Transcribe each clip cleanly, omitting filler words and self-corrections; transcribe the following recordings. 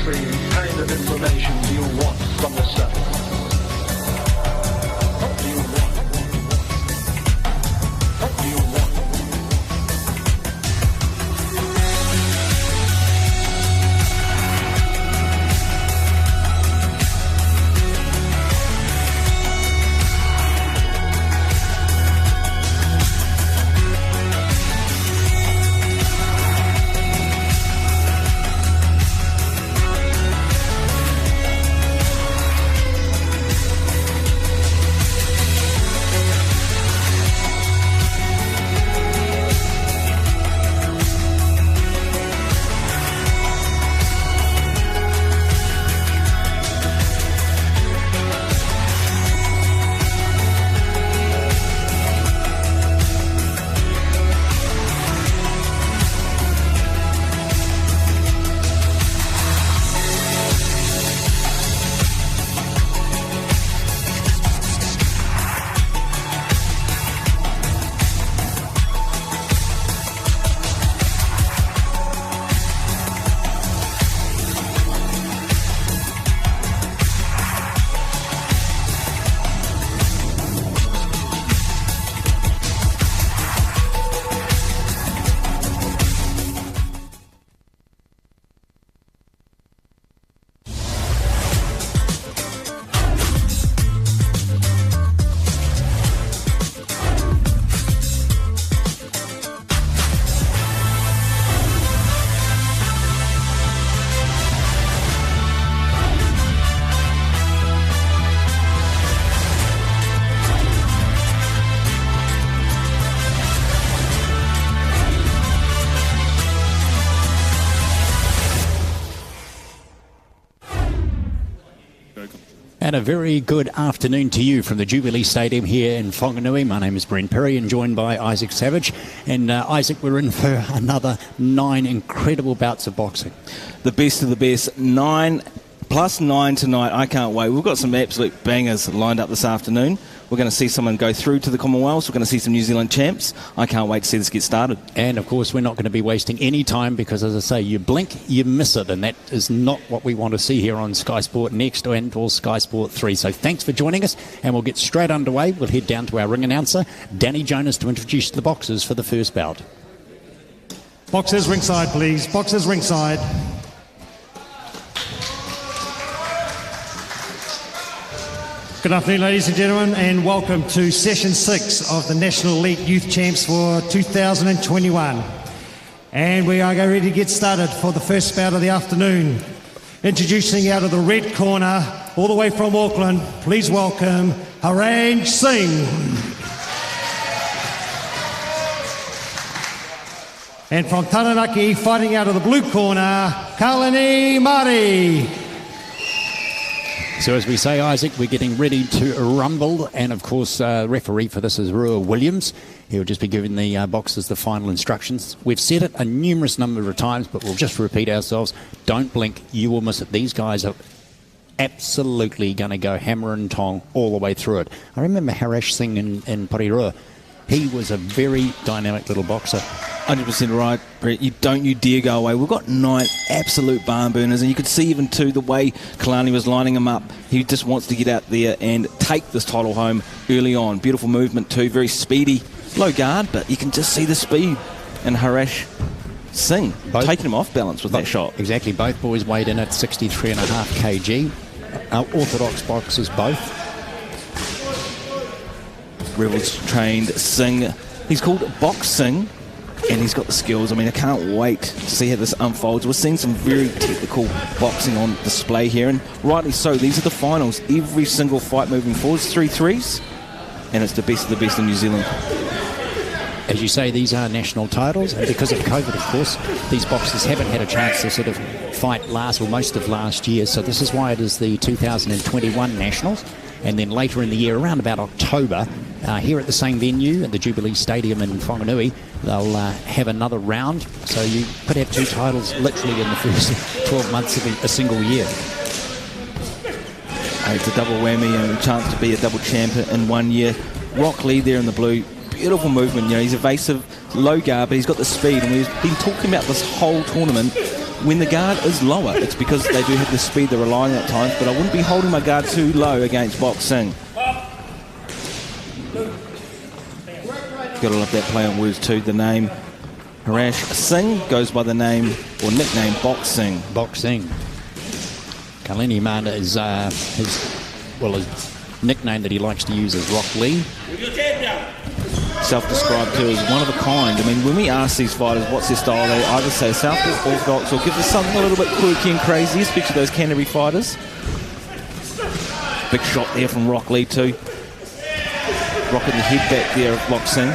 exactly the kind of information do you want from the surface? What do you want? What do you want? And a very good afternoon to you from the Jubilee Stadium here in Wanganui. My name is Brent Perry and joined by Isaac Savage. And Isaac, we're in for another 9 incredible bouts of boxing. The best of the best. 9 plus 9 tonight. I can't wait. We've got some absolute bangers lined up this afternoon. We're going to see someone go through to the Commonwealth. We're going to see some New Zealand champs. I can't wait to see this get started. And, of course, we're not going to be wasting any time because, as I say, you blink, you miss it. And that is not what we want to see here on Sky Sport Next and or Sky Sport 3. So thanks for joining us. And we'll get straight underway. We'll head down to our ring announcer, Danny Jonas, to introduce the boxers for the first bout. Boxers ringside, please. Boxers ringside. Good afternoon, ladies and gentlemen, and welcome to Session 6 of the National Elite Youth Champs for 2021. And we are ready to get started for the first bout of the afternoon. Introducing out of the red corner, all the way from Auckland, please welcome Harang Singh. And from Taranaki, fighting out of the blue corner, Kalani Mari. So as we say, Isaac, we're getting ready to rumble. And, of course, referee for this is Rua Williams. He'll just be giving the boxers the final instructions. We've said it a numerous number of times, but we'll just repeat ourselves. Don't blink. You will miss it. These guys are absolutely going to go hammer and tong all the way through it. I remember Harash Singh in Porirua. He was a very dynamic little boxer. 100% right, Brett. You dare go away. We've got 9 absolute barn burners, and you could see even too the way Kalani was lining him up. He just wants to get out there and take this title home early on. Beautiful movement too, very speedy, low guard, but you can just see the speed. And Harash Singh taking him off balance with that shot. Exactly. Both boys weighed in at 63.5 kg. Orthodox boxers both. Rebels trained Singh. He's called Box Singh. And he's got the skills. I mean, I can't wait to see how this unfolds. We're seeing some very technical boxing on display here, and rightly so. These are the finals. Every single fight moving forward is 3 threes, and it's the best of the best in New Zealand. As you say, these are national titles, and because of COVID, of course, these boxers haven't had a chance to sort of fight most of last year. So this is why it is the 2021 Nationals. And then later in the year, around about October, here at the same venue at the Jubilee Stadium in Wanganui, they'll have another round. So you could have 2 titles literally in the first 12 months of a single year. It's a double whammy and a chance to be a double champ in 1 year. Rock Lee there in the blue. Beautiful movement. You know, he's evasive, low guard, but he's got the speed. And we've been talking about this whole tournament when the guard is lower, it's because they do have the speed they're relying on at times, but I wouldn't be holding my guard too low against boxing. Gotta love that play on words too. The name Harash Singh goes by the name or nickname Boxing. Boxing. Kalani Manda is his nickname that he likes to use is Rock Lee. Self-described too as one of a kind. I mean, when we ask these fighters what's their style, they either say Southpaw Orthodox or give us something a little bit quirky and crazy, especially those Canterbury fighters. Big shot there from Rock Lee too. Rocking the head back there of Boxing.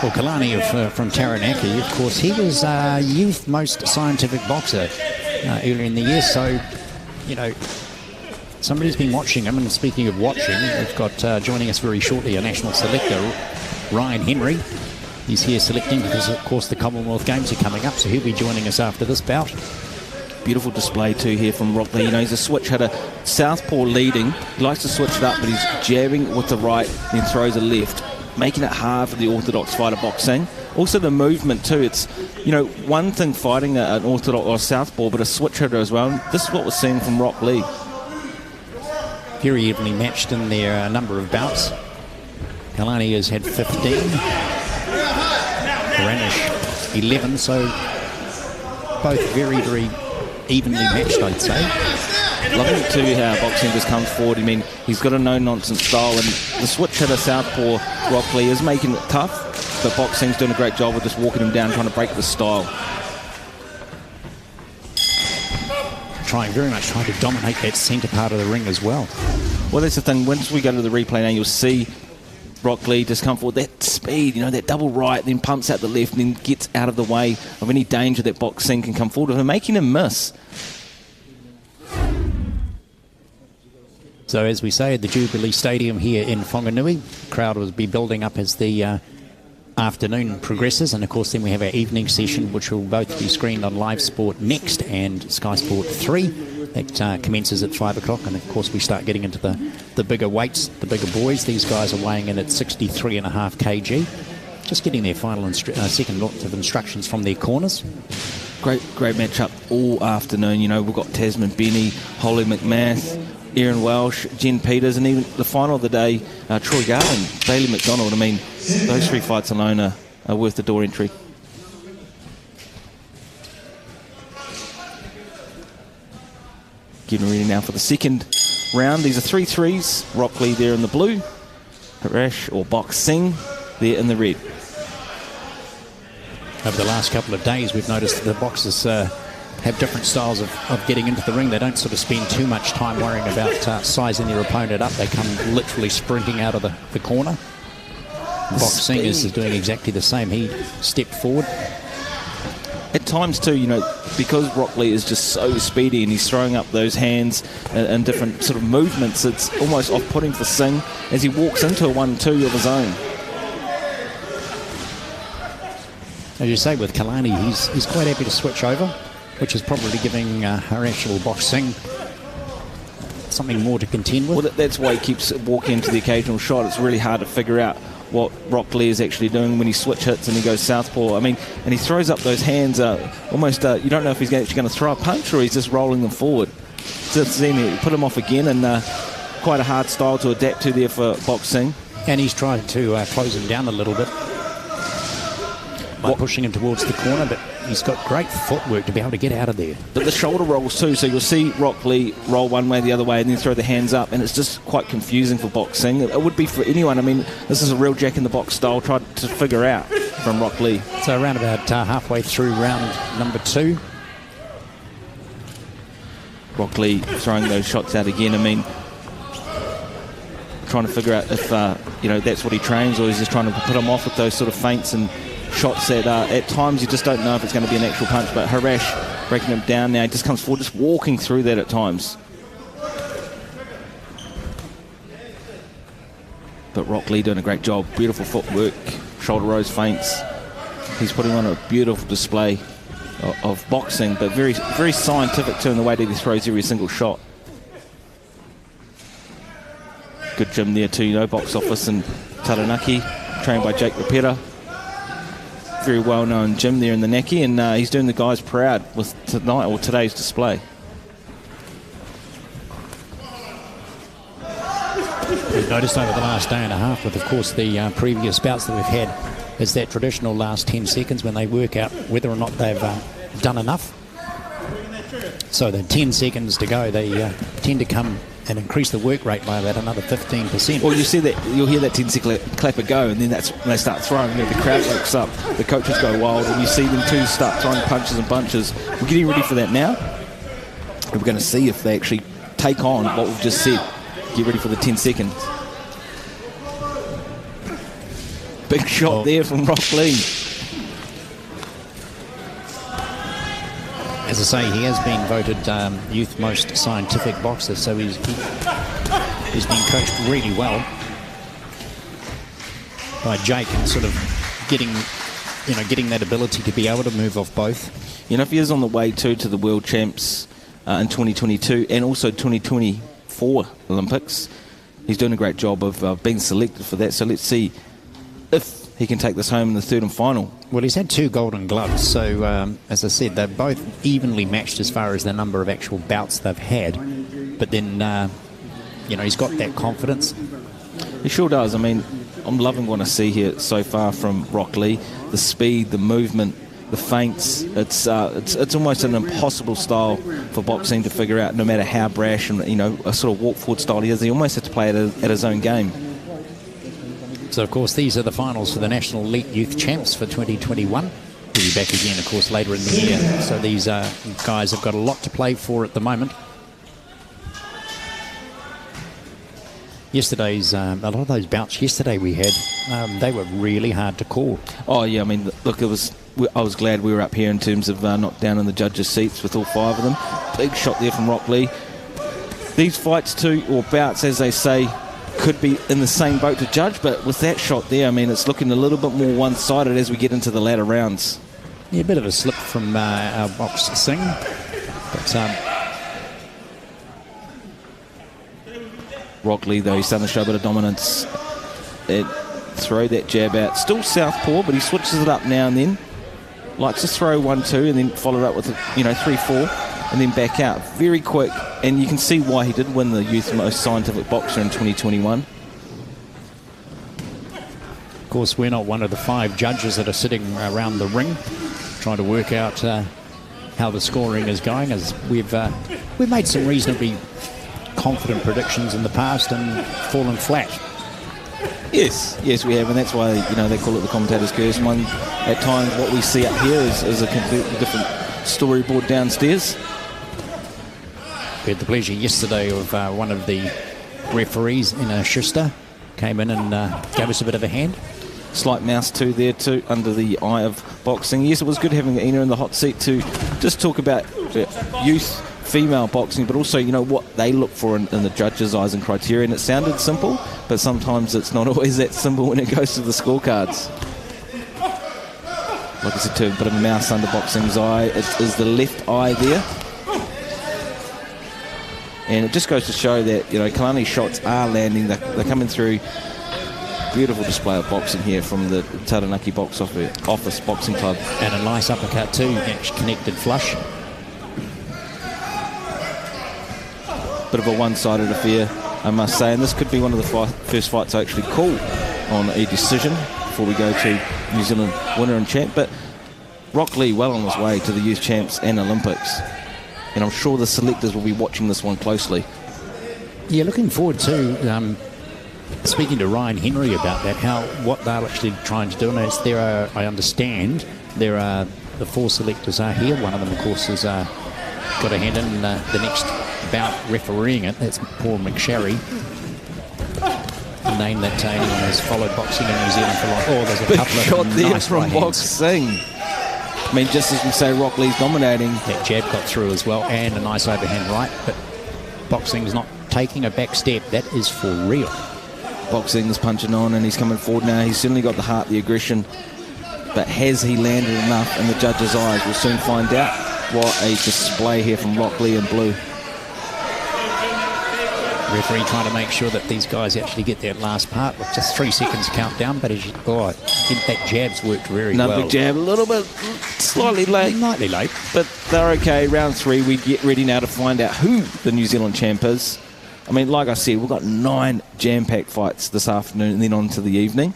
Well, Kalani from Taranaki, of course, he was youth most scientific boxer earlier in the year, so, you know, somebody's been watching him. And speaking of watching, we've got joining us very shortly a national selector, Ryan Henry. He's here selecting because, of course, the Commonwealth Games are coming up, so he'll be joining us after this bout. Beautiful display too here from Rock Lee. You know, he's a switch hitter, southpaw leading. He likes to switch it up, but he's jabbing with the right, then throws a left, making it hard for the orthodox fighter Boxing. Also the movement too. It's, you know, one thing fighting an orthodox or a southpaw, but a switch hitter as well. This is what we're seeing from Rock Lee. Very evenly matched in their number of bouts. Kalani has had 15. Ranish 11, so both very, very evenly matched, I'd say. Loving it too how Boxing just comes forward. I mean, he's got a no-nonsense style, and the switch hitter southpaw Rock Lee is making it tough, but Boxing's doing a great job of just walking him down, trying to break the style. Very much trying to dominate that centre part of the ring as well. Well, that's the thing. Once we go to the replay now, you'll see Rock Lee just come forward. That speed, you know, that double right, then pumps out the left, and then gets out of the way of any danger that Boxing can come forward with, and making him miss. So as we say, at the Jubilee Stadium here in Wanganui, the crowd will be building up as the afternoon progresses, and of course then we have our evening session, which will both be screened on Live Sport Next and Sky Sport 3. That commences at 5 o'clock, and of course we start getting into the bigger weights, the bigger boys. These guys are weighing in at 63.5 kg, just getting their final second lot of instructions from their corners. Great matchup all afternoon. You know, we've got Tasman Benny, Holly McMath, Aaron Welsh, Jen Peters, and even the final of the day, Troy Garland, Bailey McDonald. I mean, those three fights alone are worth the door entry. Getting ready now for the second round. These are 3-3s. Rock Lee there in the blue, Harash or Boxing there in the red. Over the last couple of days, we've noticed that the boxers have different styles of getting into the ring. They don't sort of spend too much time worrying about sizing their opponent up. They come literally sprinting out of the corner. Boxing is doing exactly the same. He stepped forward. At times too, you know, because Rock Lee is just so speedy and he's throwing up those hands and different sort of movements, it's almost off-putting for Singh as he walks into a 1-2 of his own. As you say, with Kalani, he's quite happy to switch over, which is probably giving Harash or Boxing something more to contend with. Well, that's why he keeps walking into the occasional shot. It's really hard to figure out what Rock Lee is actually doing when he switch hits and he goes southpaw. I mean, and he throws up those hands almost, you don't know if he's actually going to throw a punch or he's just rolling them forward. So then he put him off again, and quite a hard style to adapt to there for Boxing. And he's trying to close him down a little bit by pushing him towards the corner, but he's got great footwork to be able to get out of there. But the shoulder rolls too, so you'll see Rock Lee roll one way, the other way, and then throw the hands up, and it's just quite confusing for Boxing. It would be for anyone. I mean, this is a real jack-in-the-box style try to figure out from Rock Lee. So around about halfway through round number 2. Rock Lee throwing those shots out again. I mean, trying to figure out if, you know, that's what he trains, or he's just trying to put him off with those sort of feints and shots that at times you just don't know if it's going to be an actual punch. But Harash breaking him down now. He just comes forward, just walking through that at times. But Rock Lee doing a great job. Beautiful footwork, shoulder rolls, feints. He's putting on a beautiful display of boxing, but very, very scientific too in the way that he throws every single shot. Good gym there too, you know, box office in Taranaki, trained by Jake Rapera. very well-known gym there in the Naki, and he's doing the guys proud with today's display. We've noticed over the last day and a half, with of course the previous bouts that we've had, is that traditional last 10 seconds when they work out whether or not they've done enough. So the 10 seconds to go, they tend to come and increase the work rate by about another 15%. Well, you see that, you'll hear that 10-second clapper go, and then that's when they start throwing. The crowd wakes up, the coaches go wild, and you see them too start throwing punches and bunches. We're getting ready for that now. We're going to see if they actually take on what we've just said. Get ready for the 10 seconds. Big shot there from Rock Lee. As I say, he has been voted youth most scientific boxer, so he's been coached really well by Jake, and sort of getting that ability to be able to move off both. You know, if he is on the way to the World Champs in 2022 and also 2024 Olympics, he's doing a great job of being selected for that. So let's see if he can take this home in the third and final. Well, he's had 2 golden gloves, so as I said, they're both evenly matched as far as the number of actual bouts they've had. But then, he's got that confidence. He sure does. I mean, I'm loving what I see here so far from Rock Lee. The speed, the movement, the feints. It's almost an impossible style for boxing to figure out, no matter how brash and, a sort of walk forward style he is. He almost has to play it at his own game. So, of course, these are the finals for the National Elite Youth Champs for 2021. We'll be back again, of course, later in the year. So these guys have got a lot to play for at the moment. Yesterday's, a lot of those bouts yesterday we had, they were really hard to call. Oh, yeah, I mean, look, I was glad we were up here in terms of knocked down in the judges' seats with all 5 of them. Big shot there from Rock Lee. These fights too, or bouts, as they say, could be in the same boat to judge, but with that shot there, I mean, it's looking a little bit more one-sided as we get into the latter rounds. Yeah, a bit of a slip from our box Singh, but Rock Lee, though, he's starting to show a bit of dominance. Throw that jab out. Still southpaw, but he switches it up now and then. Likes to throw 1-2 and then follow it up with, 3-4. And then back out. Very quick. And you can see why he did win the Youth Most Scientific Boxer in 2021. Of course, we're not one of the 5 judges that are sitting around the ring trying to work out how the scoring is going, as we've made some reasonably confident predictions in the past and fallen flat. Yes, we have, and that's why, they call it the commentator's curse. At times, what we see up here is a completely different storyboard downstairs. We had the pleasure yesterday of one of the referees in a Schuster came in and gave us a bit of a hand. Slight mouse too there too, under the eye of boxing. Yes, it was good having Ina in the hot seat to just talk about youth female boxing, but also, what they look for in the judges' eyes and criteria. And it sounded simple, but sometimes it's not always that simple when it goes to the scorecards. Like I said, too, a bit of a mouse under boxing's eye. It is the left eye there. And it just goes to show that, Kalani's shots are landing. They're coming through. Beautiful display of boxing here from the Taranaki Box Office Boxing Club. And a nice uppercut too, connected flush. Bit of a one-sided affair, I must say. And this could be one of the first fights I actually call on a decision before we go to New Zealand winner and champ. But Rock Lee well on his way to the Youth Champs and Olympics. And I'm sure the selectors will be watching this one closely. Yeah, looking forward to speaking to Ryan Henry about that, what they're actually trying to do. And I understand there are the 4 selectors are here. One of them, of course, has got a hand in the next bout refereeing it. That's Paul McSherry. A name that anyone has followed boxing in New Zealand for long. Oh, there's a big couple shot of there nice from right boxing. I mean, just as we say, Rock Lee's dominating. That jab got through as well, and a nice overhand right. But boxing's not taking a back step. That is for real. Boxing's punching on, and he's coming forward now. He's certainly got the heart, the aggression. But has he landed enough in the judges' eyes? We'll soon find out. What a display here from Rock Lee in blue. Referee trying to make sure that these guys actually get that last part with just 3 seconds countdown. But that jab's worked very well. Another big jab, a little bit slightly late. Slightly late. But they're okay. Round 3, we get ready now to find out who the New Zealand champ is. I mean, like I said, we've got 9 jam-packed fights this afternoon and then on to the evening.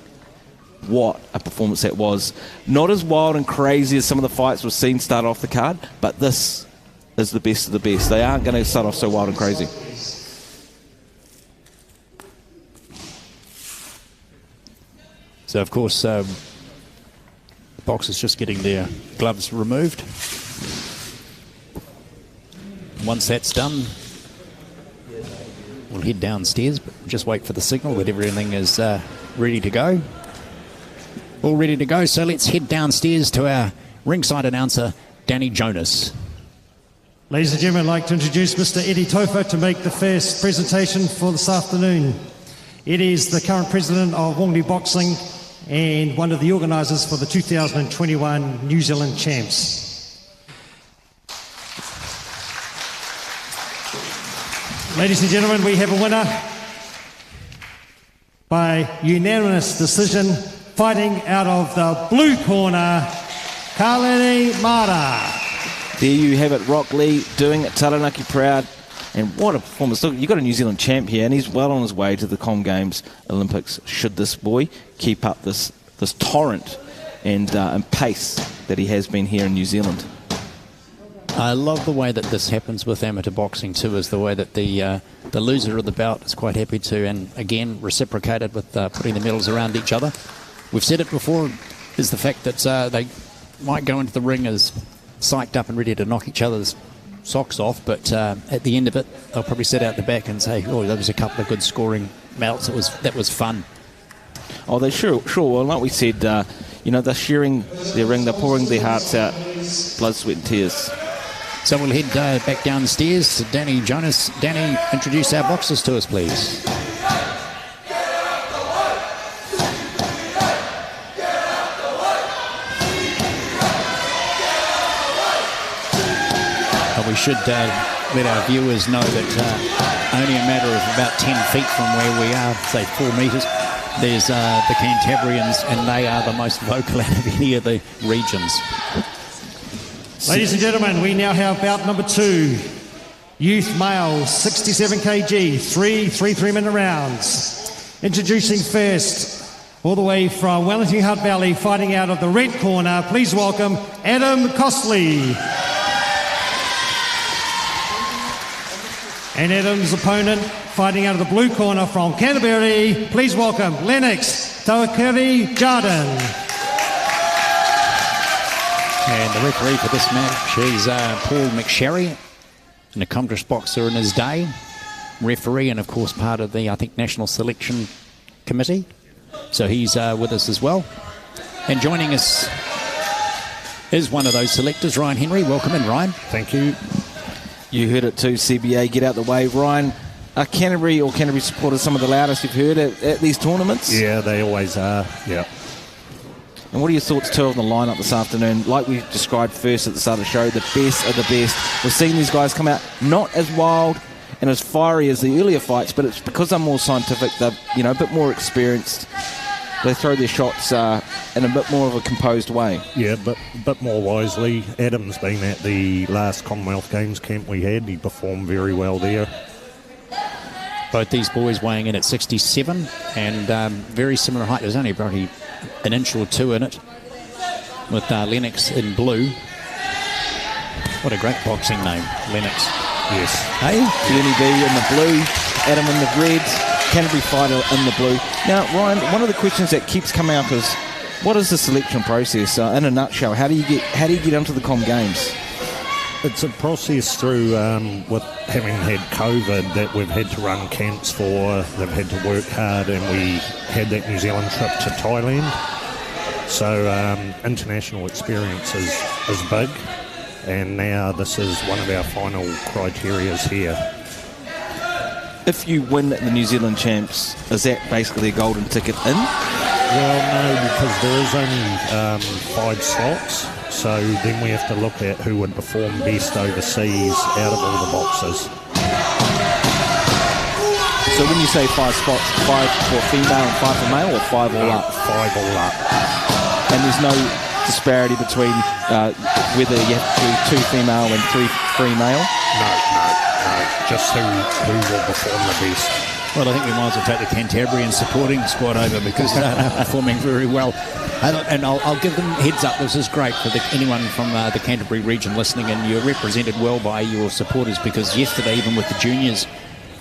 What a performance that was. Not as wild and crazy as some of the fights we've seen start off the card, but this is the best of the best. They aren't going to start off so wild and crazy. So, of course, the boxers just getting their gloves removed. Once that's done, we'll head downstairs, but just wait for the signal that everything is ready to go. All ready to go, so let's head downstairs to our ringside announcer, Danny Jonas. Ladies and gentlemen, I'd like to introduce Mr. Eddie Tofa to make the first presentation for this afternoon. Eddie is the current president of Wanganui Boxing and one of the organisers for the 2021 New Zealand Champs. Ladies and gentlemen, we have a winner by unanimous decision, fighting out of the blue corner, Kalani Mara. There you have it, Rock Lee doing Taranaki proud. And what a performance. Look, you've got a New Zealand champ here, and he's well on his way to the Com Games Olympics, should this boy keep up this torrent and pace that he has been here in New Zealand. I love the way that this happens with amateur boxing too, is the way that the loser of the bout is quite happy to, and again, reciprocated with putting the medals around each other. We've said it before, is the fact that they might go into the ring as psyched up and ready to knock each other's socks off, but at the end of it, they'll probably sit out the back and say, oh, there was a couple of good scoring bouts. That was fun. Oh, they sure. Well, like we said, they're sharing their ring, they're pouring their hearts out, blood, sweat and tears. So we'll head back downstairs to Danny Jonas. Danny, introduce our boxers to us, please. We should let our viewers know that only a matter of about 10 feet from where we are, say 4 metres, there's the Cantabrians, and they are the most vocal out of any of the regions. Ladies and gentlemen, we now have bout number 2. Youth males, 67 kg, 3 3-minute rounds. Introducing first, all the way from Wellington Hutt Valley, fighting out of the red corner, please welcome Adam Costley. And Adam's opponent, fighting out of the blue corner from Canterbury, please welcome Lennox Tawakiri Jarden. And the referee for this match is Paul McSherry, an accomplished boxer in his day, referee and of course part of the, I think, National Selection Committee. So he's with us as well. And joining us is one of those selectors, Ryan Henry. Welcome in, Ryan. Thank you. You heard it too, CBA, get out the way. Ryan, are Canterbury supporters some of the loudest you've heard at these tournaments? Yeah, they always are, yeah. And what are your thoughts too on the lineup this afternoon? Like we described first at the start of the show, the best of the best. We've seen these guys come out not as wild and as fiery as the earlier fights, but it's because they're more scientific, they're a bit more experienced. They throw their shots in a bit more of a composed way. Yeah, but a bit more wisely. Adam's been at the last Commonwealth Games camp we had. He performed very well there. Both these boys weighing in at 67 and very similar height. There's only probably an inch or two in it, with Lennox in blue. What a great boxing name, Lennox. Yes. Hey, Lenny B in the blue, Adam in the red, Canterbury fighter in the blue. Now, Ryan, one of the questions that keeps coming up is, what is the selection process? In a nutshell, how do you get into the Com Games? It's a process through, with having had COVID, that we've had to run camps for. They've had to work hard, and we had that New Zealand trip to Thailand. So international experience is big, and now this is one of our final criterias here. If you win the New Zealand Champs, is that basically a golden ticket in? Well, no, because there is only 5 slots. So then we have to look at who would perform best overseas out of all the boxers. So when you say 5 spots, 5 for female and 5 for male, or 5 all up? 5 all up. And there's no disparity between whether you have to do 2 female and 3 male? No. Just who will perform the best. Well, I think we might as well take the Cantabrian supporting squad over because they're performing very well. And I'll give them heads up. This is great for anyone from the Canterbury region listening, and you're represented well by your supporters, because yesterday, even with the juniors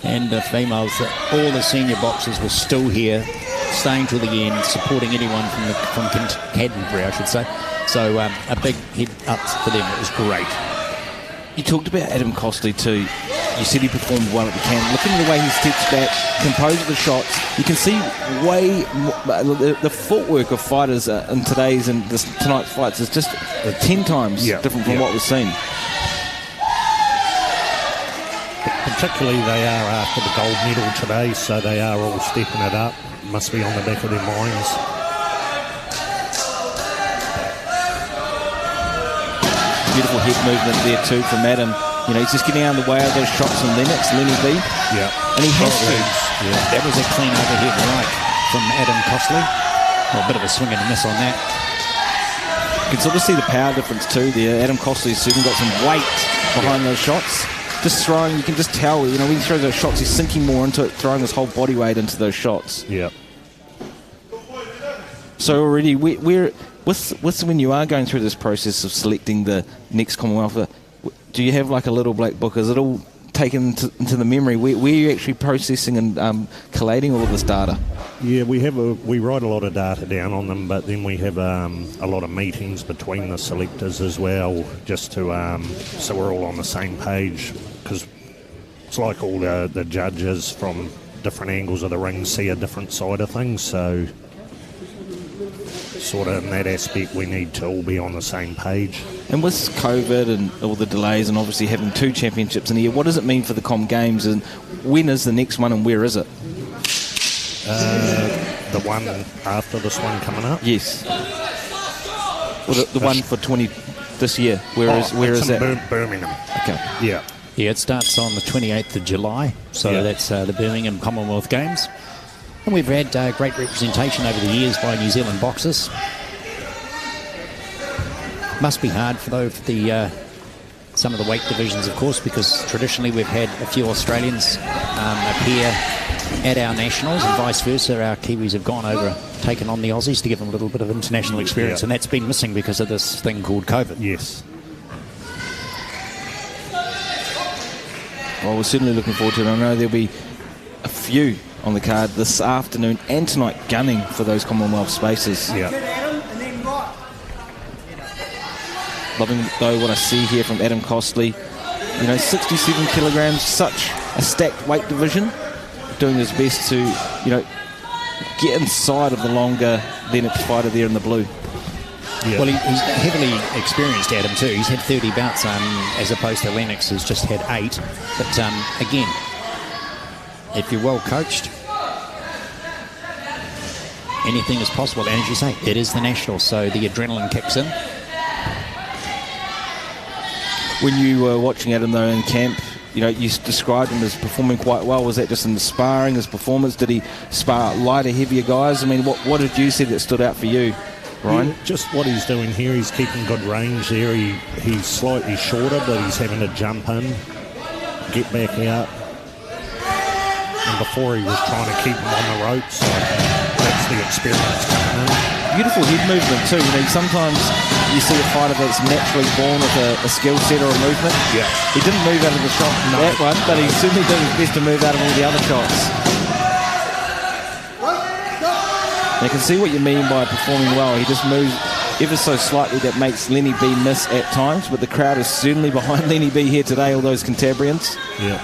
and the females, all the senior boxers were still here, staying till the end, supporting anyone from Canterbury, I should say. So a big head up for them. It was great. You talked about Adam Costley too. You said he performed well at the camp. Looking at the way he steps back, composed the shots, you can see the footwork of fighters in today's and tonight's fights is just 10 times different from what we've seen. Particularly they are after the gold medal today, so they are all stepping it up. Must be on the back of their minds. Beautiful head movement there too from Adam. You know, he's just getting out of the way of those shots from Lenny B. Yeah. And he has to. Yeah. That was a clean overhead right from Adam Costley. Well, a bit of a swing and a miss on that. You can sort of see the power difference too there. Adam Costley's certainly got some weight behind those shots. Just throwing, you can just tell, you know, when he throws those shots, he's sinking more into it, throwing his whole body weight into those shots. Yeah. So already, we're with when you are going through this process of selecting the next Commonwealth, do you have like a little black book? Is it all taken into the memory? Where are you actually processing and collating all of this data? Yeah, we write a lot of data down on them, but then we have a lot of meetings between the selectors as well, just to so we're all on the same page, because it's like all the judges from different angles of the ring see a different side of things, so sort of in that aspect we need to all be on the same page. And with COVID and all the delays and obviously having 2 championships in a year, what does it mean for the Com Games, and when is the next one and where is it? The one after this one coming up? Yes. Well, the one for this year. Where is that? Birmingham. Okay. Yeah. Yeah, it starts on the 28th of July, so that's the Birmingham Commonwealth Games. And we've had great representation over the years by New Zealand boxers. Must be hard for some of the weight divisions, of course, because traditionally we've had a few Australians appear at our nationals, and vice versa. Our Kiwis have gone over, taken on the Aussies to give them a little bit of international experience, and that's been missing because of this thing called COVID. Yes. Well, we're certainly looking forward to it. I know there'll be a few on the card this afternoon and tonight gunning for those Commonwealth spaces. Yeah. Loving, though, what I see here from Adam Costley. You know, 67 kilograms, such a stacked weight division. Doing his best to, you know, get inside of the longer Lennox fighter there in the blue. Yeah. Well, he's heavily experienced, Adam, too. He's had 30 bouts as opposed to Lennox, who's just had 8. But, again, if you're well coached, anything is possible. And as you say, it is the Nationals, so the adrenaline kicks in. When you were watching Adam, though, in camp, you know, you described him as performing quite well. Was that just in the sparring, his performance? Did he spar lighter, heavier guys? I mean, what did you see that stood out for you, Ryan? Yeah, just what he's doing here. He's keeping good range there. He's slightly shorter, but he's having to jump in, get back out. And before he was trying to keep him on the ropes, so that's the experience coming in. Beautiful head movement too. You know, sometimes you see a fighter that's naturally born with a skill set or a movement. Yeah. He didn't move out of the shot in that one, but he certainly did his best to move out of all the other shots. You can see what you mean by performing well. He just moves ever so slightly that makes Lenny B miss at times, but the crowd is certainly behind Lenny B here today, all those Cantabrians. Yeah.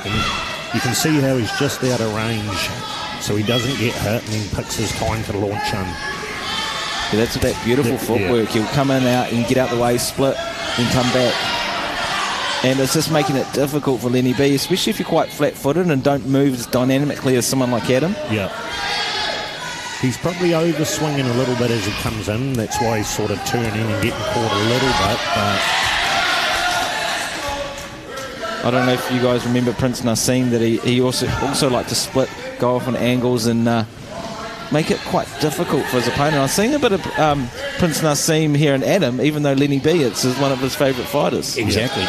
You can see how he's just out of range, so he doesn't get hit and he picks his time to launch in. Yeah, that's that beautiful footwork. He'll come in and out and get out the way, split, then come back. And it's just making it difficult for Lenny B, especially if you're quite flat-footed and don't move as dynamically as someone like Adam. Yeah. He's probably over-swinging a little bit as he comes in. That's why he's sort of turning and getting caught a little bit, but I don't know if you guys remember Prince Nassim, that he also liked to split, go off on angles and make it quite difficult for his opponent. I've seen a bit of Prince Nassim here in Adam, even though Lenny B, it's one of his favourite fighters. Exactly.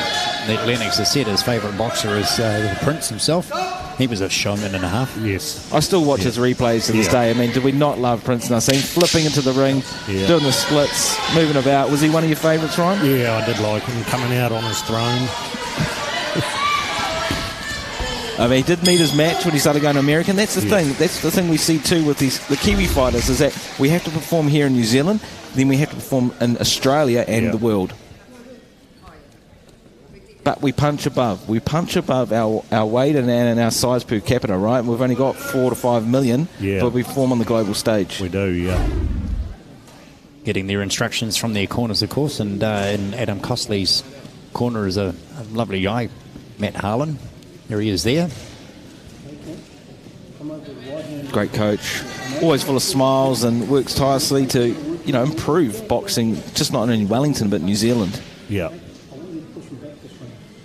Lennox has said his favourite boxer is the Prince himself. He was a showman and a half. Yes. I still watch his replays to this day. I mean, did we not love Prince Nassim flipping into the ring, doing the splits, moving about? Was he one of your favourites, Ryan? Yeah, I did like him coming out on his throne. I mean, he did meet his match when he started going to American. That's the thing. That's the thing we see too with the Kiwi fighters, is that we have to perform here in New Zealand, then we have to perform in Australia and the world. But we punch above. We punch above our weight and our size per capita, right? We've only got 4 to 5 million, but we perform on the global stage. We do, yeah. Getting their instructions from their corners, of course, and in Adam Costley's corner is a lovely guy, Matt Harlan. There he is there. Great coach. Always full of smiles and works tirelessly to, improve boxing, just not only in Wellington, but New Zealand. Yeah.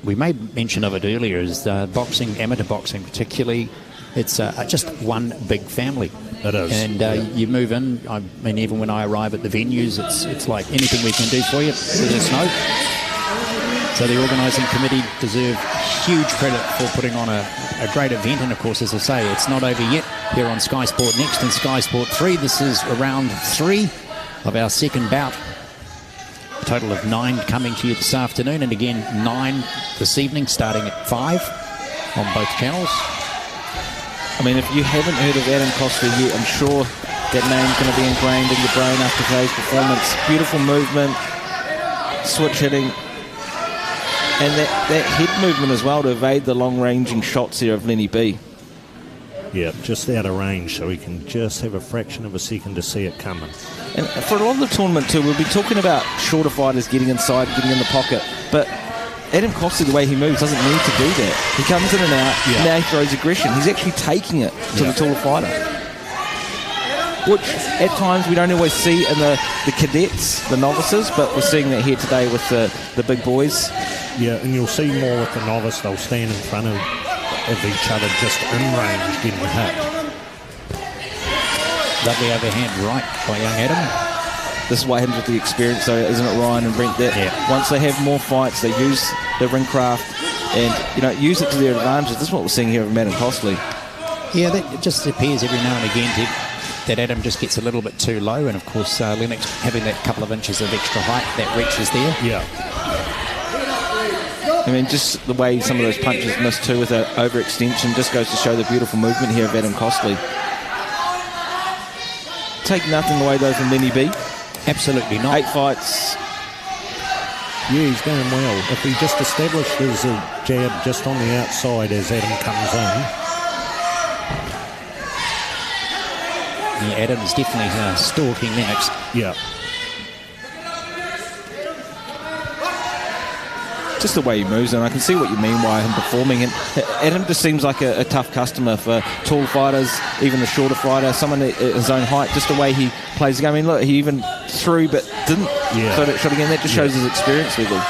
We made mention of it earlier, is boxing, amateur boxing particularly, it's just one big family. It is. And you move in, I mean, even when I arrive at the venues, it's like anything we can do for you, let us know. So the organising committee deserve huge credit for putting on a great event. And of course, as I say, it's not over yet here on Sky Sport Next and Sky Sport 3. This is round 3 of our second bout. A total of 9 coming to you this afternoon, and again 9 this evening, starting at 5 on both channels. I mean, if you haven't heard of Adam Costley yet, I'm sure that name's going to be ingrained in your brain after today's performance. Beautiful movement, switch hitting, and that head movement as well to evade the long-ranging shots here of Lenny B. Yeah, just out of range, so we can just have a fraction of a second to see it coming. And for a lot of the tournament too, we'll be talking about shorter fighters getting inside, getting in the pocket, but Adam Costley, the way he moves, doesn't need to do that. He comes in and out, now he throws aggression. He's actually taking it to the taller fighter, which at times we don't always see in the cadets, the novices, but we're seeing that here today with the big boys. Yeah, and you'll see more with the novice. They'll stand in front of each other just in range, getting hit. Lovely overhand right by young Adam. This is what happens with the experience, though, isn't it, Ryan and Brent? That once they have more fights, they use their ring craft and use it to their advantage. This is what we're seeing here with Adam Costley. Yeah, that just appears every now and again that Adam just gets a little bit too low, and of course Lennox having that couple of inches of extra height, that reach is there. Yeah. I mean, just the way some of those punches missed too with an overextension just goes to show the beautiful movement here of Adam Costley. Take nothing away though from Lenny B. Absolutely not. 8 fights. Yeah, he's going well. If he just establishes a jab just on the outside as Adam comes in. Yeah, Adam's definitely stalking Lennox. Yeah. Just the way he moves, and I can see what you mean by him performing. And Adam just seems like a tough customer for tall fighters, even a shorter fighter, someone at his own height, just the way he plays the game. I mean, look, he even threw but didn't throw that shot again. That just shows his experience level.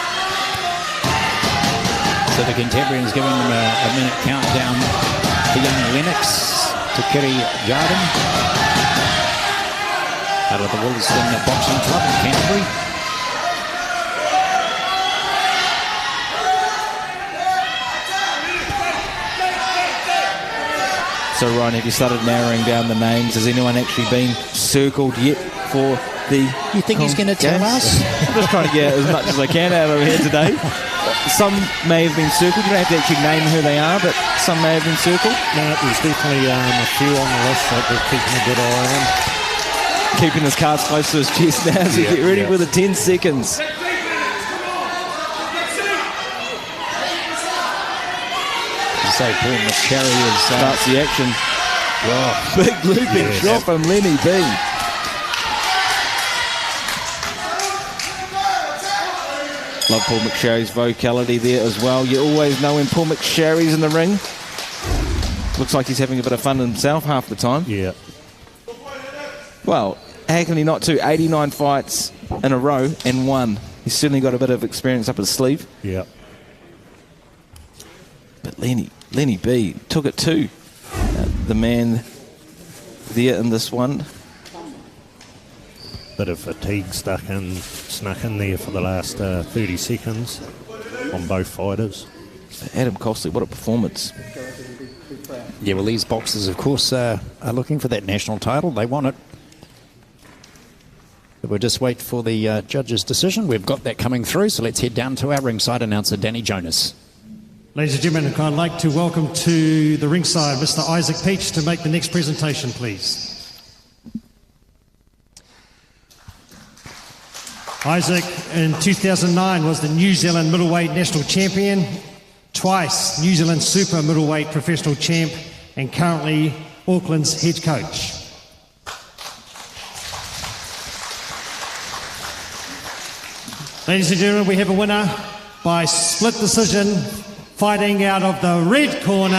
So the contemporaries giving them a minute countdown for young Lennox to Kiri Garden out of the Wollaston Boxing Club in Canterbury. So, Ryan, have you started narrowing down the names? Has anyone actually been circled yet for the... You think he's going to tell us? I'm just trying to get as much as I can out of here today. Some may have been circled. You don't have to actually name who they are, but some may have been circled. No, there's definitely a few on the list that we're keeping a good eye on. Keeping his cards close to his chest now as we get ready for the 10 seconds. Say Paul McSherry starts the action. Oh, big looping shot from Lenny B. Love Paul McSherry's vocality there as well. You always know when Paul McSherry's in the ring. Looks like he's having a bit of fun himself half the time. Yeah. Well, how can he not do 89 fights in a row and won? He's certainly got a bit of experience up his sleeve. Yeah. But Lenny B took it too. The man there in this one. Bit of fatigue snuck in there for the last 30 seconds on both fighters. Adam Costley, what a performance. Yeah, well, these boxers, of course, are looking for that national title. They want it. But we'll just wait for the judge's decision. We've got that coming through, so let's head down to our ringside announcer, Danny Jonas. Ladies and gentlemen, I'd like to welcome to the ringside Mr. Isaac Peach to make the next presentation, please. Isaac, in 2009, was the New Zealand middleweight national champion, twice New Zealand super middleweight professional champ, and currently Auckland's head coach. Ladies and gentlemen, we have a winner by split decision, fighting out of the red corner,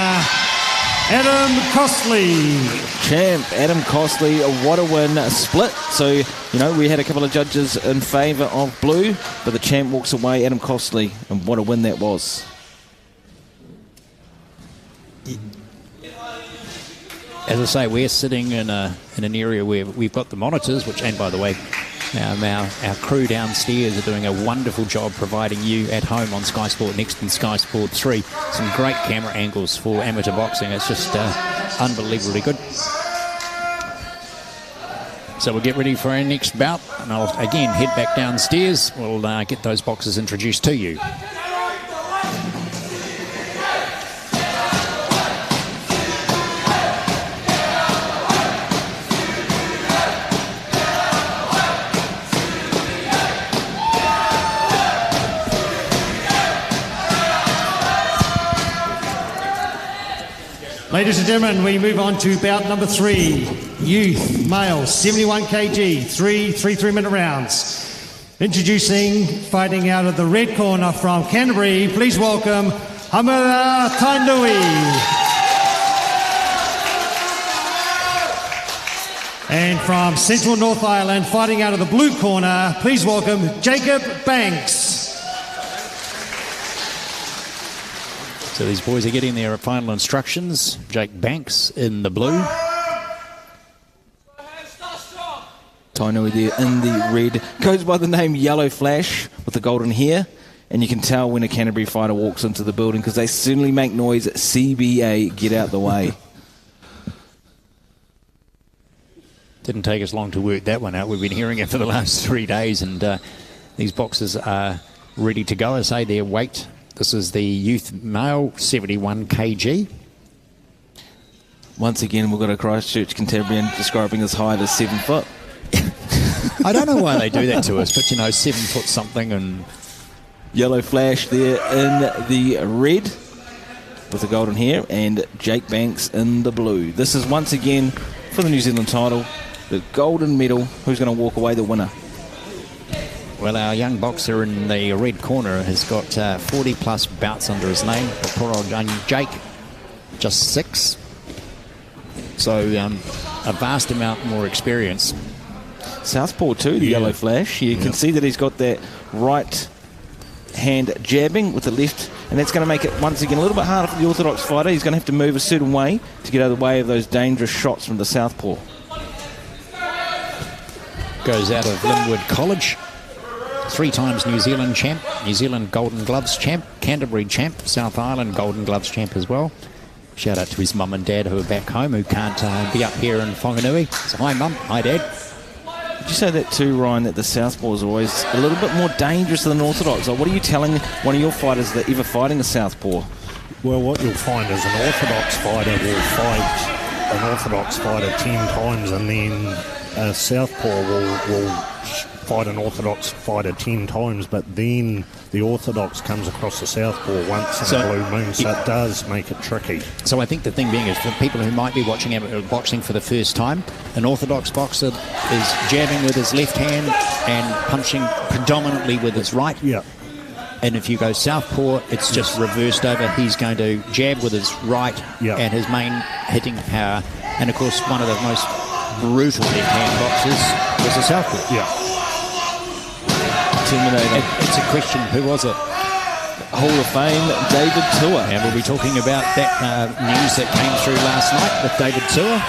Adam Costley. Champ, Adam Costley, what a win, a split. So, you know, we had a couple of judges in favour of blue, but the champ walks away, Adam Costley, and what a win that was. As I say, we're sitting in an area where we've got the monitors, which, and by the way, our crew downstairs are doing a wonderful job providing you at home on Sky Sport Next and Sky Sport 3 some great camera angles for amateur boxing. It's just unbelievably good. So we'll get ready for our next bout, and I'll again head back downstairs. We'll get those boxers introduced to you. Ladies and gentlemen, we move on to bout number 3, youth, male, 71 kg, 3 3-minute rounds. Introducing, fighting out of the red corner from Canterbury, please welcome Hamara Tainui. And from Central North Island, fighting out of the blue corner, please welcome Jacob Banks. So these boys are getting their final instructions. Jake Banks in the blue. Tainui there in the red. Goes by the name Yellow Flash with the golden hair. And you can tell when a Canterbury fighter walks into the building because they certainly make noise. CBA, get out the way. Didn't take us long to work that one out. We've been hearing it for the last 3 days, and these boxers are ready to go. I say their weight. This is the youth male, 71 kg. Once again, we've got a Christchurch Cantabrian describing his height as 7 foot. I don't know why they do that to us, but, you know, 7 foot something. And Yellow Flash there in the red with the golden hair, and Jake Banks in the blue. This is once again for the New Zealand title, the golden medal. Who's going to walk away the winner? Well, our young boxer in the red corner has got 40-plus bouts under his name. But poor old young Jake, just 6. So a vast amount more experience. Southpaw too, the Yellow Flash. You can see that he's got that right hand jabbing with the left, and that's going to make it once again a little bit harder for the orthodox fighter. He's going to have to move a certain way to get out of the way of those dangerous shots from the Southpaw. Goes out of Linwood College. 3 times New Zealand champ, New Zealand Golden Gloves champ, Canterbury champ, South Island Golden Gloves champ as well. Shout out to his mum and dad who are back home, who can't be up here in Wanganui. So hi mum, hi dad. Did you say that too, Ryan, that the Southpaw is always a little bit more dangerous than Orthodox? Like, what are you telling one of your fighters that ever fighting a Southpaw? Well, what you'll find is an Orthodox fighter will fight an Orthodox fighter 10 times, and then a Southpaw will fight an Orthodox fighter 10 times, but then the Orthodox comes across the Southpaw once in a blue moon, so it does make it tricky. So I think the thing being is, for people who might be watching boxing for the first time, an Orthodox boxer is jabbing with his left hand and punching predominantly with his right. Yeah. And if you go Southpaw, it's just reversed over. He's going to jab with his right and his main hitting power. And of course, one of the most brutal left-hand boxers was a Southpaw. Yeah. Intimidating. It's a question, who was it? Hall of Fame, David Tua. And we'll be talking about that news that came through last night with David Tua.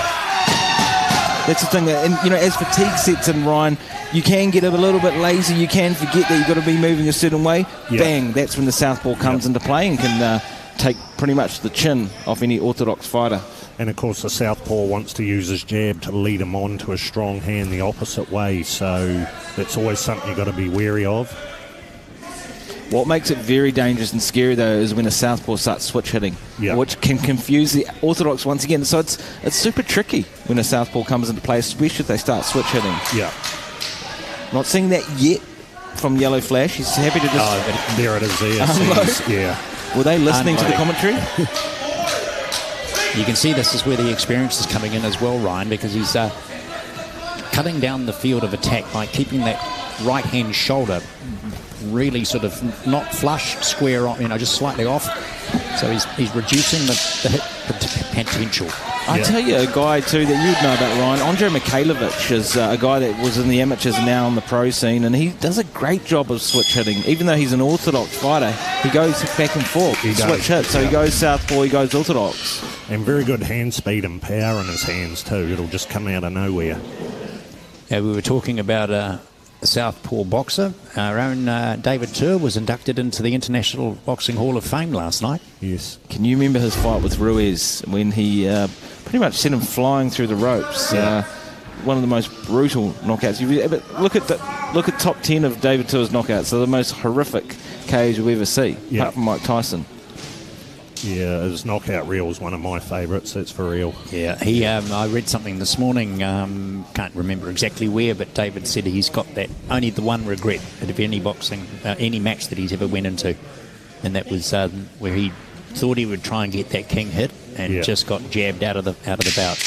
That's the thing, that, and as fatigue sets in, Ryan, you can get a little bit lazy. You can forget that you've got to be moving a certain way. Yep. Bang, that's when the southpaw comes into play and can take pretty much the chin off any orthodox fighter. And, of course, the southpaw wants to use his jab to lead him on to a strong hand the opposite way. So that's always something you've got to be wary of. What makes it very dangerous and scary, though, is when a southpaw starts switch hitting, which can confuse the orthodox once again. So it's super tricky when a southpaw comes into play, especially if they start switch hitting. Yeah. Not seeing that yet from Yellow Flash. He's happy to just... Oh, there it is there. Yeah. Were they listening to the commentary? You can see this is where the experience is coming in as well, Ryan, because he's cutting down the field of attack by keeping that right-hand shoulder really sort of not flush, square on, just slightly off. So he's reducing the hit potential. I tell you, a guy too that you'd know about, Ryan, Andre Mikhailovich is a guy that was in the amateurs and now on the pro scene, and he does a great job of switch hitting. Even though he's an orthodox fighter, he goes back and forth, switch hit. So he goes southpaw, he goes orthodox. And very good hand speed and power in his hands too. It'll just come out of nowhere. Yeah, we were talking about a southpaw boxer. Our own David Tua was inducted into the International Boxing Hall of Fame last night. Yes. Can you remember his fight with Ruiz when he pretty much sent him flying through the ropes? Yeah. One of the most brutal knockouts. Look at top 10 of David Tua's knockouts. They're the most horrific KOs you'll ever see, apart from Mike Tyson. Yeah, his knockout reel is one of my favourites, that's for real. Yeah, I read something this morning, can't remember exactly where, but David said he's got that, only the one regret of any boxing, any match that he's ever went into, and that was where he thought he would try and get that king hit and just got jabbed out of the bout.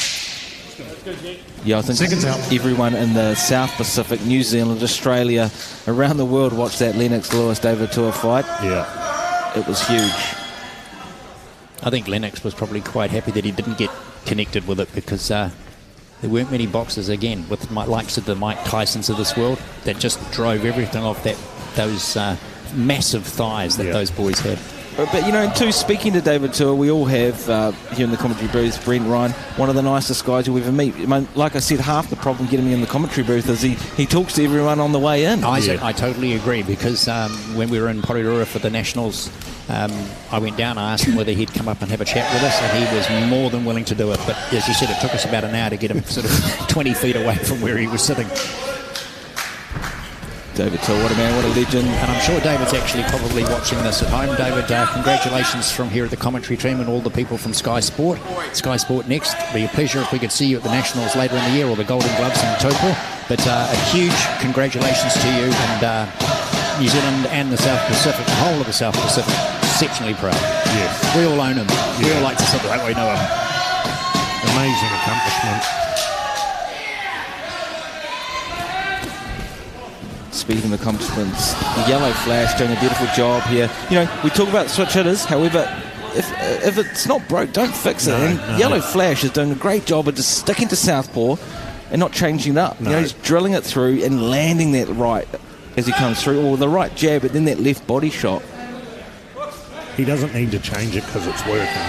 Yeah, I think everyone in the South Pacific, New Zealand, Australia, around the world watched that Lennox Lewis-David Tua fight. Yeah. It was huge. I think Lennox was probably quite happy that he didn't get connected with it, because there weren't many boxers, again, with the likes of the Mike Tysons of this world, that just drove everything off those massive thighs that those boys had. But, too, speaking to David Tua, we all have, here in the commentary booth, Brent Ryan, one of the nicest guys you'll ever meet. Like I said, half the problem getting me in the commentary booth is he talks to everyone on the way in. I totally agree, because when we were in Porirua for the Nationals, I went down, I asked him whether he'd come up and have a chat with us, and he was more than willing to do it. But as you said, it took us about an hour to get him sort of 20 feet away from where he was sitting. David Tua, what a man, what a legend. And I'm sure David's actually probably watching this at home. David, congratulations from here at the commentary team and all the people from Sky SportNext. It'd be a pleasure if we could see you at the Nationals later in the year, or the Golden Gloves in Taupo. But a huge congratulations to you, and New Zealand and the South Pacific, the whole of the South Pacific, exceptionally proud. Yes. We all own him. We all like to celebrate, we know him. Amazing accomplishment. Speaking of accomplishments, the Yellow Flash doing a beautiful job here. We talk about switch hitters, however, if it's not broke, don't fix it. No. Yellow Flash is doing a great job of just sticking to southpaw and not changing it up. No. He's drilling it through and landing that right as he comes through, or the right jab, but then that left body shot. He doesn't need to change it because it's working.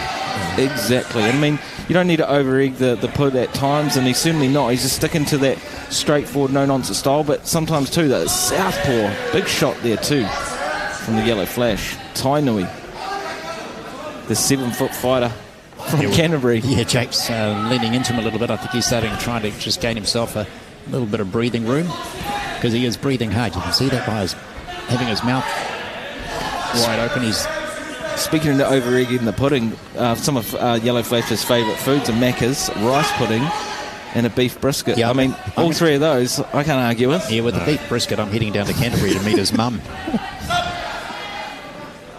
Exactly. I mean, you don't need to over-egg the put at times, and he's certainly not. He's just sticking to that straightforward, no-nonsense style, but sometimes too, that southpaw, big shot there too from the Yellow Flash. Tainui, the 7-foot fighter from Canterbury. Yeah, Jake's leaning into him a little bit. I think he's trying to just gain himself a little bit of breathing room, because he is breathing hard. You can see that by having his mouth wide open. He's speaking of over-egging the pudding, some of Yellow Flash's favourite foods are Macca's, rice pudding, and a beef brisket. Yeah, I mean, all three of those I can't argue with. Yeah, with the beef brisket, I'm heading down to Canterbury to meet his mum.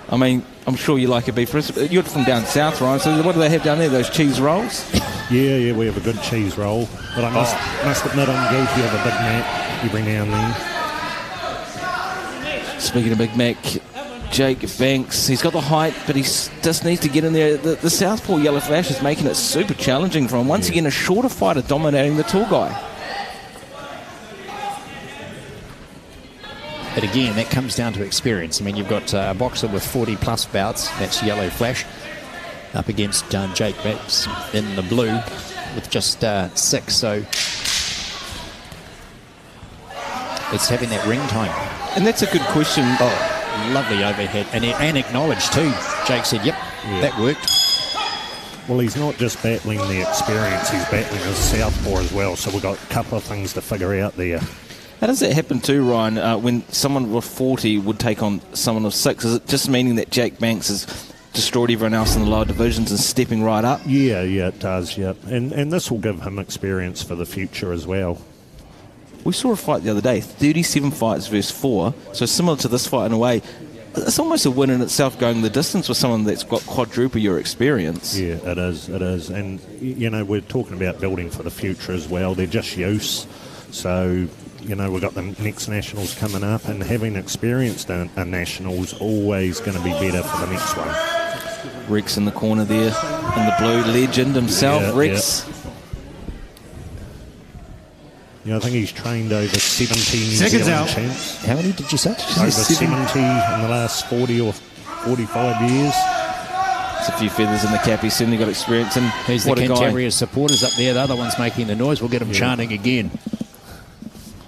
I mean, I'm sure you like a beef brisket. You're from down south, Ryan, so what do they have down there, those cheese rolls? Yeah, we have a good cheese roll. But I must admit, I'm guilty of a Big Mac every now and then. Speaking of Big Mac, Jake Banks, he's got the height, but he just needs to get in there. The southpaw Yellow Flash is making it super challenging for him. Once again, a shorter fighter dominating the tall guy. But again, that comes down to experience. I mean, you've got a boxer with 40-plus bouts, that's Yellow Flash, up against Jake Banks in the blue with just 6. So it's having that ring time. And that's a good question. Oh, lovely overhead. And acknowledged too. Jake said, yep, that worked. Well, he's not just battling the experience, he's battling his southpaw as well. So we've got a couple of things to figure out there. How does that happen too, Ryan, when someone with 40 would take on someone of 6? Is it just meaning that Jake Banks has destroyed everyone else in the lower divisions and stepping right up? Yeah, it does, yeah. And this will give him experience for the future as well. We saw a fight the other day, 37 fights versus 4, so similar to this fight in a way. It's almost a win in itself going the distance with someone that's got quadruple your experience. Yeah, it is. And, you know, we're talking about building for the future as well. They're just youths. So, you know, we've got the next Nationals coming up, and having experienced a Nationals always going to be better for the next one. Rex in the corner there, in the blue, legend himself, Rex. Yeah. Yeah, I think he's trained over 70 New Seconds Zealand out. champs. How many did you say? Over 70 in the last 40 or 45 years. It's a few feathers in the cap. He's certainly got experience. And There's the what a guy. Cantabria supporters up there. The other one's making the noise. We'll get them chanting again.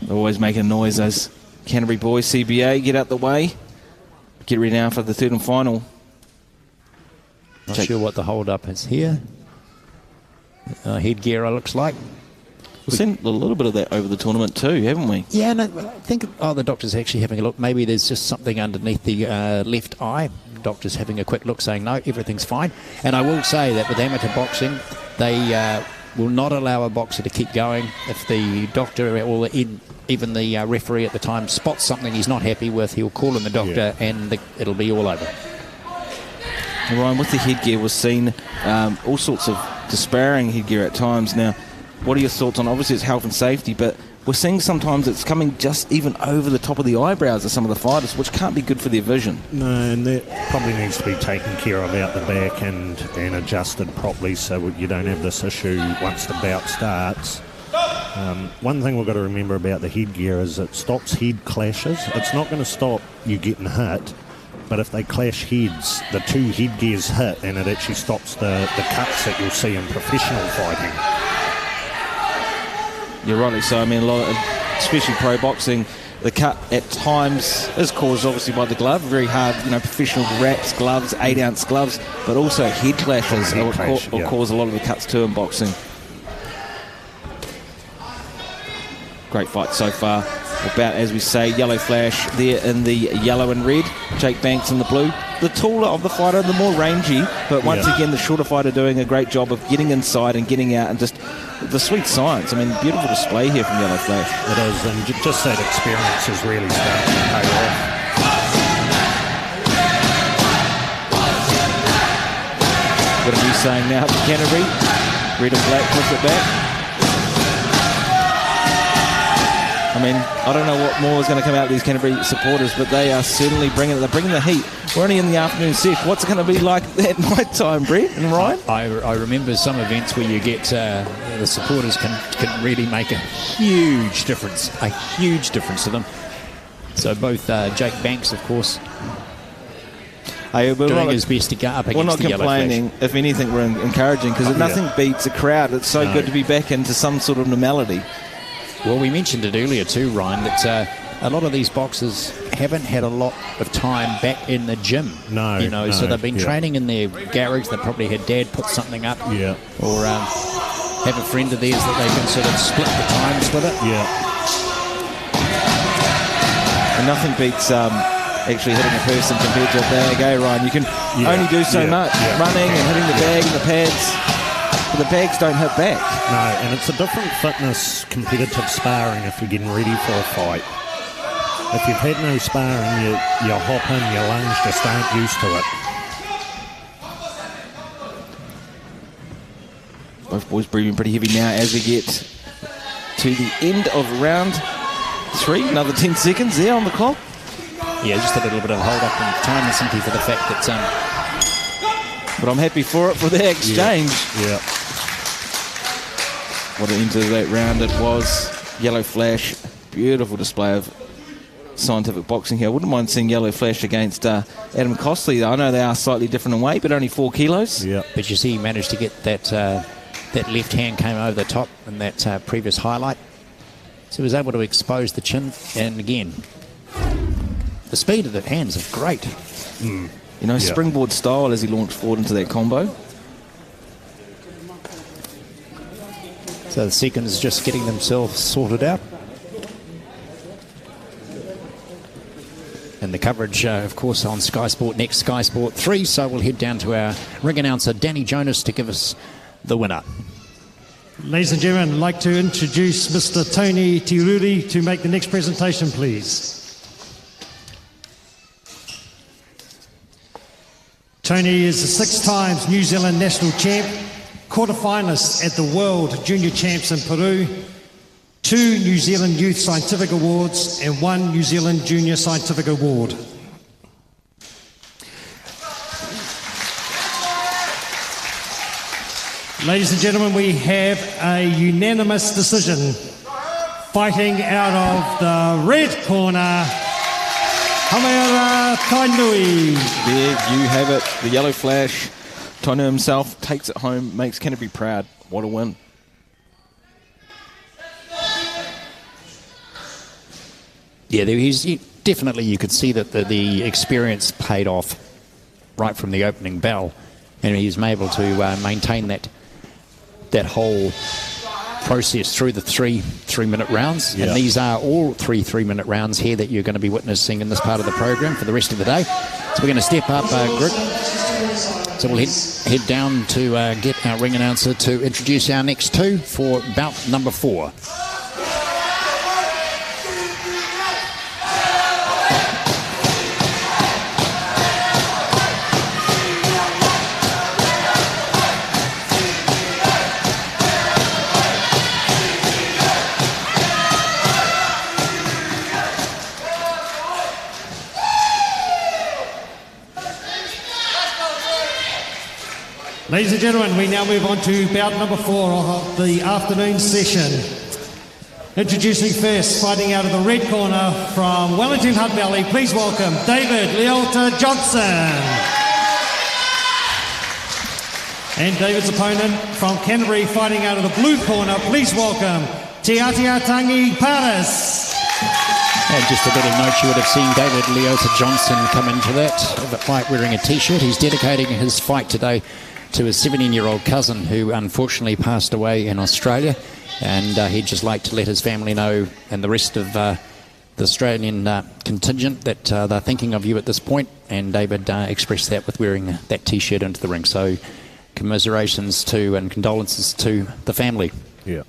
They're always making noise, those Canterbury boys. CBA, get out the way. Get ready now for the third and final. Not sure what the hold-up is here. Headgear, it looks like. We've seen a little bit of that over the tournament too, haven't we? Yeah, no, I think the doctor's actually having a look. Maybe there's just something underneath the left eye. Doctor's having a quick look, saying, no, everything's fine. And I will say that with amateur boxing, they will not allow a boxer to keep going if the doctor or even the referee at the time spots something he's not happy with. He'll call in the doctor and it'll be all over. And Ryan, with the headgear, we've seen all sorts of disparaging headgear at times. Now, what are your thoughts on, obviously it's health and safety, but we're seeing sometimes it's coming just even over the top of the eyebrows of some of the fighters, which can't be good for their vision. No, and that probably needs to be taken care of out the back and adjusted properly so you don't have this issue once the bout starts. One thing we've got to remember about the headgear is it stops head clashes. It's not going to stop you getting hit, but if they clash heads, the two headgears hit and it actually stops the cuts that you'll see in professional fighting. You're right, so I mean, a lot of, especially pro boxing, the cut at times is caused obviously by the glove, very hard, professional wraps, gloves, 8-ounce gloves, but also head clashes will cause a lot of the cuts too in boxing. Great fight so far. About, as we say, Yellow Flash there in the yellow and red, Jake Banks in the blue. The taller of the fighter, the more rangy, but once again, the shorter fighter doing a great job of getting inside and getting out and just the sweet science. I mean, beautiful display here from Yellow Flash. It is, and just that experience is really starting to pay off. What are you saying now for Canterbury? Red and black, push it back. I mean, I don't know what more is going to come out of these Canterbury supporters, but they are certainly bringing the heat. We're only in the afternoon set. What's it going to be like at night time, Brett and Ryan? I remember some events where you get the supporters can really make a huge difference to them. So both Jake Banks, of course, doing his best to go up against the Yellow Flash. We're not complaining. If anything, we're encouraging because nothing beats a crowd. It's so good to be back into some sort of normality. Well, we mentioned it earlier too, Ryan, that a lot of these boxers haven't had a lot of time back in the gym. No, so they've been training in their garage. They probably had Dad put something up, or have a friend of theirs that they can sort of split the times with it. And nothing beats actually hitting a person compared to a bag, Ryan? You can only do so much, running and hitting the bag and the pads. But the bags don't hit back. No, and it's a different fitness, competitive sparring if you're getting ready for a fight. If you've had no sparring, you hop in, your lungs just aren't used to it. Both boys breathing pretty heavy now as we get to the end of round 3. Another 10 seconds there on the clock. Yeah, just a little bit of hold up in time, and simply for the fact that... but I'm happy for the exchange. Yeah. What an end to that round it was. Yellow Flash, beautiful display of scientific boxing here. I wouldn't mind seeing Yellow Flash against Adam Costley. I know they are slightly different in weight, but only 4 kilos. Yeah. But you see he managed to get that that left hand came over the top in that previous highlight. So he was able to expose the chin. And again, the speed of the hands is great. You know, springboard style as he launched forward into that combo. So the seconds just getting themselves sorted out. And the coverage, of course, on Sky Sport Next, Sky Sport 3. So we'll head down to our ring announcer, Danny Jonas, to give us the winner. Ladies and gentlemen, I'd like to introduce Mr. Tony Tiruri to make the next presentation, please. Tony is a 6 times New Zealand national champ, quarter-finalist at the World Junior Champs in Peru, 2 New Zealand Youth Scientific Awards and 1 New Zealand Junior Scientific Award. Ladies and gentlemen, we have a unanimous decision. Fighting out of the red corner, Hamera Tainui. There you have it. The Yellow Flash. Tainui himself takes it home, makes Canterbury proud. What a win. Yeah, definitely you could see that the experience paid off right from the opening bell. And he was able to maintain that whole process through the three-minute rounds. Yeah. And these are all 3 3-minute rounds here that you're going to be witnessing in this part of the program for the rest of the day. So we're going to step up group. So we'll head down to get our ring announcer to introduce our next 2 for bout number 4. Ladies and gentlemen, we now move on to bout number 4 of the afternoon session. Introducing first, fighting out of the red corner from Wellington Hutt Valley, please welcome David Leota Johnson. And David's opponent from Canterbury, fighting out of the blue corner, please welcome Tiatia Tangi Paris. And just a bit of note, you would have seen David Leota Johnson come into that fight wearing a T-shirt. He's dedicating his fight today to his 17-year-old cousin who unfortunately passed away in Australia, and he'd just like to let his family know and the rest of the Australian contingent that they're thinking of you at this point. And David expressed that with wearing that T-shirt into the ring. So commiserations to and condolences to the family. Yeah.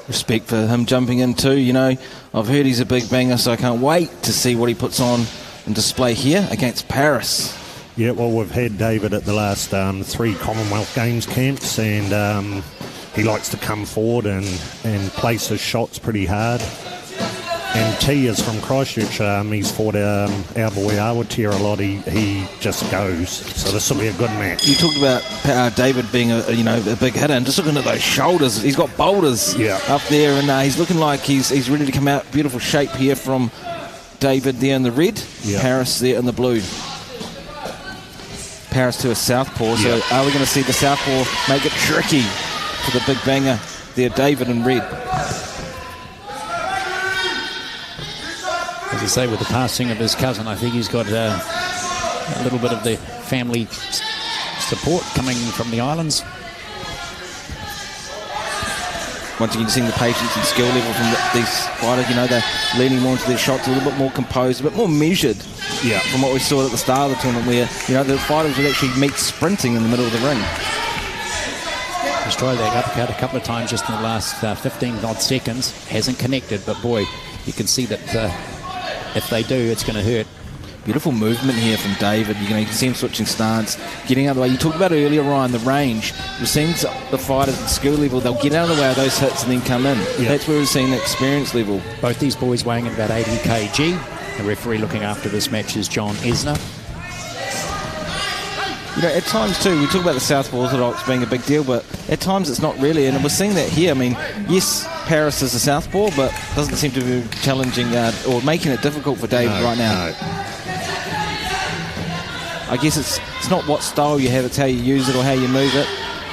Respect for him jumping in too. You know, I've heard he's a big banger, so I can't wait to see what he puts on and display here against Paris. Yeah, well, we've had David at the last 3 Commonwealth Games camps, and he likes to come forward and place his shots pretty hard. And T is from Christchurch. He's fought our boy Awatira a lot. He just goes. So this will be a good match. You talked about David being a big hitter, and just looking at those shoulders, he's got boulders up there, and he's looking like he's ready to come out. Beautiful shape here from David there in the red, Paris there in the blue. Paris to a southpaw, so are we going to see the southpaw make it tricky for the big banger there, David in red? As I say, with the passing of his cousin, I think he's got a little bit of the family support coming from the islands. Once again, seeing the patience and skill level from these fighters, they're leaning more into their shots, a little bit more composed, a bit more measured. Yeah. From what we saw at the start of the tournament, where the fighters would actually meet sprinting in the middle of the ring. He's tried that uppercut a couple of times just in the last 15 odd seconds. Hasn't connected, but boy, you can see that if they do, it's going to hurt. Beautiful movement here from David. You can see him switching stance, getting out of the way. You talked about earlier, Ryan, the range. We've seen the fighters at skill level, they'll get out of the way of those hits and then come in. Yeah. That's where we've seen the experience level. Both these boys weighing in about 80 kg. The referee looking after this match is John Esner. At times too, we talk about the Southpaw Orthodox being a big deal, but at times it's not really, and we're seeing that here. I mean, yes, Paris as a southpaw, but doesn't seem to be challenging or making it difficult for David right now. No. I guess it's not what style you have, it's how you use it or how you move it.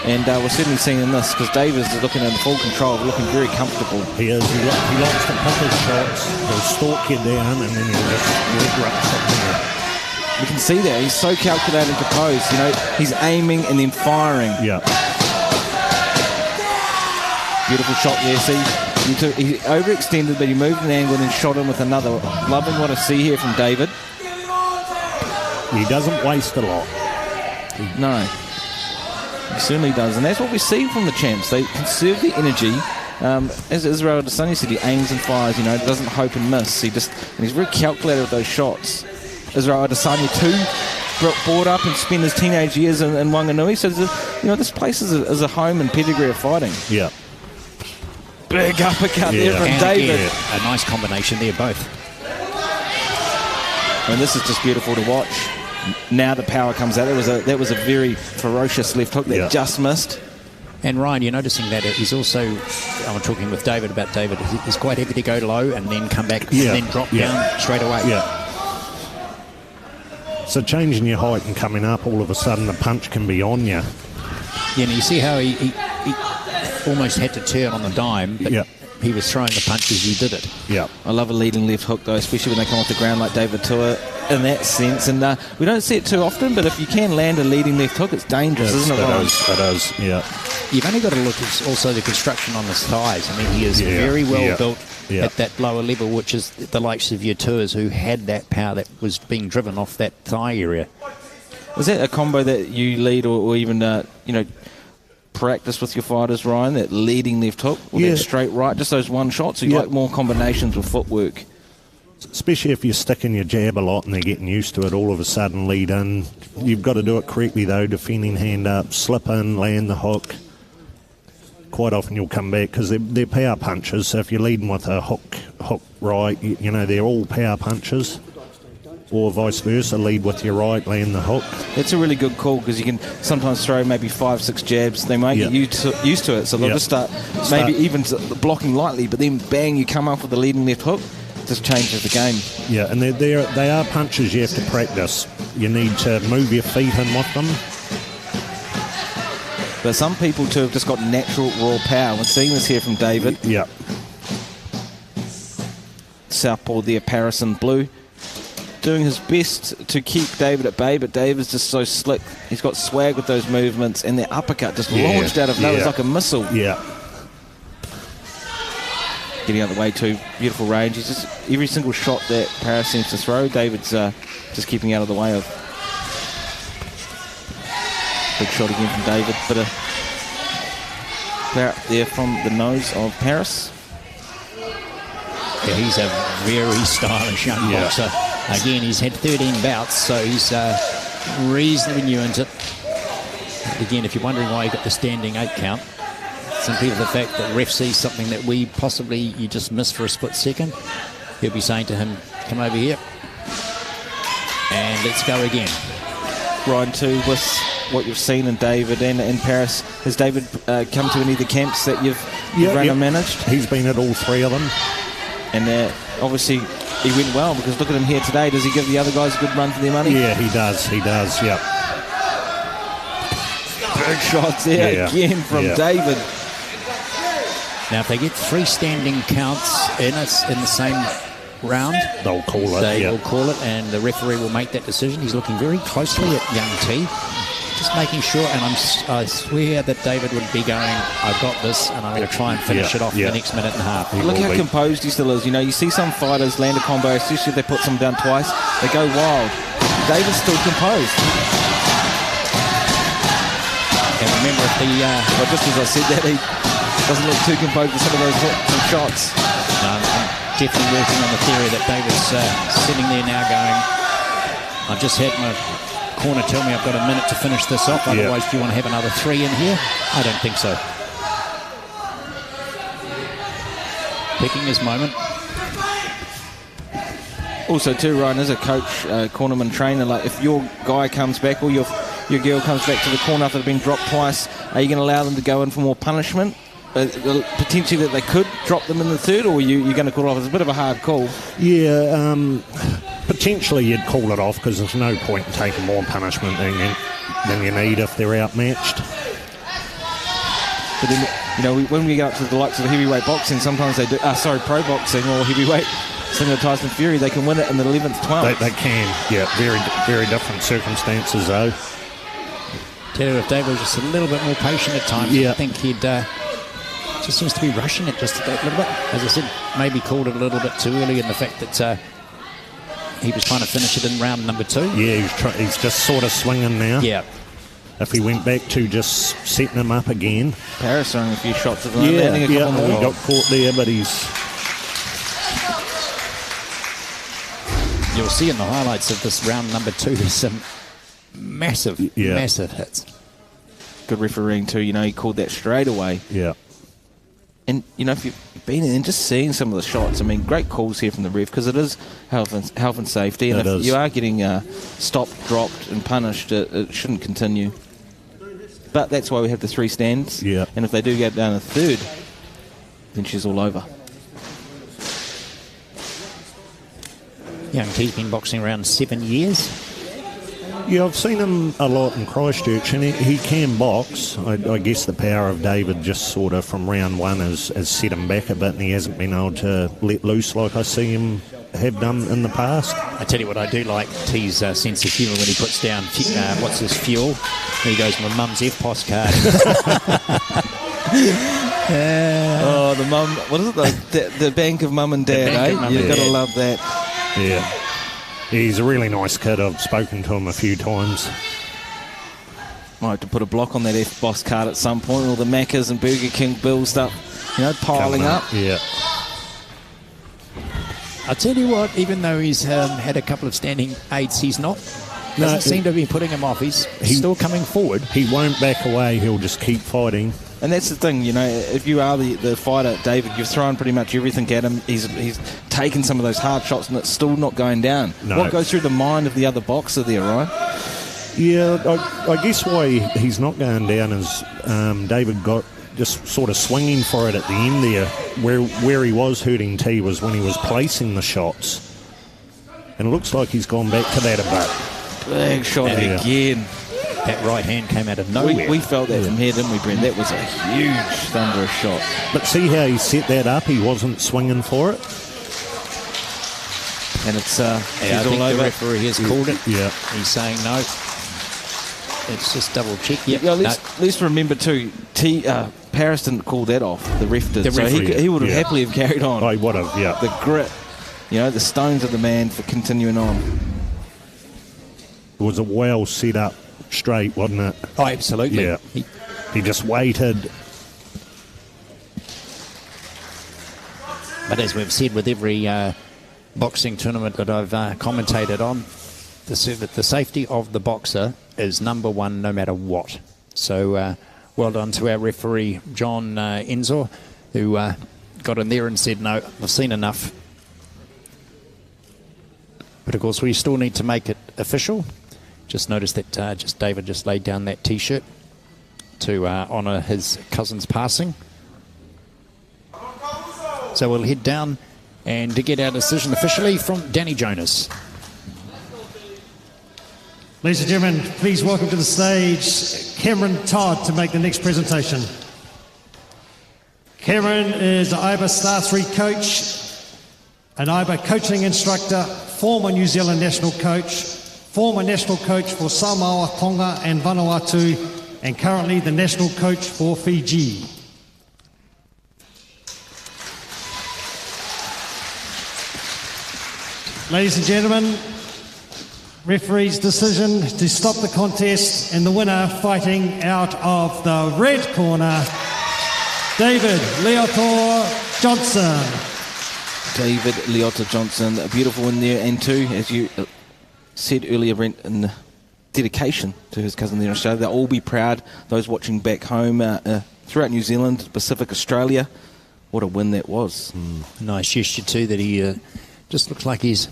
And we're certainly seeing in this, because David is looking in full control, looking very comfortable. He is. He likes to pick his shots. He'll stalk you down and then he'll just rig-rush something. You can see that. He's so calculated and composed. You know, he's aiming and then firing. Yeah. Beautiful shot there. See, he overextended, but he moved an angle and then shot him with another. Loving what I see here from David. He doesn't waste a lot. No. He certainly does. And that's what we see from the champs. They conserve the energy. As Israel Adesanya said, he aims and fires, you know, doesn't hope and miss. And he's very calculated with those shots. Israel Adesanya too brought up and spent his teenage years in Wanganui. So, you know, this place is a home and pedigree of fighting. Yeah. Big uppercut there from David. Again, a nice combination there, both. And this is just beautiful to watch. Now the power comes out. That was a very ferocious left hook that just missed. And Ryan, you're noticing that he's also, I'm talking with David about David, he's quite happy to go low and then come back and then drop down straight away. Yeah. So changing your height and coming up, all of a sudden the punch can be on you. Yeah, and you see how he almost had to turn on the dime, but he was throwing the punches, he did it. Yeah. I love a leading left hook, though, especially when they come off the ground like David Tua in that sense. And we don't see it too often, but if you can land a leading left hook, it's dangerous, isn't it, Ryan? It is, yeah. You've only got to look at also the construction on his thighs. I mean, he is very well built at that lower level, which is the likes of your Tuas who had that power that was being driven off that thigh area. Is that a combo that you lead or even, practice with your fighters, Ryan, that leading left hook or that straight right, just those one shots? So you like more combinations with footwork? Especially if you're sticking your jab a lot and they're getting used to it, all of a sudden lead in. You've got to do it correctly, though, defending hand up, slip in, land the hook. Quite often you'll come back because they're power punches. So if you're leading with a hook right, you know, they're all power punches. Or vice versa, lead with your right, land the hook. That's a really good call because you can sometimes throw maybe 5-6 jabs. They might get used to it, so they'll just start maybe even blocking lightly, but then bang, you come up with the leading left hook. It just changes the game. Yeah, and they are punches you have to practice. You need to move your feet in with them. But some people too have just got natural raw power. We're seeing this here from David. Yeah. Southpaw there, Paris in blue. Doing his best to keep David at bay, but David's just so slick. He's got swag with those movements, and the uppercut just launched out of nowhere. It's like a missile. Yeah. Getting out of the way too. Beautiful range. He's just every single shot that Paris seems to throw, David's just keeping out of the way of. Big shot again from David. Bit of clear up there from the nose of Paris. Yeah, he's a very stylish young boxer. Again, he's had 13 bouts, so he's reasonably new into it. Again, if you're wondering why he got the standing 8 count, simply the fact that ref sees something that you just missed for a split second, he'll be saying to him, come over here, and let's go again. Ryan, too, with what you've seen in David and in Paris, has David come to any of the camps that you've run and managed? He's been at all 3 of them. And obviously he went well, because look at him here today. Does he give the other guys a good run for their money? Yeah, he does, yeah. Good shots there again from David. Now, if they get 3 standing counts in the same round, they'll call it. They will call it, and the referee will make that decision. He's looking very closely at young T, just making sure, and I swear that David would be going, I've got this, and I'm going to try and finish it off in the next minute and a half. Look how composed he still is. You know, you see some fighters land a combo, especially if they put some down twice, they go wild. David's still composed. And remember, if well, just as I said that, he doesn't look too composed with some of those shots. I'm definitely working on the theory that David's sitting there now going, I've just had my corner tell me I've got a minute to finish this off, otherwise do you want to have another 3 in here? I don't think so. Picking his moment. Also too, Ryan, as a coach, cornerman trainer, like if your guy comes back or your girl comes back to the corner after they've been dropped twice, are you going to allow them to go in for more punishment? potentially that they could drop them in the third, or you're going to call it off? It's a bit of a hard call. Yeah, potentially you'd call it off because there's no point in taking more punishment than you need if they're outmatched. But then, when we get up to the likes of heavyweight boxing, sometimes they do. Pro boxing or heavyweight, similar to Tyson Fury, they can win it in the 11th, 12th. They can, yeah. Very, very different circumstances, though. Tell you, if David was just a little bit more patient at times, yeah. I think he'd just seems to be rushing it just a little bit. As I said, maybe called it a little bit too early in the fact that he was trying to finish it in round number 2. Yeah, he's just sort of swinging now. Yeah. If he went back to just setting him up again. Paris throwing a few shots at him. He got caught there, but he's... You'll see in the highlights of this round number 2, there's some massive hits. Good refereeing too, he called that straight away. Yeah. And, if you've been in and just seeing some of the shots, I mean, great calls here from the ref because it is health and safety. And if you are getting stopped, dropped and punished, it shouldn't continue. But that's why we have the 3 stands. Yeah. And if they do get down a third, then she's all over. Young T's been boxing around 7 years. Yeah, I've seen him a lot in Christchurch, and he can box. I guess the power of David just sort of from round 1 has set him back a bit, and he hasn't been able to let loose like I see him have done in the past. I tell you what, I do like T's sense of humour when he puts down, what's his fuel? He goes, my mum's FPOS card. The mum, what is it? The bank of mum and dad, You've got to love that. Yeah. He's a really nice kid. I've spoken to him a few times. Might have to put a block on that FBOS card at some point. All the Maccas and Burger King bills stuff, piling up. Yeah. I tell you what, even though he's had a couple of standing aids, he's not. Doesn't seem to be putting him off. He's still coming forward. He won't back away. He'll just keep fighting. And that's the thing, if you are the fighter, David, you've thrown pretty much everything at him. He's taken some of those hard shots and it's still not going down. No. What goes through the mind of the other boxer there, Ryan? Yeah, I guess why he's not going down is David got just sort of swinging for it at the end there. Where he was hurting T was when he was placing the shots. And it looks like he's gone back to that a bit. Big shot again. That right hand came out of nowhere. We felt that from here, didn't we, Brent? That was a huge thunderous shot. But see how he set that up? He wasn't swinging for it. And it's I think all over. The referee has called it. Yeah. He's saying no. It's just double check. Yep. Yeah, let's remember too, Paris didn't call that off. The ref did. So he would have happily have carried on. I would have, yeah. The grit, the stones of the man for continuing on. It was a well set up straight, wasn't it? Oh, absolutely. Yeah. He just waited. But as we've said with every boxing tournament that I've commentated on, the safety of the boxer is number one no matter what. So well done to our referee, John Enzor, who got in there and said, no, I've seen enough. But of course, we still need to make it official. Just noticed that David just laid down that T-shirt to honour his cousin's passing. So we'll head down and to get our decision officially from Danny Jonas. Ladies and gentlemen, please welcome to the stage Cameron Todd to make the next presentation. Cameron is an IBA Star 3 coach, an IBA coaching instructor, former New Zealand national coach, former national coach for Samoa, Tonga and Vanuatu, and currently the national coach for Fiji. Ladies and gentlemen, referee's decision to stop the contest, and the winner fighting out of the red corner, David Leotor Johnson. David Leotor Johnson, a beautiful win there, and too, as you said earlier, Brent, in dedication to his cousin there in Australia. They'll all be proud, those watching back home throughout New Zealand, Pacific Australia. What a win that was. Nice gesture too, that he just looks like he's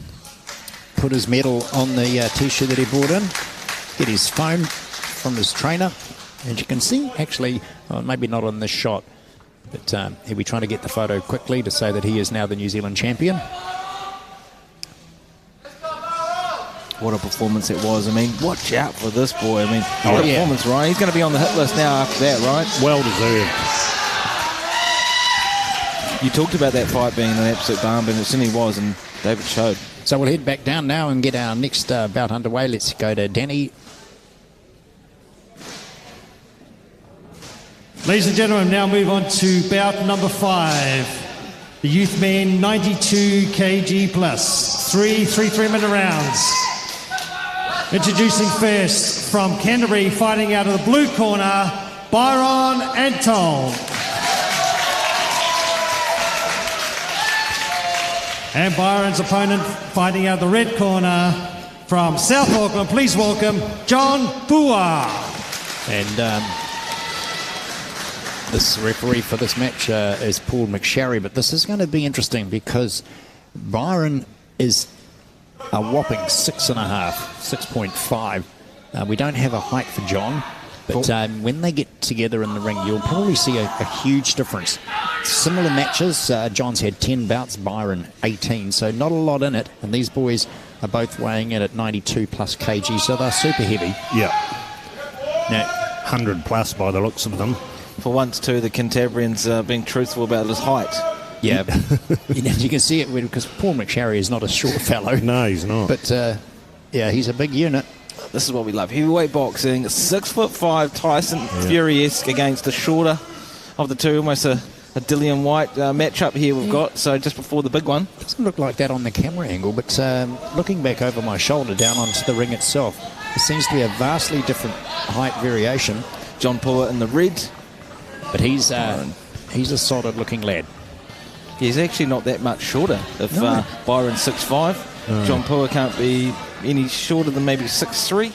put his medal on the T-shirt that he brought in. Get his phone from his trainer. And you can see, actually, maybe not on this shot, But he'll be trying to get the photo quickly to say that he is now the New Zealand champion. What a performance it was. I mean, watch out for this boy. I mean, what a performance, Ryan. He's going to be on the hit list now after that, right? Well deserved. You talked about that fight being an absolute barn, but it certainly was, and David showed. So we'll head back down now and get our next bout underway. Let's go to Danny. Ladies and gentlemen, now move on to bout number 5. The youth men, 92 kg plus. 3 minute rounds. Introducing first from Canterbury, fighting out of the blue corner, Byron Anton. And Byron's opponent fighting out of the red corner from South Auckland. Please welcome John Pua. And this referee for this match is Paul McSharry, but this is going to be interesting because Byron is a whopping 6.5, 6.5. We don't have a height for John, but when they get together in the ring, you'll probably see a huge difference. Similar matches, John's had 10 bouts, Byron 18, so not a lot in it, and these boys are both weighing in at 92 plus kg, so they're super heavy. Yeah. Now, 100 plus by the looks of them. For once, too, the Cantabrian's being truthful about his height. yeah, you can see it because Paul McSharry is not a short fellow. No, he's not. But, yeah, he's a big unit. This is what we love. Heavyweight boxing, 6'5" Tyson Fury-esque against the shorter of the two, almost a Dillian White matchup here we've got, so just before the big one. It doesn't look like that on the camera angle, but looking back over my shoulder down onto the ring itself, there seems to be a vastly different height variation. John Pua in the red. But he's a solid looking lad. He's actually not that much shorter. If Byron's 6'5", John Pua can't be any shorter than maybe 6'3",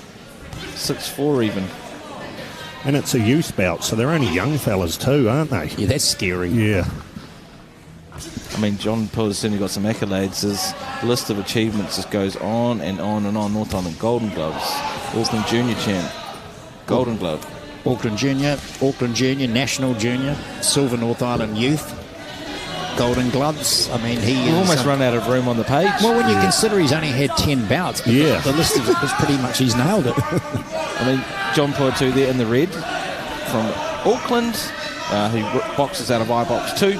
6'4" even. And it's a youth bout, so they're only young fellas too, aren't they? Yeah, that's scary. Yeah. I mean, John Pua's certainly got some accolades. His list of achievements just goes on and on and on. North Island Golden Gloves, Auckland Junior Champ, Golden Glove. Auckland Junior, National Junior, Silver North Island Youth, Golden Gloves. I mean, We've almost run out of room on the page. Well, when you consider he's only had 10 bouts, but the list of it was pretty much he's nailed it. I mean, John Pua too there in the red from Auckland, who boxes out of iBox 2.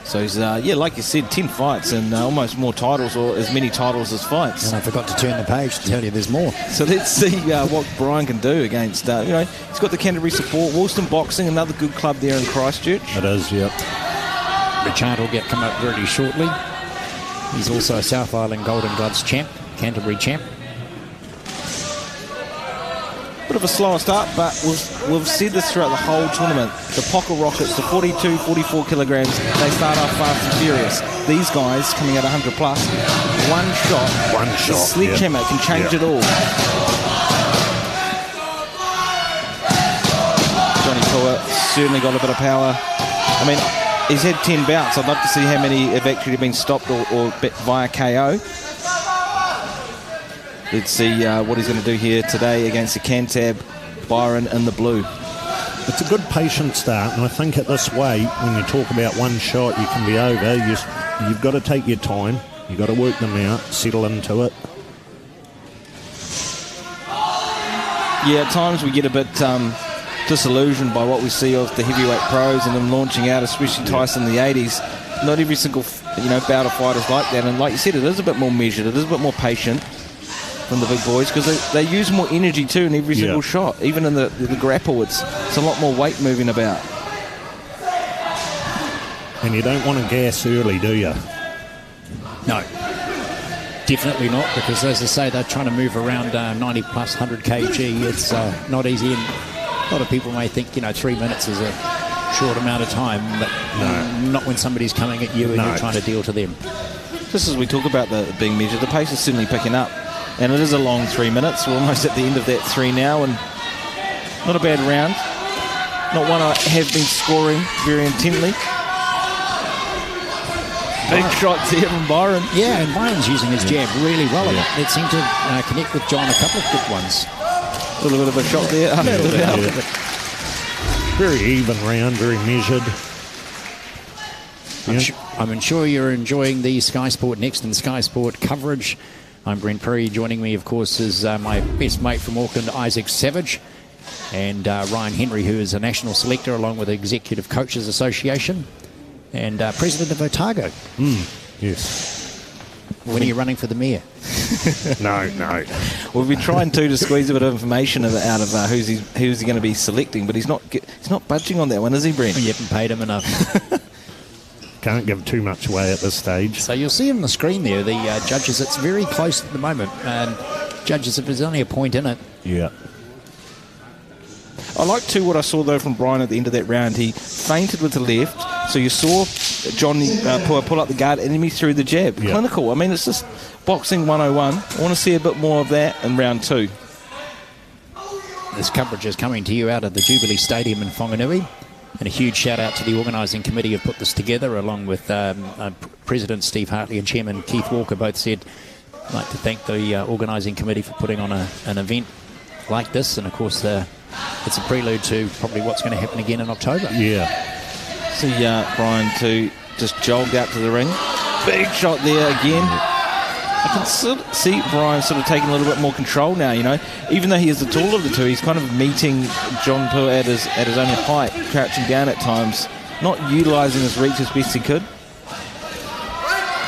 So he's, like you said, 10 fights and almost more titles, or as many titles as fights. And I forgot to turn the page to tell you there's more. So let's see what Brian can do against, he's got the Canterbury support. Wollston Boxing, another good club there in Christchurch. It is, yep. The chart will come up very shortly. He's also a South Island Golden Gloves champ, Canterbury champ. Bit of a slower start, but we've said this throughout the whole tournament. The Pocket Rockets, the 42, 44 kilograms, they start off fast and furious. These guys coming at 100 plus, one shot, the sledgehammer can change it all. Johnny Pua certainly got a bit of power. I mean, he's had 10 bouts. I'd love to see how many have actually been stopped or via KO. Let's see what he's going to do here today against the Cantab, Byron in the blue. It's a good patient start, and I think at this weight, when you talk about one shot, you can be over. You've got to take your time. You've got to work them out, settle into it. Yeah, at times we get a bit disillusioned by what we see of the heavyweight pros and them launching out, especially Tyson in the 80s. Not every single bout of fighters like that, and like you said, it is a bit more measured, it is a bit more patient from the big boys, because they use more energy too in every single shot. Even in the grapple, it's a lot more weight moving about. And you don't want to gas early, do you? No, definitely not, because as I say, they're trying to move around 90 plus 100 kg. It's not easy, and a lot of people may think 3 minutes is a short amount of time, but not when somebody's coming at you and you're trying to deal to them. Just as we talk about the being measured, the pace is certainly picking up. And it is a long 3 minutes. We're almost at the end of that 3 now, and not a bad round. Not one I have been scoring very intently. Big shots here from Byron. Yeah, and Byron's using his jab really well. It seemed to connect with John a couple of good ones. A little bit of a shot there. Very even round, very measured. I'm sure you're enjoying the Sky Sport Next and Sky Sport coverage. I'm Brent Perry. Joining me, of course, is my best mate from Auckland, Isaac Savage, and Ryan Henry, who is a national selector along with the Executive Coaches Association and president of Otago. Yes. When are you running for the mayor? No. We've been trying to squeeze a bit of information out of who's he going to be selecting, but he's not budging on that one, is he, Brent? You haven't paid him enough. Can't give too much away at this stage. So you'll see on the screen there, the judges. It's very close at the moment. Judges, if there's only a point in it. Yeah. I like too what I saw though from Brian at the end of that round. He feinted with the left, so you saw Johnny pull up the guard and he threw the jab. Yeah. Clinical. I mean, it's just boxing 101. I want to see a bit more of that in round 2. This coverage is coming to you out of the Jubilee Stadium in Wanganui. And a huge shout out to the organising committee who put this together, along with President Steve Hartley and Chairman Keith Walker. Both said, I'd like to thank the organising committee for putting on an event like this. And of course, it's a prelude to probably what's going to happen again in October. Yeah. See Brian to just jog out to the ring. Big shot there again. I can see Brian sort of taking a little bit more control now, you know. Even though he is the taller of the two, he's kind of meeting John Pua at his own height, crouching down at times, not utilising his reach as best he could.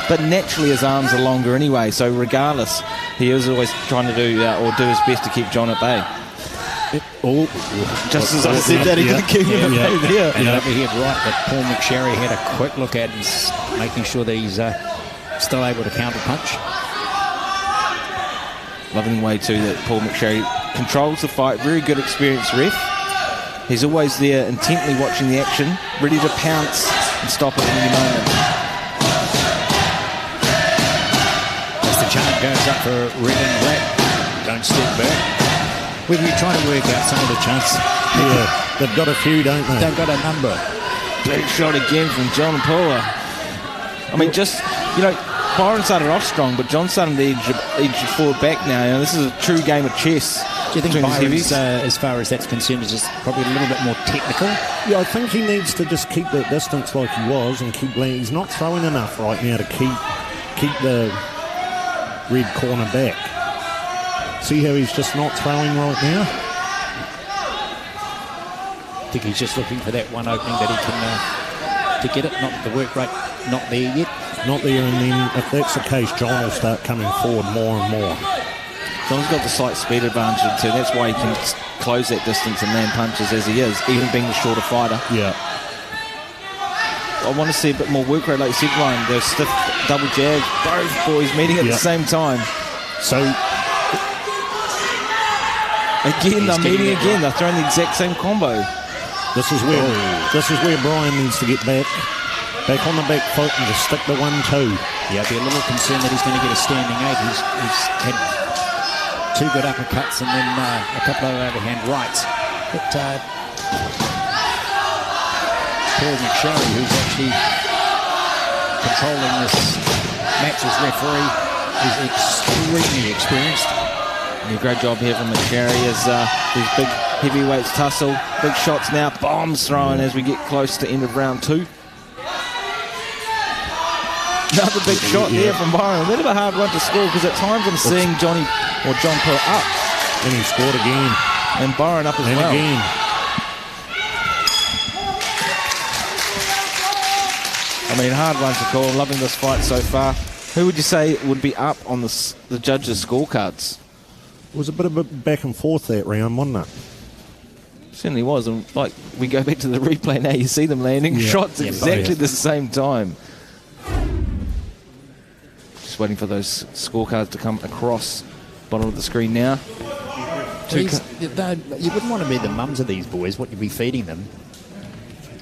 But naturally his arms are longer anyway, so regardless, he is always trying to do his best to keep John at bay. Just as I said that, he didn't keep him at bay there. And over here, right, that Paul McSherry had a quick look at and making sure that he's still able to counter punch. Loving the way too that Paul McSherry controls the fight. Very good experienced ref. He's always there intently watching the action, ready to pounce and stop at any moment. As the chant goes up for red and black, don't step back. We've been trying to work out some of the chants. Yeah, they've got a few, don't they? They've got a number. Big shot again from John Pua. I mean, Byron started off strong, but John starting to edge forward back now. You know, this is a true game of chess. Do you think Byron's, as far as that's concerned, is just probably a little bit more technical? Yeah, I think he needs to just keep that distance like he was and keep landing. He's not throwing enough right now to keep the red corner back. See how he's just not throwing right now? I think he's just looking for that one opening that he can to get it. Not the work rate, not there yet. Not there, and then if that's the case, John will start coming forward more and more. John's got the slight speed advantage too. That's why he can close that distance and land punches as he is, even being the shorter fighter. Yeah. I want to see a bit more work rate, like you said, Ryan. Those stiff double jabs, both boys meeting at the same time. So again, they're meeting again. They're throwing the exact same combo. This is where Brian needs to get back on the back foot and just stick the 1-2. Yeah, I'd be a little concerned that he's going to get a standing 8. He's had 2 good uppercuts and then a couple of overhand rights. But Paul McSherry, who's actually controlling this match as referee, is extremely experienced. And a great job here from McSherry as these big heavyweights tussle. Big shots now, bombs thrown as we get close to end of round 2. Another big shot there from Byron. A bit of a hard one to score because at times I'm seeing John Pua up. And he scored again. And Byron up as well. Again. I mean, hard one to call. Loving this fight so far. Who would you say would be up on the judges' scorecards? It was a bit of a back and forth that round, wasn't it? Certainly was. And like we go back to the replay now, you see them landing shots exactly the same time. Just waiting for those scorecards to come across bottom of the screen now. You wouldn't want to be the mums of these boys. What you'd be feeding them?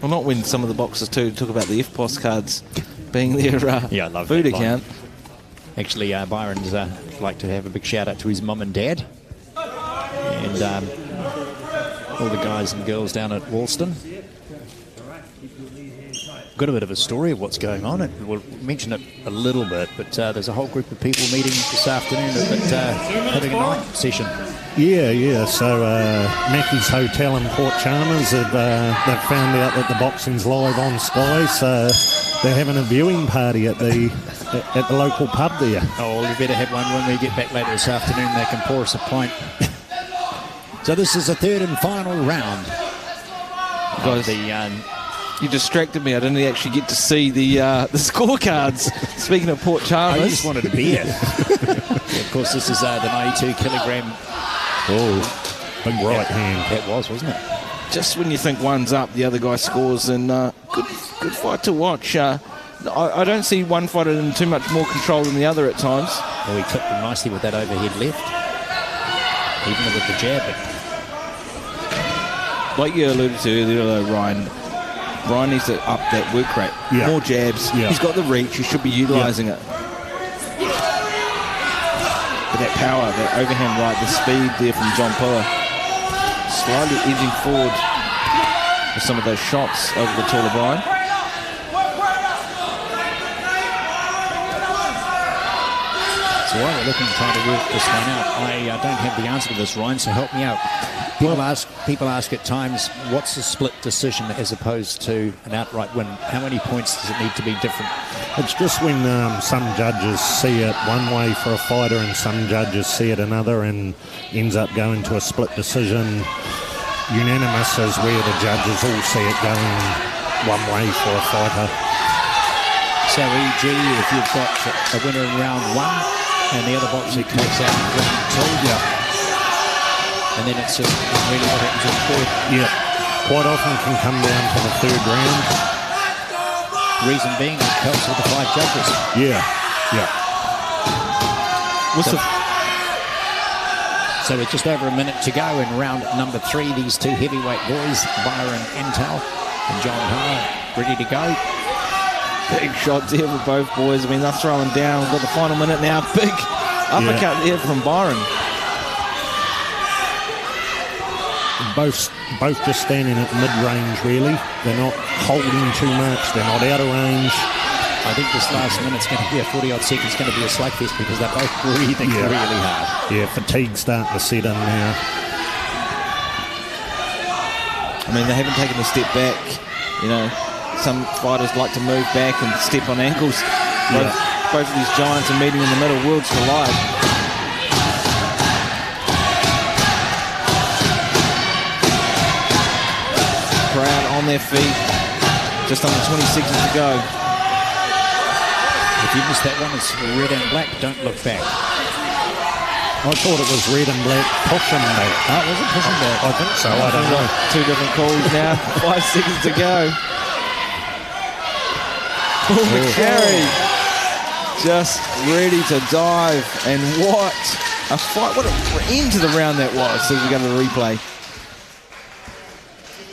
Well, not when some of the boxers too talk about the FPOS cards being their I love food that account. Actually, Byron's like to have a big shout out to his mum and dad, and all the guys and girls down at Walston. Got a bit of a story of what's going on. We'll mention it a little bit, but there's a whole group of people meeting this afternoon at having a night session. Yeah. So Mackey's Hotel in Port Chalmers they've found out that the boxing's live on Sky, so they're having a viewing party at the local pub there. Oh, well, we better have one when we get back later this afternoon. They can pour us a pint. So this is the third and final round. Guys, you distracted me. I didn't actually get to see the scorecards. Speaking of Port Chalmers. I just wanted a beer. Of course, this is the 92 kilogram. Oh, big right hand. That wasn't it? Just when you think one's up, the other guy scores, and good fight to watch. I don't see one fighter in too much more control than the other at times. Well, he clipped him nicely with that overhead left, even with the jab. Like you alluded to earlier, though, Ryan needs to up that work rate. Yeah. More jabs. Yeah. He's got the reach. He should be utilising it. But that power, that overhand right, the speed there from John Pua, slightly edging forward with some of those shots over the taller Brian. So while we're looking, trying to work this one out, I don't have the answer to this, Ryan, so help me out. People ask at times, what's a split decision as opposed to an outright win? How many points does it need to be different? It's just when some judges see it one way for a fighter and some judges see it another, and ends up going to a split decision. Unanimous is where the judges all see it going one way for a fighter. So EG, if you've got a winner in round one and the other boxer takes out in round two, and then it's just really what happens in the fourth. Yeah, quite often can come down to the third round. Reason being, it helps with the 5 judges. Yeah. So with just over a minute to go in round number 3, these two heavyweight boys, Byron Entel and John Hart, ready to go. Big shot there for both boys. I mean, they're throwing down. We've got the final minute now. Big uppercut there from Byron. Both just standing at mid-range, really. They're not holding too much. They're not out of range. I think this last minute's going to be 40-odd seconds, going to be a slugfest because they're both breathing really hard. Yeah, fatigue's starting to set in now. I mean, they haven't taken a step back. You know, some fighters like to move back and step on ankles. Both of these giants are meeting in the middle. Worlds collide. Crowd on their feet. Just under 20 seconds to go. If you missed that one, it's red and black. Don't look back. I thought it was red and black pushing back. Oh, was it pushing back? I think so. I don't know. 2 different calls now. 5 seconds to go. McCarry just ready to dive. And what a fight. What an end to the round that was. So we go to the replay.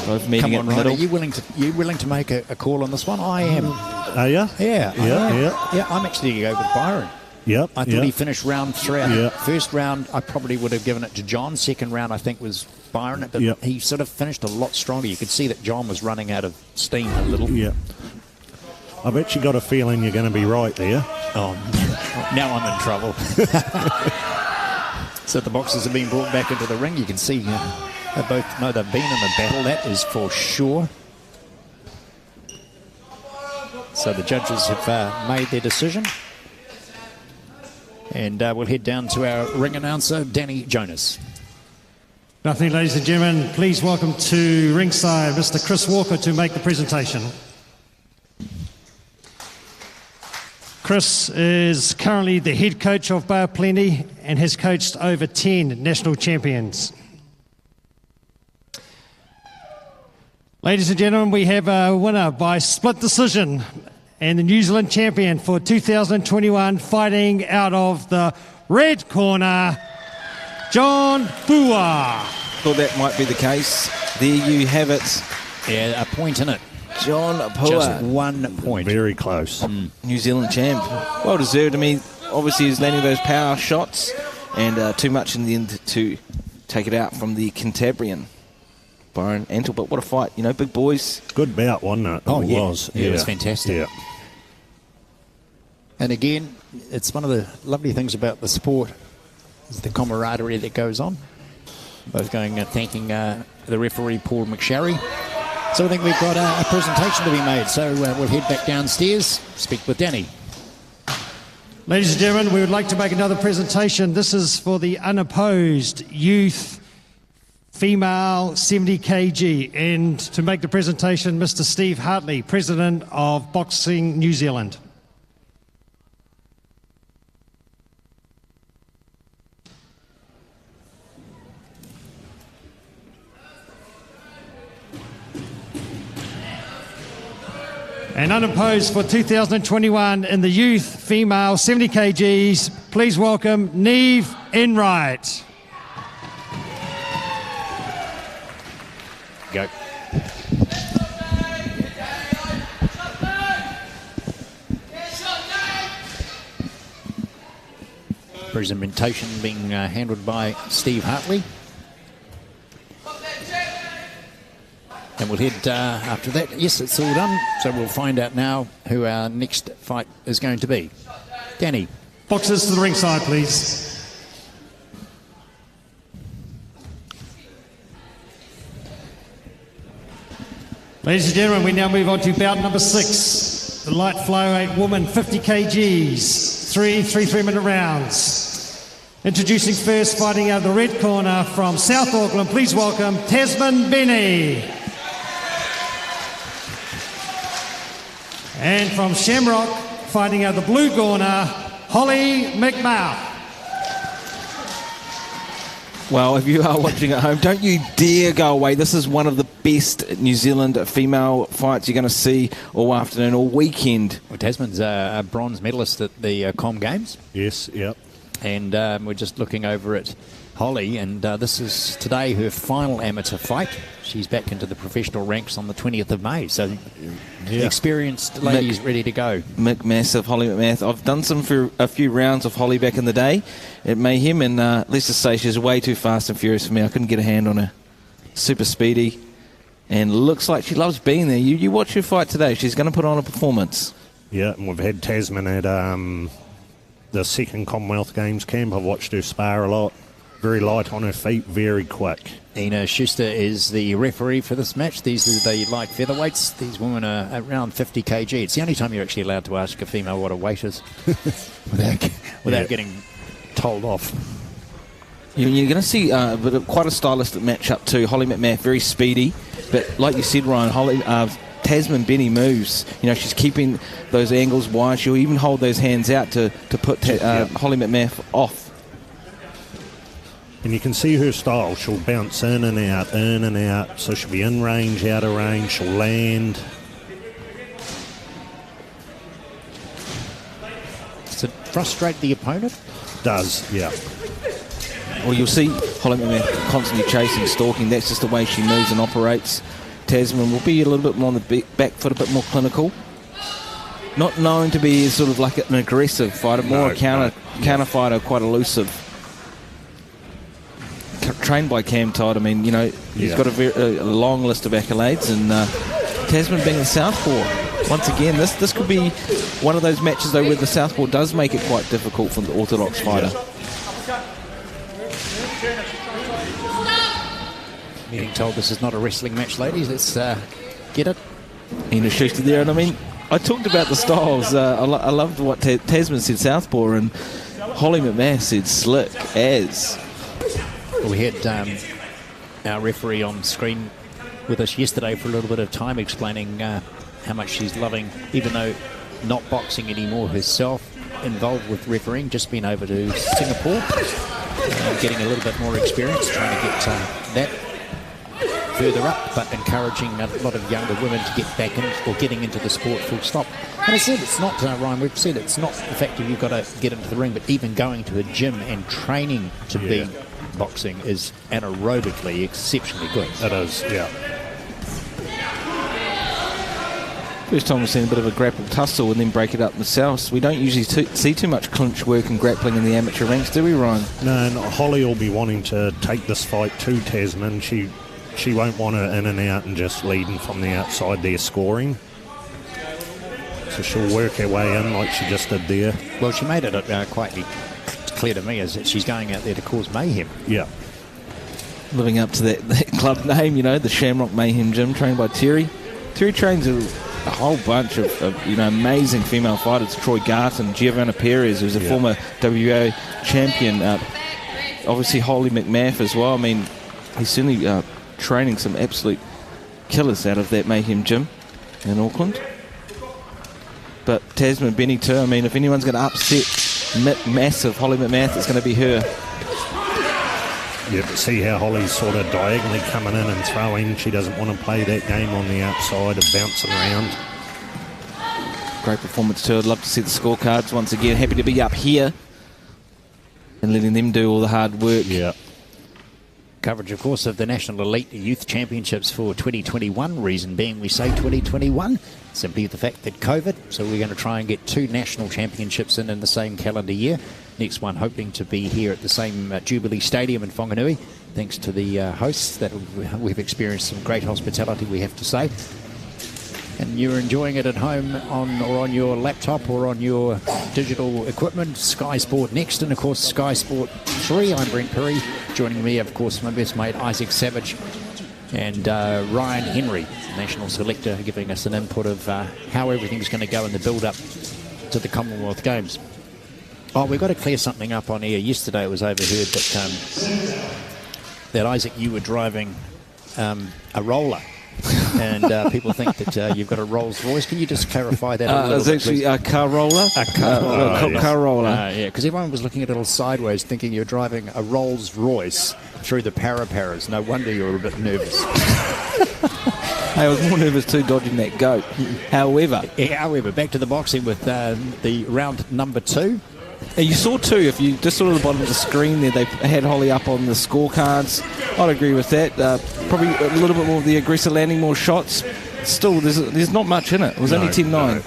Both meeting Come on, at the Ryan, middle. are you willing to make a call on this one? I am. Are you? Yeah. Yeah. I'm actually going to go with Byron. Yep. I thought he finished round 3. Yeah. First round, I probably would have given it to John. Second round, I think, was Byron. But he sort of finished a lot stronger. You could see that John was running out of steam a little. Yeah. I've actually got a feeling you're going to be right there. Oh, now I'm in trouble. So the boxers have been brought back into the ring. You can see they both know they've been in the battle. That is for sure. So the judges have made their decision. And we'll head down to our ring announcer, Danny Jonas. Good afternoon, ladies and gentlemen. Please welcome to ringside Mr. Chris Walker to make the presentation. Chris is currently the head coach of Bar Plenty and has coached over 10 national champions. Ladies and gentlemen, we have a winner by split decision and the New Zealand champion for 2021, fighting out of the red corner, John Pua. Thought that might be the case. There you have it. Yeah, a point in it. John Pua. Just 1 point. Very close. New Zealand champ. Well deserved. I mean, obviously he's landing those power shots and too much in the end to take it out from the Cantabrian, Byron Entel. But what a fight. You know, big boys. Good bout, wasn't it? Oh, it yeah. was. Yeah, it was fantastic. Yeah. And again, it's one of the lovely things about the sport is the camaraderie that goes on. Both going thanking the referee, Paul McSharry. So I think we've got a presentation to be made. So we'll head back downstairs, speak with Danny. Ladies and gentlemen, we would like to make another presentation. This is for the Unopposed Youth Female 70 kg. And to make the presentation, Mr. Steve Hartley, President of Boxing New Zealand. And unopposed for 2021 in the youth female 70 kgs, please welcome Neve Enright. Go. Presentation being handled by Steve Hartley. And we'll head after that. Yes, it's all done. So we'll find out now who our next fight is going to be. Danny. Boxers to the ringside, please. Ladies and gentlemen, we now move on to bout number 6. The light flyweight woman, 50 kgs, 3 3-minute rounds. Introducing first, fighting out of the red corner from South Auckland, please welcome Tasman Benny. And from Shamrock, fighting out of the blue corner, Holly McMahon. Well, if you are watching at home, don't you dare go away. This is one of the best New Zealand female fights you're going to see all afternoon, all weekend. Well, Tasman's a bronze medalist at the Com Games. Yes, yep. And we're just looking over at Holly, and this is today her final amateur fight. She's back into the professional ranks on the 20th of May, so experienced ladies ready to go. Massive Holly McMahon. I've done a few rounds of Holly back in the day at Mayhem, and let's just say she's way too fast and furious for me. I couldn't get a hand on her. Super speedy, and looks like she loves being there. You watch her fight today. She's going to put on a performance. Yeah, and we've had Tasman at the second Commonwealth Games camp. I've watched her spar a lot. Very light on her feet, very quick. Ina Schuster is the referee for this match. These are the light featherweights. These women are around 50 kg. It's the only time you're actually allowed to ask a female what a weight is without getting told off. You're going to see quite a stylistic matchup too. Holly McMahon, very speedy, but like you said, Ryan, Tasman Benny moves. You know, she's keeping those angles wide. She'll even hold those hands out to put Holly McMahon off. And you can see her style. She'll bounce in and out. So she'll be in range, out of range. She'll land. Does it frustrate the opponent? Does, yeah. Well, you'll see Holly McMahon constantly chasing, stalking. That's just the way she moves and operates. Tasman will be a little bit more on the back foot, a bit more clinical. Not known to be sort of like an aggressive fighter, more a counter fighter, quite elusive. Trained by Cam Todd. I mean, you know, he's got a long list of accolades, and Tasman being the southpaw. Once again, this could be one of those matches, though, where the southpaw does make it quite difficult for the orthodox fighter. Being told this is not a wrestling match, ladies. Let's get it. Ina Schuster there, and I mean, I talked about the styles. I loved what Tasman said, southpaw, and Holly McMahon said slick as. We had our referee on screen with us yesterday for a little bit of time, explaining how much she's loving, even though not boxing anymore herself, involved with refereeing, just been over to Singapore, getting a little bit more experience, trying to get that further up, but encouraging a lot of younger women to get back in or getting into the sport full stop. And I said it's not, Ryan, we've said it's not the fact that you've got to get into the ring, but even going to a gym and training to be boxing is anaerobically exceptionally good. It is, yeah. First time we've seen a bit of a grapple tussle and then break it up themselves. We don't usually see too much clinch work and grappling in the amateur ranks, do we, Ryan? No, and Holly will be wanting to take this fight to Tasman. She won't want her in and out and just leading from the outside there scoring. So she'll work her way in like she just did there. Well, she made it quite clear to me is that she's going out there to cause mayhem. Yeah. living up to that club name, the Shamrock Mayhem Gym, trained by Terry. Terry trains a whole bunch of amazing female fighters. Troy Garton, Giovanna Perez, who's a former WA champion. Obviously, Holly McMath as well. I mean, he's certainly training some absolute killers out of that Mayhem Gym in Auckland. But Tasman Benny too. I mean, if anyone's going to upset massive Holly McMath, it's going to be her. Yeah, but see how Holly's sort of diagonally coming in and throwing. She doesn't want to play that game on the outside of bouncing around. Great performance too. I'd love to see the scorecards once again. Happy to be up here and letting them do all the hard work. Yeah. Coverage, of course, of the National Elite Youth Championships for 2021. Reason being we say 2021, simply the fact that COVID. So we're going to try and get 2 national championships in the same calendar year. Next one hoping to be here at the same Jubilee Stadium in Wanganui. Thanks to the hosts that we've experienced some great hospitality, we have to say. And you're enjoying it at home on your laptop or on your digital equipment. Sky Sport Next, and of course Sky Sport 3. I'm Brent Perry. Joining me, of course, my best mate Isaac Savage and Ryan Henry, national selector, giving us an input of how everything's going to go in the build-up to the Commonwealth Games. Oh, we've got to clear something up on air. Yesterday it was overheard that Isaac, you were driving a roller. And people think that you've got a Rolls Royce. Can you just clarify that a little bit? It's actually please? a car roller. A car roller. yes. Car roller. Yeah, because everyone was looking at it a little sideways, thinking you're driving a Rolls Royce through the Paraparas. No wonder you were a bit nervous. Hey, I was more nervous too, dodging that goat. However, back to the boxing with the round number 2. and you saw too, if you just saw at the bottom of the screen there, they had Holly up on the scorecards. I'd agree with that. Probably a little bit more of the aggressive landing, more shots. Still, there's not much in it. It was only 10-9. No.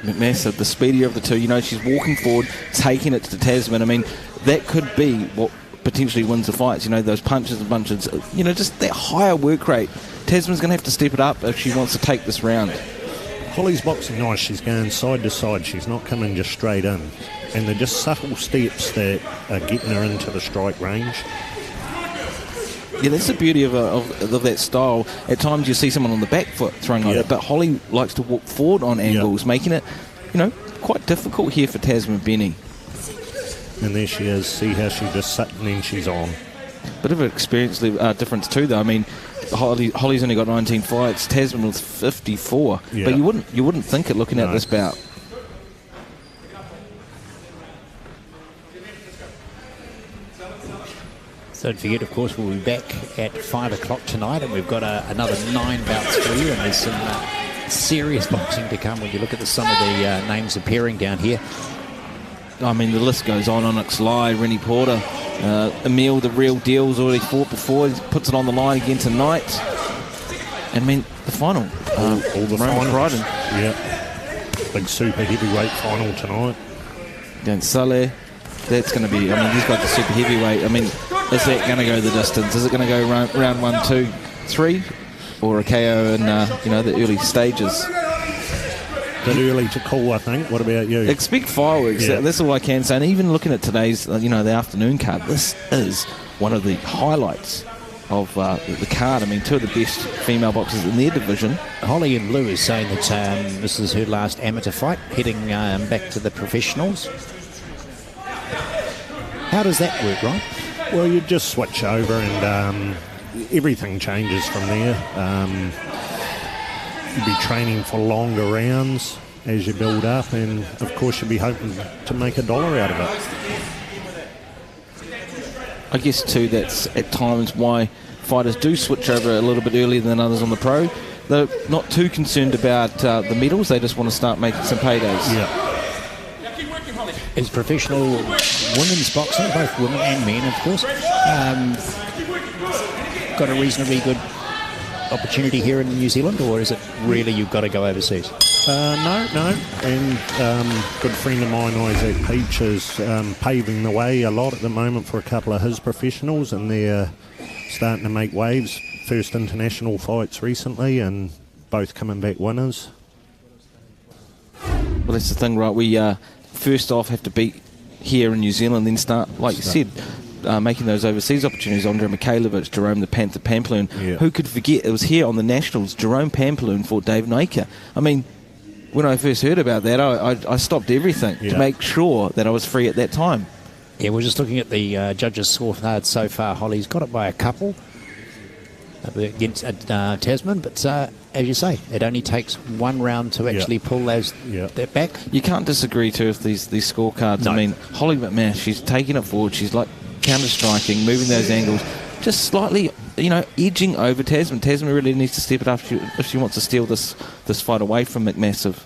McMath said the speedier of the two. She's walking forward, taking it to Tasman. I mean, that could be what potentially wins the fights. Those punches and bunches. Just that higher work rate. Tasman's going to have to step it up if she wants to take this round. Holly's boxing nice. She's going side to side. She's not coming just straight in. And they're just subtle steps that are getting her into the strike range. Yeah, that's the beauty of that style. At times you see someone on the back foot throwing like that, but Holly likes to walk forward on angles, making it, quite difficult here for Tasman Benny. And there she is. See how she just sat and then she's on. Bit of an experience difference too, though. I mean, Holly's only got 19 fights. Tasman with 54. Yeah. But you wouldn't think it looking at this bout. So don't forget, of course, we'll be back at 5 o'clock tonight, and we've got another 9 bouts for you, and there's some serious boxing to come when you look at some of the names appearing down here. I mean, the list goes on. Onyx Lai, Rennie Porter, Emil, the real deal's already fought before. He puts it on the line again tonight. And I mean, the final. All the Roman finals. Crichton. Yeah. Big super heavyweight final tonight. Against Saleh. That's going to be, he's got the super heavyweight. Is that going to go the distance? Is it going to go round 1, 2, 3? Or a KO in, the early stages? Bit early to call, I think. What about you? Expect fireworks. Yeah. That's all I can say. And even looking at today's, the afternoon card, this is one of the highlights of the card. Two of the best female boxers in their division. Holly in blue is saying that this is her last amateur fight, heading back to the professionals. How does that work, Ron? Well, you just switch over and everything changes from there. You'll be training for longer rounds as you build up, and of course you'll be hoping to make $1 out of it. I guess too that's at times why fighters do switch over a little bit earlier than others on the pro. They're not too concerned about the medals, they just want to start making some paydays. Yeah. Is professional women's boxing, both women and men, of course, got a reasonably good opportunity here in New Zealand, or is it really you've got to go overseas? No. And good friend of mine, Isaac Peach, is paving the way a lot at the moment for a couple of his professionals, and they're starting to make waves. First international fights recently, and both coming back winners. Well, that's the thing, right? We first off have to beat here in New Zealand, then start, like you said, making those overseas opportunities. Andre Mikhailovich, Jerome the Panther Pamploon. Yeah. Who could forget? It was here on the Nationals. Jerome Pamploon fought Dave Naker. I mean, when I first heard about that, I stopped everything to make sure that I was free at that time. Yeah, we're just looking at the judges' scorecard so far. Holly's got it by a couple against Tasman, but as you say, it only takes one round to actually pull that back. You can't disagree too with these scorecards. No. I mean, Holly McMath, she's taking it forward. She's like counter-striking, moving those angles, just slightly, edging over Tasman. Tasman really needs to step it up if she wants to steal this fight away from McMassive.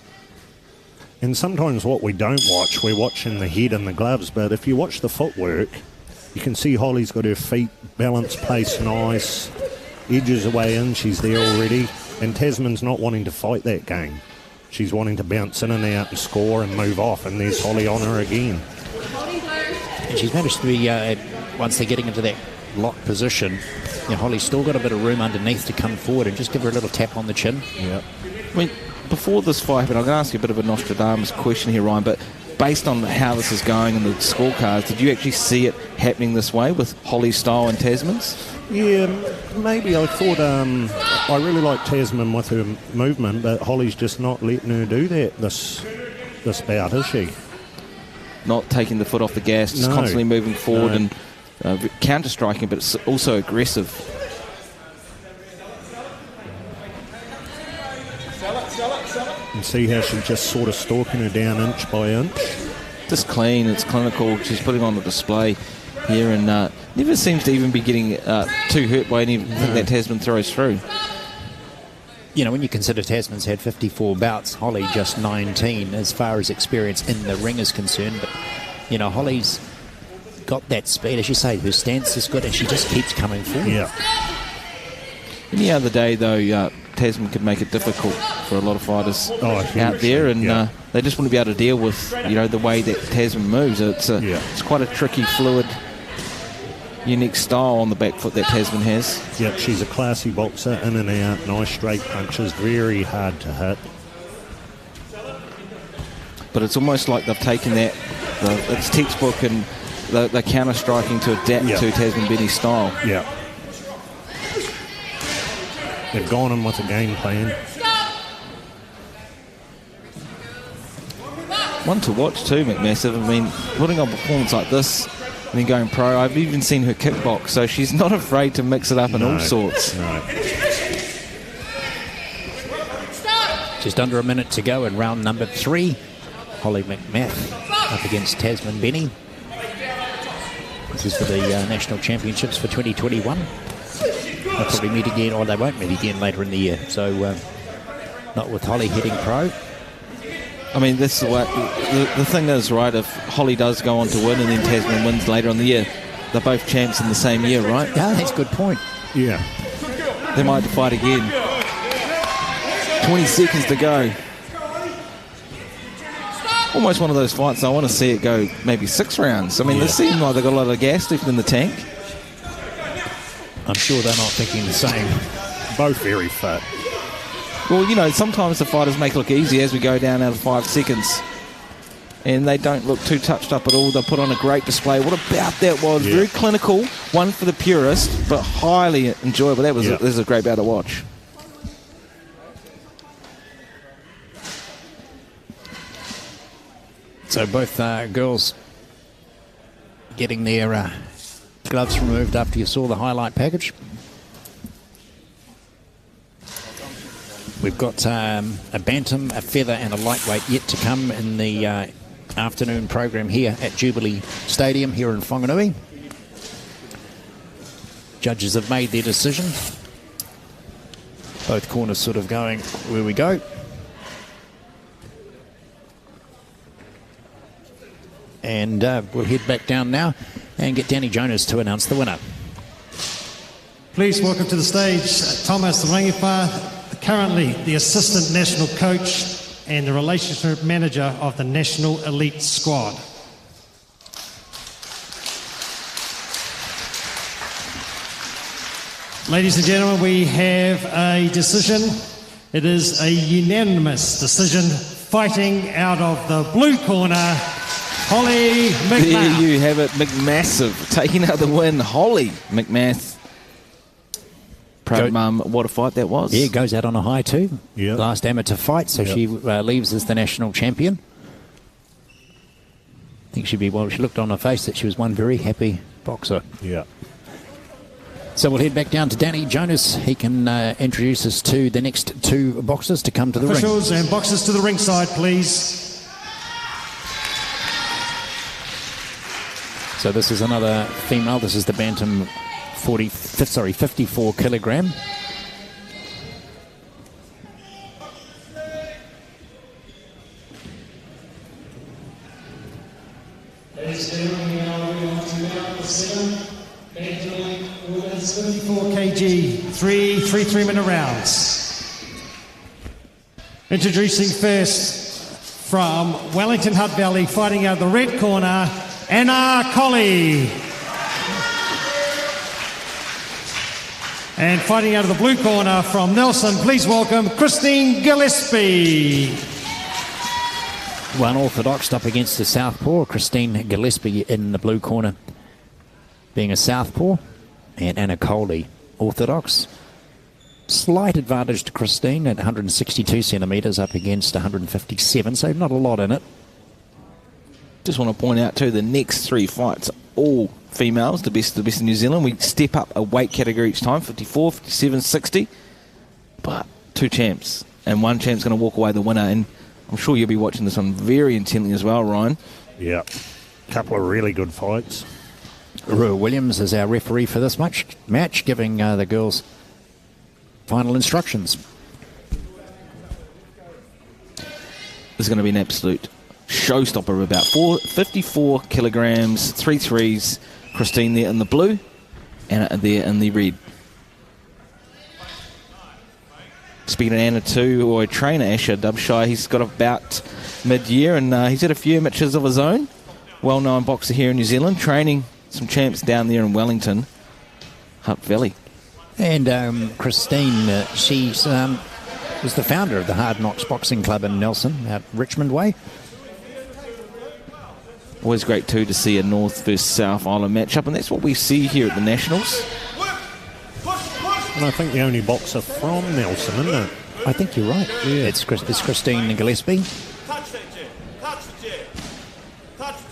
And sometimes what we don't watch, we're watching the head and the gloves, but if you watch the footwork, you can see Holly's got her feet, balance, pace nice, edges away in, she's there already, and Tasman's not wanting to fight that game. She's wanting to bounce in and out and score and move off, and there's Holly on her again. And she's managed to be, once they're getting into that lock position, Holly's still got a bit of room underneath to come forward and just give her a little tap on the chin. Yeah. I mean, before this fight, but I'm going to ask you a bit of a Nostradamus question here, Ryan, but based on how this is going and the scorecards, did you actually see it happening this way with Holly's style and Tasman's? Yeah, maybe. I thought I really like Tasman with her movement, but Holly's just not letting her do that this bout, is she? Not taking the foot off the gas, just constantly moving forward and counter-striking, but it's also aggressive. And see how she's just sort of stalking her down inch by inch. Just clean, it's clinical. She's putting on the display here and never seems to even be getting too hurt by anything that Tasman throws through. When you consider Tasman's had 54 bouts, Holly just 19 as far as experience in the ring is concerned. But, Holly's got that speed. As you say, her stance is good and she just keeps coming forward. Yeah. Any other day, though, Tasman could make it difficult for a lot of fighters out there, and they just wouldn't be able to deal with, the way that Tasman moves. It's quite a tricky, fluid, unique style on the back foot that Tasman has. Yeah, she's a classy boxer, in and out, nice straight punches, very hard to hit. But it's almost like they've taken that, it's textbook, and they're counter-striking to adapt to Tasman Benny's style. Yeah. They've gone in with a game plan. One to watch too, McMassive. I mean, putting on a performance like this and then going pro, I've even seen her kickbox, so she's not afraid to mix it up in all sorts. No. Just under a minute to go in round number 3. Holly McMath up against Tasman Benny. This is for the National Championships for 2021. They'll probably meet again, or they won't meet again later in the year. So, not with Holly heading pro. I mean, that's the way. The thing is, right, if Holly does go on to win and then Tasman wins later in the year, they're both champs in the same year, right? Yeah, that's a good point. Yeah. They might fight again. 20 seconds to go. Almost one of those fights I want to see it go maybe 6 rounds. I mean, they seem like they've got a lot of gas left in the tank. I'm sure they're not thinking the same. Both very fit. Well, sometimes the fighters make it look easy as we go down out of 5 seconds. And they don't look too touched up at all. They put on a great display. What a bout that was. Yeah. Very clinical. One for the purist, but highly enjoyable. That was this is a great bout to watch. So both girls getting their gloves removed after you saw the highlight package. We've got a bantam, a feather and a lightweight yet to come in the afternoon program here at Jubilee Stadium here in Wanganui. Judges have made their decision. Both corners sort of going where we go. And we'll head back down now and get Danny Jonas to announce the winner. Please welcome to the stage Thomas Rangipa, currently the Assistant National Coach and the Relationship Manager of the National Elite Squad. Ladies and gentlemen, we have a decision. It is a unanimous decision. Fighting out of the blue corner, Holly There McMahon. you have it, McMassive taking out the win. Holly McMath. Proud mum, what a fight that was. Yeah, goes out on a high too. Yeah. Last amateur fight, so she leaves as the national champion. I think she'd be, well, she looked on her face that she was one very happy boxer. Yeah. So we'll head back down to Danny Jonas. He can introduce us to the next two boxers to come to the ring. Officials and boxers to the ringside, please. So this is another female. This is the bantam 54 kilogram. Ladies and gentlemen, we are moving on to bout the 7 bantamweight women's 54 kg, three 3-minute rounds. Introducing first from Wellington Hutt Valley, fighting out of the red corner, Anna Colley. And fighting out of the blue corner from Nelson, please welcome Christine Gillespie. One orthodox up against the southpaw, Christine Gillespie in the blue corner being a southpaw, and Anna Coley orthodox. Slight advantage to Christine at 162 centimetres up against 157, so not a lot in it. Just want to point out too, the next three fights, all females, the best in New Zealand. We step up a weight category each time, 54, 57, 60. But two champs, and one champ's going to walk away the winner. And I'm sure you'll be watching this one very intently as well, Ryan. Yeah. Couple of really good fights. Rua Williams is our referee for this match, giving the girls final instructions. This is going to be an absolute showstopper. About 54 kilograms, 3 threes. Christine there in the blue, and there in the red. Speaking of Anna too, or trainer Asher Dubshire, he's got about mid-year, and he's had a few amateurs of his own. Well-known boxer here in New Zealand, training some champs down there in Wellington, Hutt Valley. And Christine, she was the founder of the Hard Knocks Boxing Club in Nelson, out Richmond Way. Always great too to see a North versus South Island matchup, and that's what we see here at the Nationals. And I think the only boxer from Nelson, isn't it? I think you're right. Yeah. It's Christine Gillespie.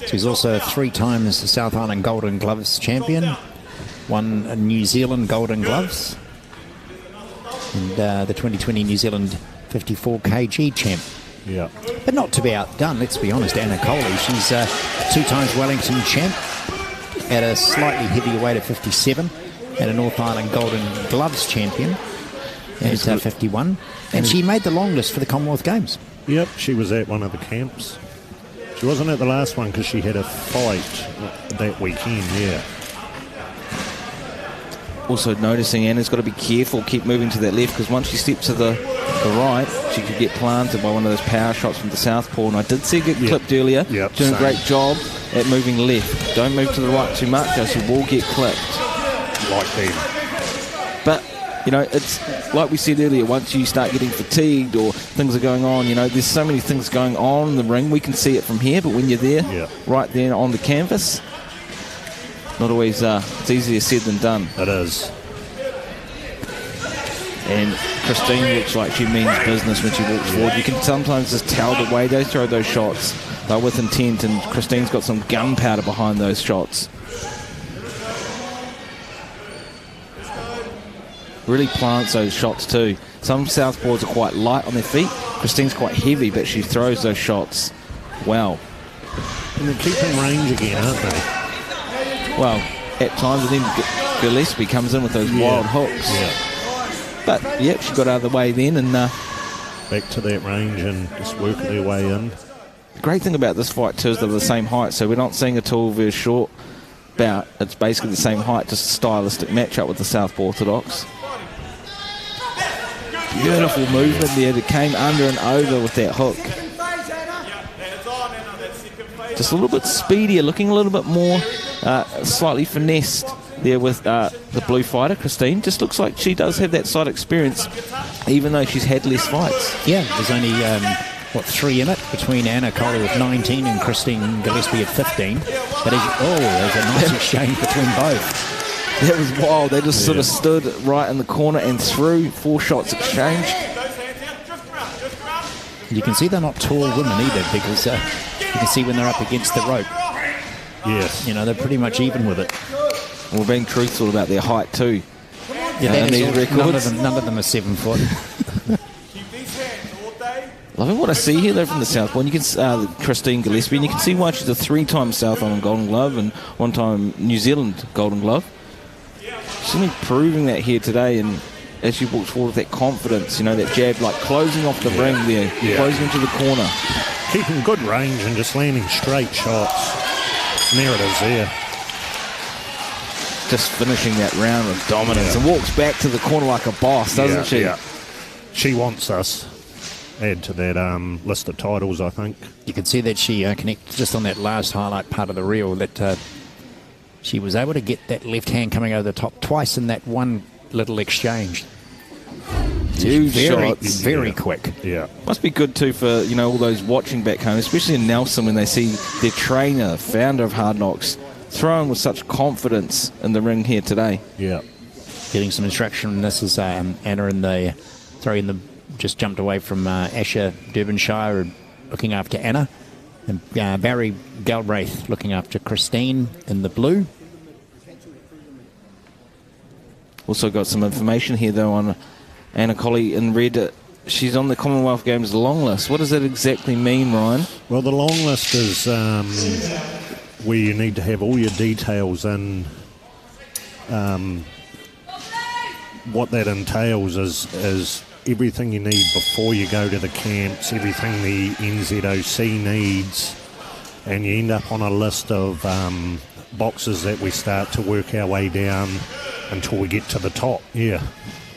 She's also 3 times the South Island Golden Gloves champion, 1 New Zealand Golden Gloves, and the 2020 New Zealand 54 kg champ. Yeah. But not to be outdone, let's be honest, Anna Coley, she's 2 times Wellington champ at a slightly heavier weight of 57, and a North Island Golden Gloves champion at 51. And she made the long list for the Commonwealth Games. Yep, she was at one of the camps. She wasn't at the last one because she had a fight that weekend, yeah. Also noticing Anna's got to be careful, keep moving to that left, because once she steps to the right, she could get planted by one of those power shots from the southpaw. And I did see her get clipped earlier. Yep, doing same. a great job at moving left. Don't move to the right too much, or she will get clipped. Like them. But, you know, it's like we said earlier, once you start getting fatigued or things are going on, you know, there's so many things going on in the ring. We can see it from here, but when you're there, right there on the canvas, not always, it's easier said than done. It is. And Christine looks like she means business when she walks forward. You can sometimes just tell the way they throw those shots. They're with intent, and Christine's got some gunpowder behind those shots. Really plants those shots too. Some southpaws are quite light on their feet. Christine's quite heavy, but she throws those shots well. And they're keeping range again, aren't they? Well, at times, and then Gillespie comes in with those wild hooks. Yeah. But, yep, she got out of the way then, and back to that range and just work their way in. the great thing about this fight too is they're the same height, so we're not seeing a tall versus short bout. It's basically the same height, just a stylistic matchup with the Southpaw Orthodox. Beautiful movement there that came under and over with that hook. Just a little bit speedier, looking a little bit more slightly finessed there with the blue fighter, Christine. Just looks like she does have that side experience, even though she's had less fights. Yeah, there's only 3 in it between Anna Colley with 19 and Christine Gillespie at 15. But there's a nice exchange between both. That was wild. They just sort of stood right in the corner and threw 4 shots exchanged. You can see they're not tall women either, because you can see when they're up against the rope. Yes. You know, they're pretty much even with it. We're being truthful about their height too. Yeah, these records. None of them are 7 foot. Loving what I see here though from the South Point. You can Christine Gillespie, and you can see why she's a 3-time South Island Golden Glove and 1-time New Zealand Golden Glove. She's been proving that here today, and as she walks forward with that confidence, you know, that jab, like closing off the ring there, closing into the corner. Keeping good range and just landing straight shots. And there it is there. Just finishing that round with dominance, and walks back to the corner like a boss, doesn't she? Yeah. She wants us. Add to that list of titles, I think. You can see that she connected just on that last highlight part of the reel, that she was able to get that left hand coming over the top twice in that one little exchange. Huge Very, shots. very quick. Yeah. Must be good too for, you know, all those watching back home, especially in Nelson, when they see their trainer, founder of Hard Knocks, throwing with such confidence in the ring here today. Yeah. Getting some instruction. This is Anna in the throwing the just jumped away from Asher Derbyshire, looking after Anna, and Barry Galbraith looking after Christine in the blue. Also got some information here though on Anna Colley in red. She's on the Commonwealth Games long list. What does that exactly mean, Ryan? Well, the long list is where you need to have all your details in. What that entails is everything you need before you go to the camps, everything the NZOC needs, and you end up on a list of boxes that we start to work our way down until we get to the top. Yeah.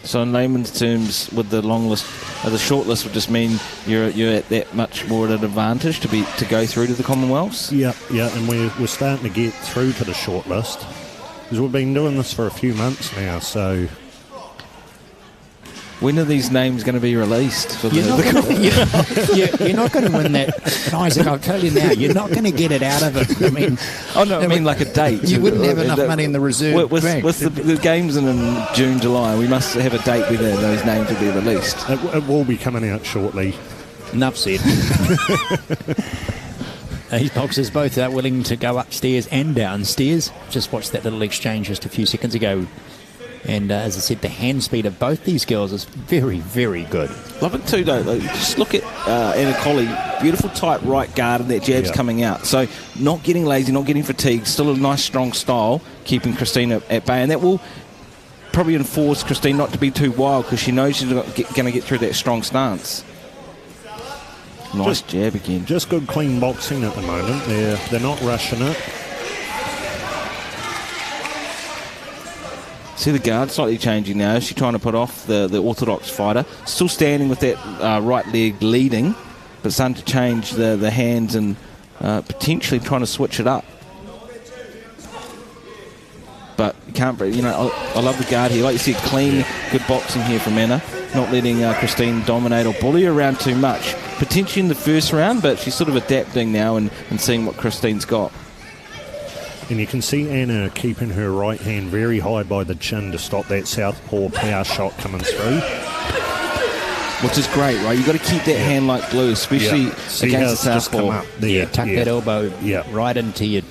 So in layman's terms, with the long list, the short list would just mean you're at that much more at an advantage to go through to the Commonwealths? Yeah, and we're starting to get through to the short list, because we've been doing this for a few months now, so... When are these names going to be released? You're not going to win that, Isaac. I'll tell you now. You're not going to get it out of it. I mean, I mean like a date. You wouldn't have enough money in the reserve bank. With the games in June, July, we must have a date where those names will be released. It will be coming out shortly. Enough said. These boxers both are willing to go upstairs and downstairs. Just watched that little exchange just a few seconds ago. And as I said, the hand speed of both these girls is very, very good. Love it too, though. Just look at Anna Colley. Beautiful tight right guard, and that jab's coming out. So not getting lazy, not getting fatigued. Still a nice, strong style, keeping Christine at bay. And that will probably enforce Christine not to be too wild, because she knows she's going to get through that strong stance. Nice jab again. Just good, clean boxing at the moment. They're not rushing it. See the guard slightly changing now. She's trying to put off the orthodox fighter. Still standing with that right leg leading, but starting to change the hands and potentially trying to switch it up. But you can't, you know, I love the guard here. Like you said, clean, good boxing here from Anna. Not letting Christine dominate or bully around too much. Potentially in the first round, but she's sort of adapting now and seeing what Christine's got. And you can see Anna keeping her right hand very high by the chin to stop that southpaw power shot coming through. Which is great, right? You've got to keep that hand like glue, especially against the southpaw. Tuck that elbow right into your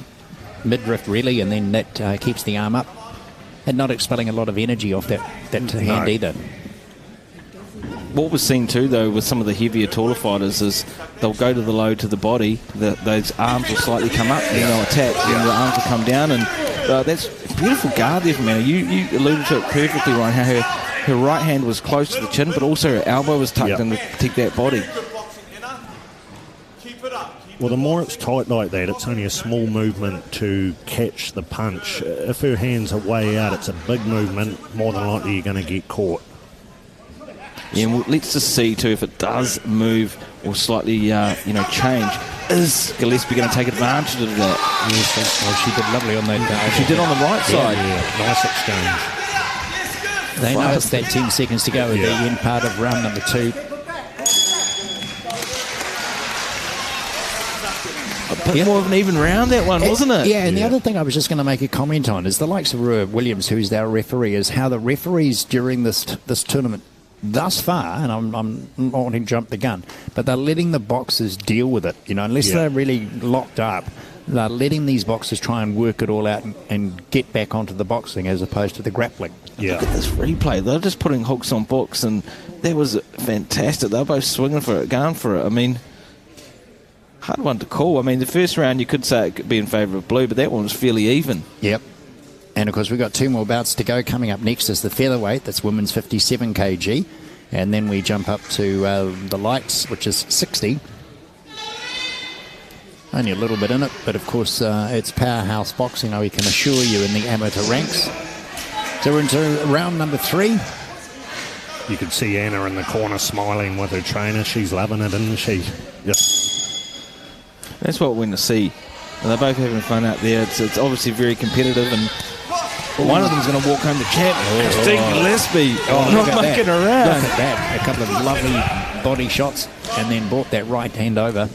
midriff, really, and then that keeps the arm up. And not expelling a lot of energy off that hand either. What we've seen too, though, with some of the heavier, taller fighters is they'll go to the low to the body, those arms will slightly come up, and they'll attack, and the arms will come down, and that's a beautiful guard there from Anna. You alluded to it perfectly, Ryan, how her right hand was close to the chin, but also her elbow was tucked in to protect that body. Well, the more it's tight like that, it's only a small movement to catch the punch. If her hands are way out, it's a big movement. More than likely, you're going to get caught. Yeah, and let's just see too if it does move or slightly, change. Is Gillespie going to take advantage of that? Yes, well, she did lovely on that. She did on the right side. Yeah, nice exchange. They know it's that 10 seconds to go at the end part of round number 2. bit more of an even round, that one, wasn't it? Yeah, and the other thing I was just going to make a comment on is the likes of Rua Williams, who's our referee, is how the referees during this tournament thus far, and I'm not wanting to jump the gun, but they're letting the boxers deal with it, unless they're really locked up. They're letting these boxers try and work it all out and get back onto the boxing as opposed to the grappling. Look at this replay. They're just putting hooks on books, and that was fantastic. They were both swinging for it, going for it. I mean, hard one to call. I mean, the first round you could say it could be in favour of blue, but that one was fairly even. Yep. And, of course, we've got 2 more bouts to go. Coming up next is the featherweight. That's women's 57 kg. And then we jump up to the lights, which is 60. Only a little bit in it, but, of course, it's powerhouse boxing, we can assure you, in the amateur ranks. So we're into round number 3. You could see Anna in the corner smiling with her trainer. She's loving it, isn't she? That's what we're going to see. And they're both having fun out there. It's obviously very competitive, and one of them's going to walk home the champ. Christine Gillespie. Not making around. Look at that. A couple of lovely body shots, and then brought that right hand over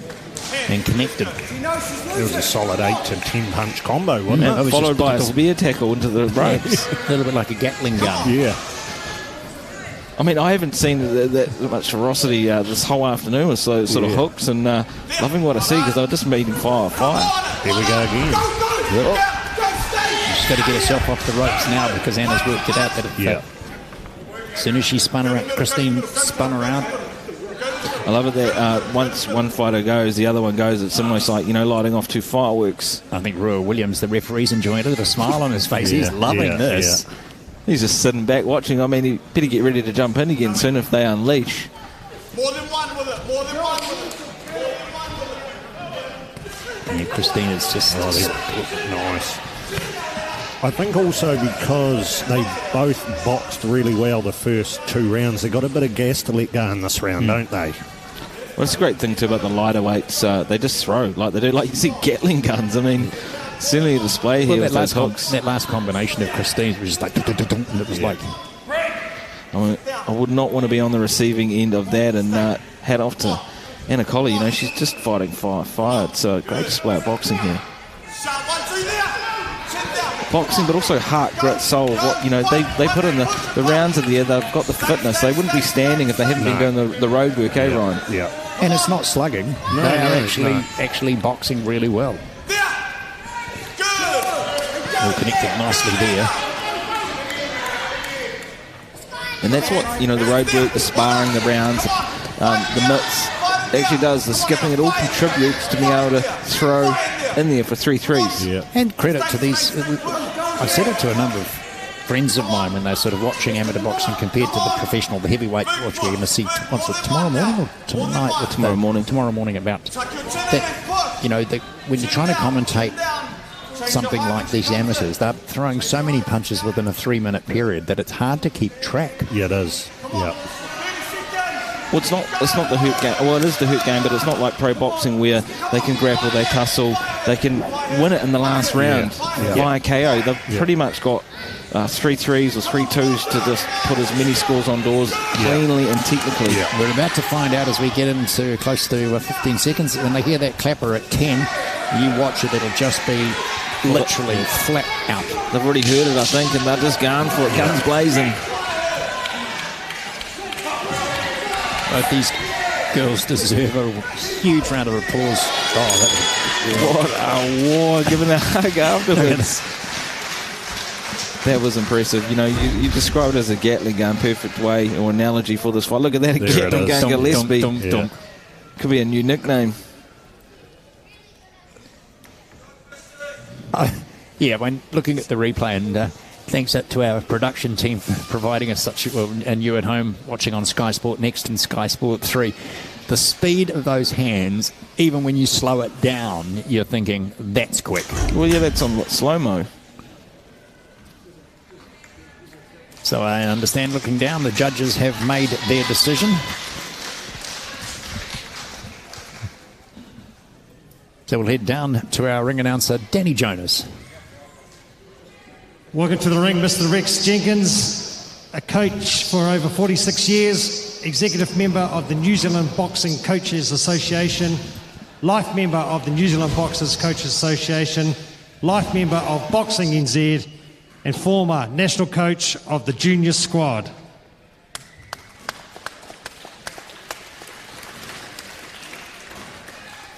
and connected. It was a solid 8 to 10 punch combo, wasn't it? Was followed by a spear tackle into the ropes. A little bit like a Gatling gun. Yeah. I mean, I haven't seen that much ferocity this whole afternoon with those sort of hooks, and loving what I see, because they're just meeting fire. Here we go again. She's got to get herself off the ropes now, because Anna's worked it out that as soon as she spun around, Christine spun around. I love it that once one fighter goes, the other one goes. It's almost like, lighting off 2 fireworks. I think Rua Williams, the referee's enjoying it with a smile on his face. He's loving this. Yeah. He's just sitting back watching. I mean, he better get ready to jump in again soon if they unleash. More than one with it. More than one with it. And Christina's just nice. I think also because they both boxed really well the first 2 rounds, they got a bit of gas to let go in this round, don't they? Well, it's a great thing too about the lighter weights. They just throw like they do. Like you see Gatling guns. I mean, certainly a display here with those hooks. That last combination of Christine's was just like, and it was like... I would not want to be on the receiving end of that, and hat off to Anna Colley. She's just fighting fire. It's a great display of boxing here. Boxing, but also heart, grit, soul. What they put in the rounds of the year. They've got the fitness. They wouldn't be standing if they hadn't been doing the road work, Ryan? Yeah. And it's not slugging. They are actually boxing really well. All connected nicely there. And that's what, the road work, the sparring, the rounds, the mitts actually does. The skipping, it all contributes to being able to throw in there for 3 threes. Yeah. And credit to these. I said it to a number of friends of mine when they're sort of watching amateur boxing compared to the professional, the heavyweight, which we're going to see tomorrow morning or tonight? Or tomorrow morning. Tomorrow morning about that. When you're trying to commentate something like these amateurs, they're throwing so many punches within a 3-minute period that it's hard to keep track. Yeah, it is. Yeah. Well, it's not the hurt game. Well, it is the hurt game, but it's not like pro boxing where they can grapple, they tussle, they can win it in the last round via KO. They've pretty much got 3 threes or 3 twos to just put as many scores on doors cleanly and technically. Yeah. We're about to find out as we get into close to 15 seconds. When they hear that clapper at 10, you watch it, it'll just be literally flat out. They've already heard it, I think, and they're just going for it, guns blazing. Both these girls deserve a huge round of applause. What a war, giving a hug afterwards. That was impressive. You described it as a Gatling gun, perfect way or analogy for this fight. Look at that, a Gatling gun Gillespie. Could be a new nickname. When looking at the replay, and thanks to our production team for providing us such, and you at home watching on Sky Sport Next and Sky Sport 3, the speed of those hands, even when you slow it down, you're thinking, that's quick. Well, yeah, that's on slow-mo. So I understand, looking down, the judges have made their decision. So we'll head down to our ring announcer, Danny Jonas. Welcome to the ring, Mr. Rex Jenkins, a coach for over 46 years, executive member of the New Zealand Boxing Coaches Association, life member of the New Zealand Boxers Coaches Association, life member of Boxing NZ, and former national coach of the junior squad.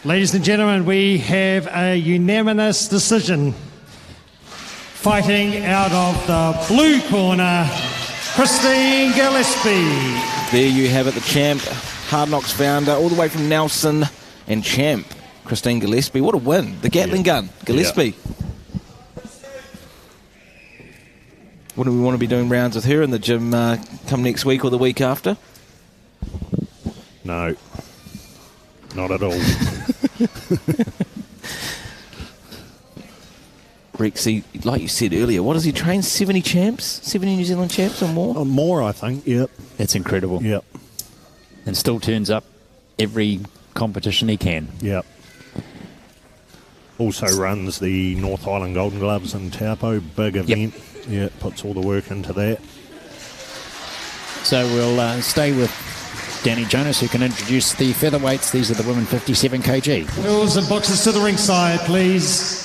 Ladies and gentlemen, we have a unanimous decision. Fighting out of the blue corner, Christine Gillespie. There you have it, the champ, Hard Knocks founder, all the way from Nelson, and champ, Christine Gillespie. What a win. The Gatling gun, Gillespie. Yeah. Wouldn't we want to be doing rounds with her in the gym come next week or the week after? No, not at all. Rexy, like you said earlier, what does he train? 70 champs? 70 New Zealand champs or more? More, I think, yep. That's incredible. Yep. And still turns up every competition he can. Yep. Also runs the North Island Golden Gloves in Taupo, big event. Yep. Yeah, puts all the work into that. So we'll stay with Danny Jonas, who can introduce the featherweights. These are the women 57 kg. Rules and boxes to the ringside, please.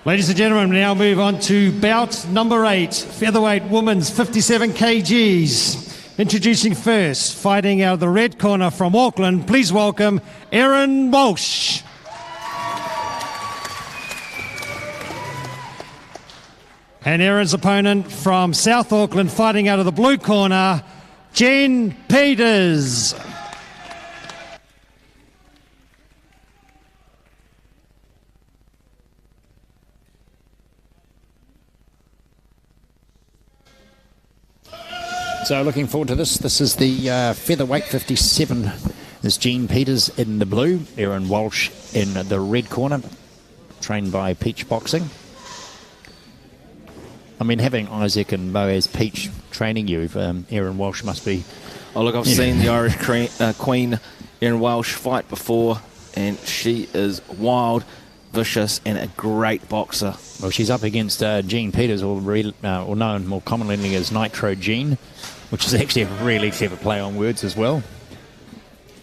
Ladies and gentlemen, we now move on to bout number 8, featherweight women's 57 kgs. Introducing first, fighting out of the red corner from Auckland, please welcome Erin Walsh. And Erin's opponent from South Auckland, fighting out of the blue corner, Jen Peters. So looking forward to this. This is the featherweight 57. There's Jean Peters in the blue, Erin Walsh in the red corner, trained by Peach Boxing. I mean, having Isaac and Boaz Peach training you, Erin Walsh must be... Oh, look, I've seen the Irish Queen, Erin Walsh, fight before, and she is wild, vicious, and a great boxer. Well, she's up against Jean Peters, or known more commonly as Nitro Jean, which is actually a really clever play on words as well.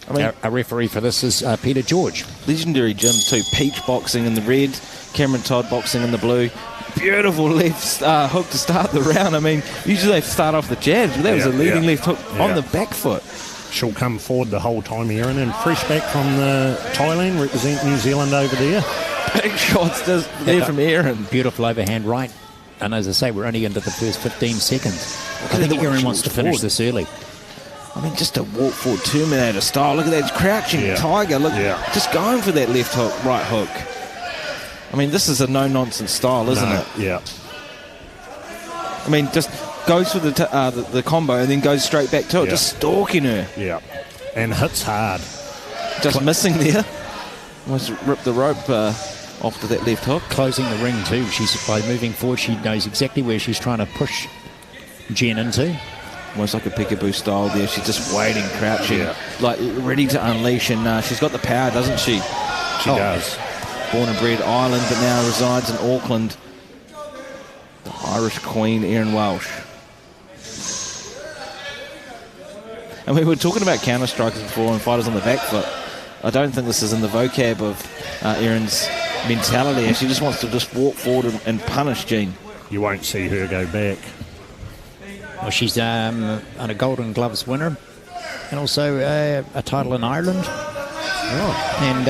I mean, our referee for this is Peter George. Legendary gyms too. Peach Boxing in the red, Cameron Todd Boxing in the blue. Beautiful left hook to start the round. I mean, usually they start off the jabs, but that was a leading left hook on the back foot. She'll come forward the whole time, Erin, and fresh back from Thailand, represent New Zealand over there. Big shots there from Erin. Beautiful overhand right. And as I say, we're only into the first 15 seconds. I think Erin wants to finish this early. I mean, just a walk forward Terminator style. Look at that crouching tiger. Look, just going for that left hook, right hook. I mean, this is a no-nonsense style, isn't it? Yeah. I mean, just goes for the combo and then goes straight back to it, just stalking her. Yeah. And hits hard. Just missing there. Almost ripped the rope off to that left hook. Closing the ring too. By moving forward, she knows exactly where she's trying to push Jen into. Almost like a peekaboo style there. She's just waiting, crouching, like ready to unleash. And she's got the power, doesn't she? She does. Born and bred Ireland, but now resides in Auckland. The Irish Queen, Erin Walsh. And we were talking about counter-strikers before and fighters on the back foot. I don't think this is in the vocab of Erin's mentality. She just wants to just walk forward and punish Jean. You won't see her go back. Well, she's a Golden Gloves winner and also a title in Ireland. Oh. And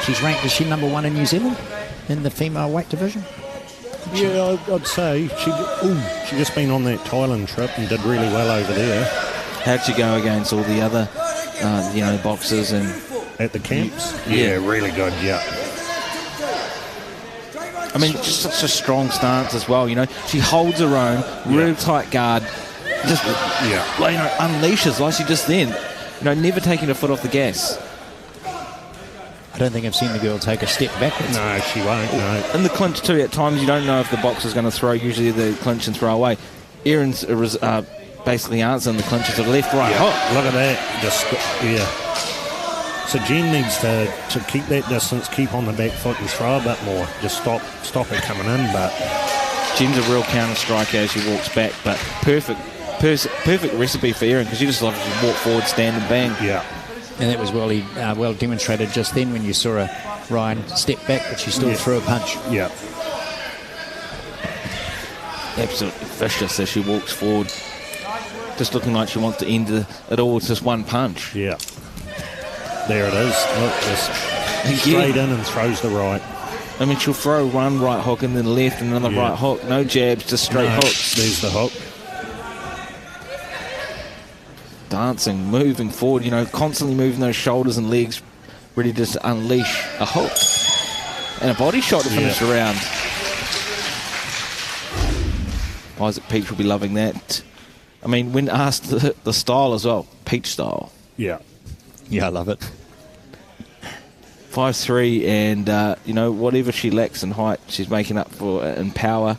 she's ranked, is she number 1 in New Zealand in the female weight division? Yeah, I'd say. She just been on that Thailand trip and did really well over there. How'd she go against all the other, boxers and at the camps? Yeah, really good. Yeah. I mean, just such a strong stance as well. She holds her own, real tight guard, just unleashes like she just then. Never taking her foot off the gas. I don't think I've seen the girl take a step backwards. No, she won't, no. In the clinch too, at times you don't know if the box is going to throw. Usually they clinch and throw away. Erin's basically answering the clinches of left, right, hook. Look at that. Just, yeah. So Jen needs to keep that distance, keep on the back foot and throw a bit more. Just stop it coming in, but... Jen's a real counter striker as she walks back, but perfect recipe for Erin, because you just love to walk forward, stand and bang. Yeah. And that was well demonstrated just then when you saw Ryan step back, but she still threw a punch. Yeah. Absolutely vicious as she walks forward. Just looking like she wants to end it all with just one punch. Yeah. There it is. Look, just straight in and throws the right. I mean, she'll throw one right hook and then left and another right hook. No jabs, just straight hooks. There's the hook. Dancing, moving forward, constantly moving those shoulders and legs, ready to just unleash a hook. And a body shot to finish the round. Isaac Peach will be loving that. I mean, when asked the style as well, Peach style. Yeah. Yeah, I love it. 5'3", and whatever she lacks in height, she's making up for in power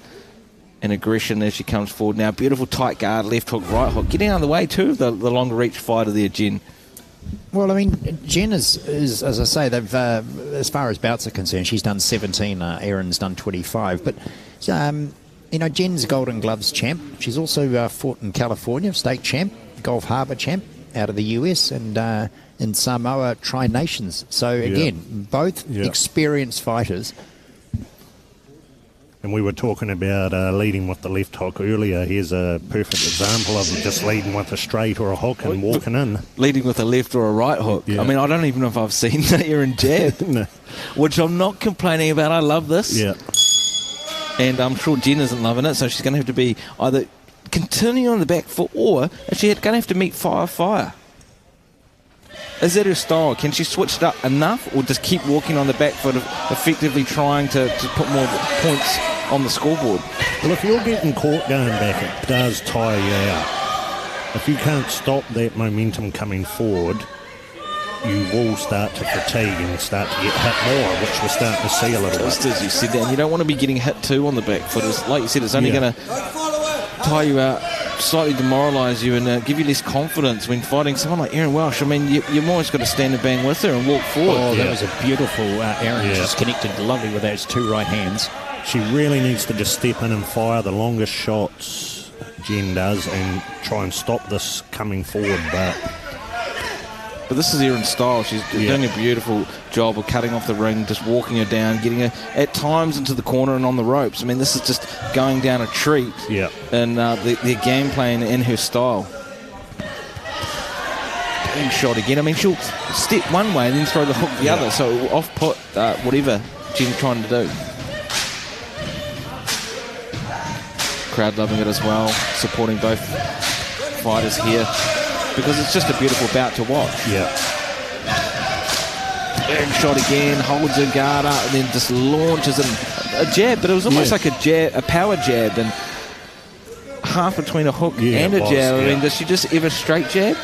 and aggression as she comes forward. Now, beautiful tight guard, left hook, right hook, getting out of the way too of the longer reach fighter there, Jen. Well, I mean, Jen is as I say, they've as far as bouts are concerned, she's done 17. Erin's done 25, but. Jen's Golden Gloves champ. She's also fought in California, state champ, Gulf Harbour champ out of the US, and in Samoa Tri-Nations. So, again, both experienced fighters. And we were talking about leading with the left hook earlier. Here's a perfect example of just leading with a straight or a hook and walking in. Leading with a left or a right hook. Yeah. I mean, I don't even know if I've seen that Erin jab, No. which I'm not complaining about. I love this. Yeah. And I'm sure Jen isn't loving it, so she's going to have to be either continuing on the back foot or she's going to have to meet fire. Is that her style? Can she switch it up enough or just keep walking on the back foot, effectively trying to put more points on the scoreboard? Well, if you're getting caught going back, it does tire you out. If you can't stop that momentum coming forward, you will start to fatigue and start to get hit more, which we're starting to see a little Just bit. as you said that, and you don't want to be getting hit too on the back foot. Like you said, it's only going to tire you out, slightly demoralise you, and give you less confidence when fighting someone like Erin Welsh. I mean, you've always got to stand and bang with her and walk forward. Oh, that was a beautiful Erin. Just connected lovely with those two right hands. She really needs to just step in and fire the longest shots, Jen does, and try and stop this coming forward, But this is Erin's style. She's doing a beautiful job of cutting off the ring, just walking her down, getting her at times into the corner and on the ropes. I mean, this is just going down a treat in their game plan and her style. Bang shot again. I mean, she'll step one way and then throw the hook the other, so it will off-put whatever Jen's trying to do. Crowd loving it as well, supporting both fighters here, because it's just a beautiful bout to watch. Yeah. And shot again, holds her guard up, and then just launches in a jab, but it was almost like a power jab, and half between a hook and a jab. I mean, does she just ever straight jab?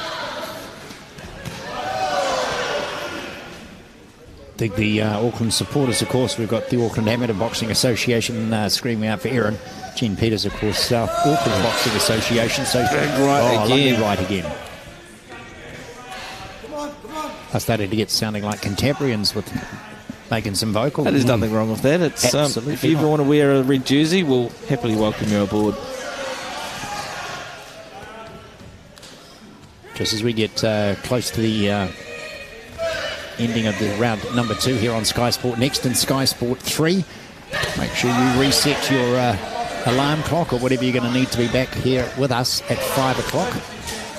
The Auckland supporters, of course, we've got the Auckland Amateur Boxing Association screaming out for Erin. Jen Peters, of course, Auckland Boxing Association. So right again. I started to get sounding like contemporaries with making some vocals. There's nothing wrong with that. It's if you ever want to wear a red jersey, we'll happily welcome you aboard. Just as we get close to the ending of the round number 2 here on Sky Sport Next and Sky Sport 3, make sure you reset your alarm clock or whatever you're going to need to be back here with us at 5 o'clock.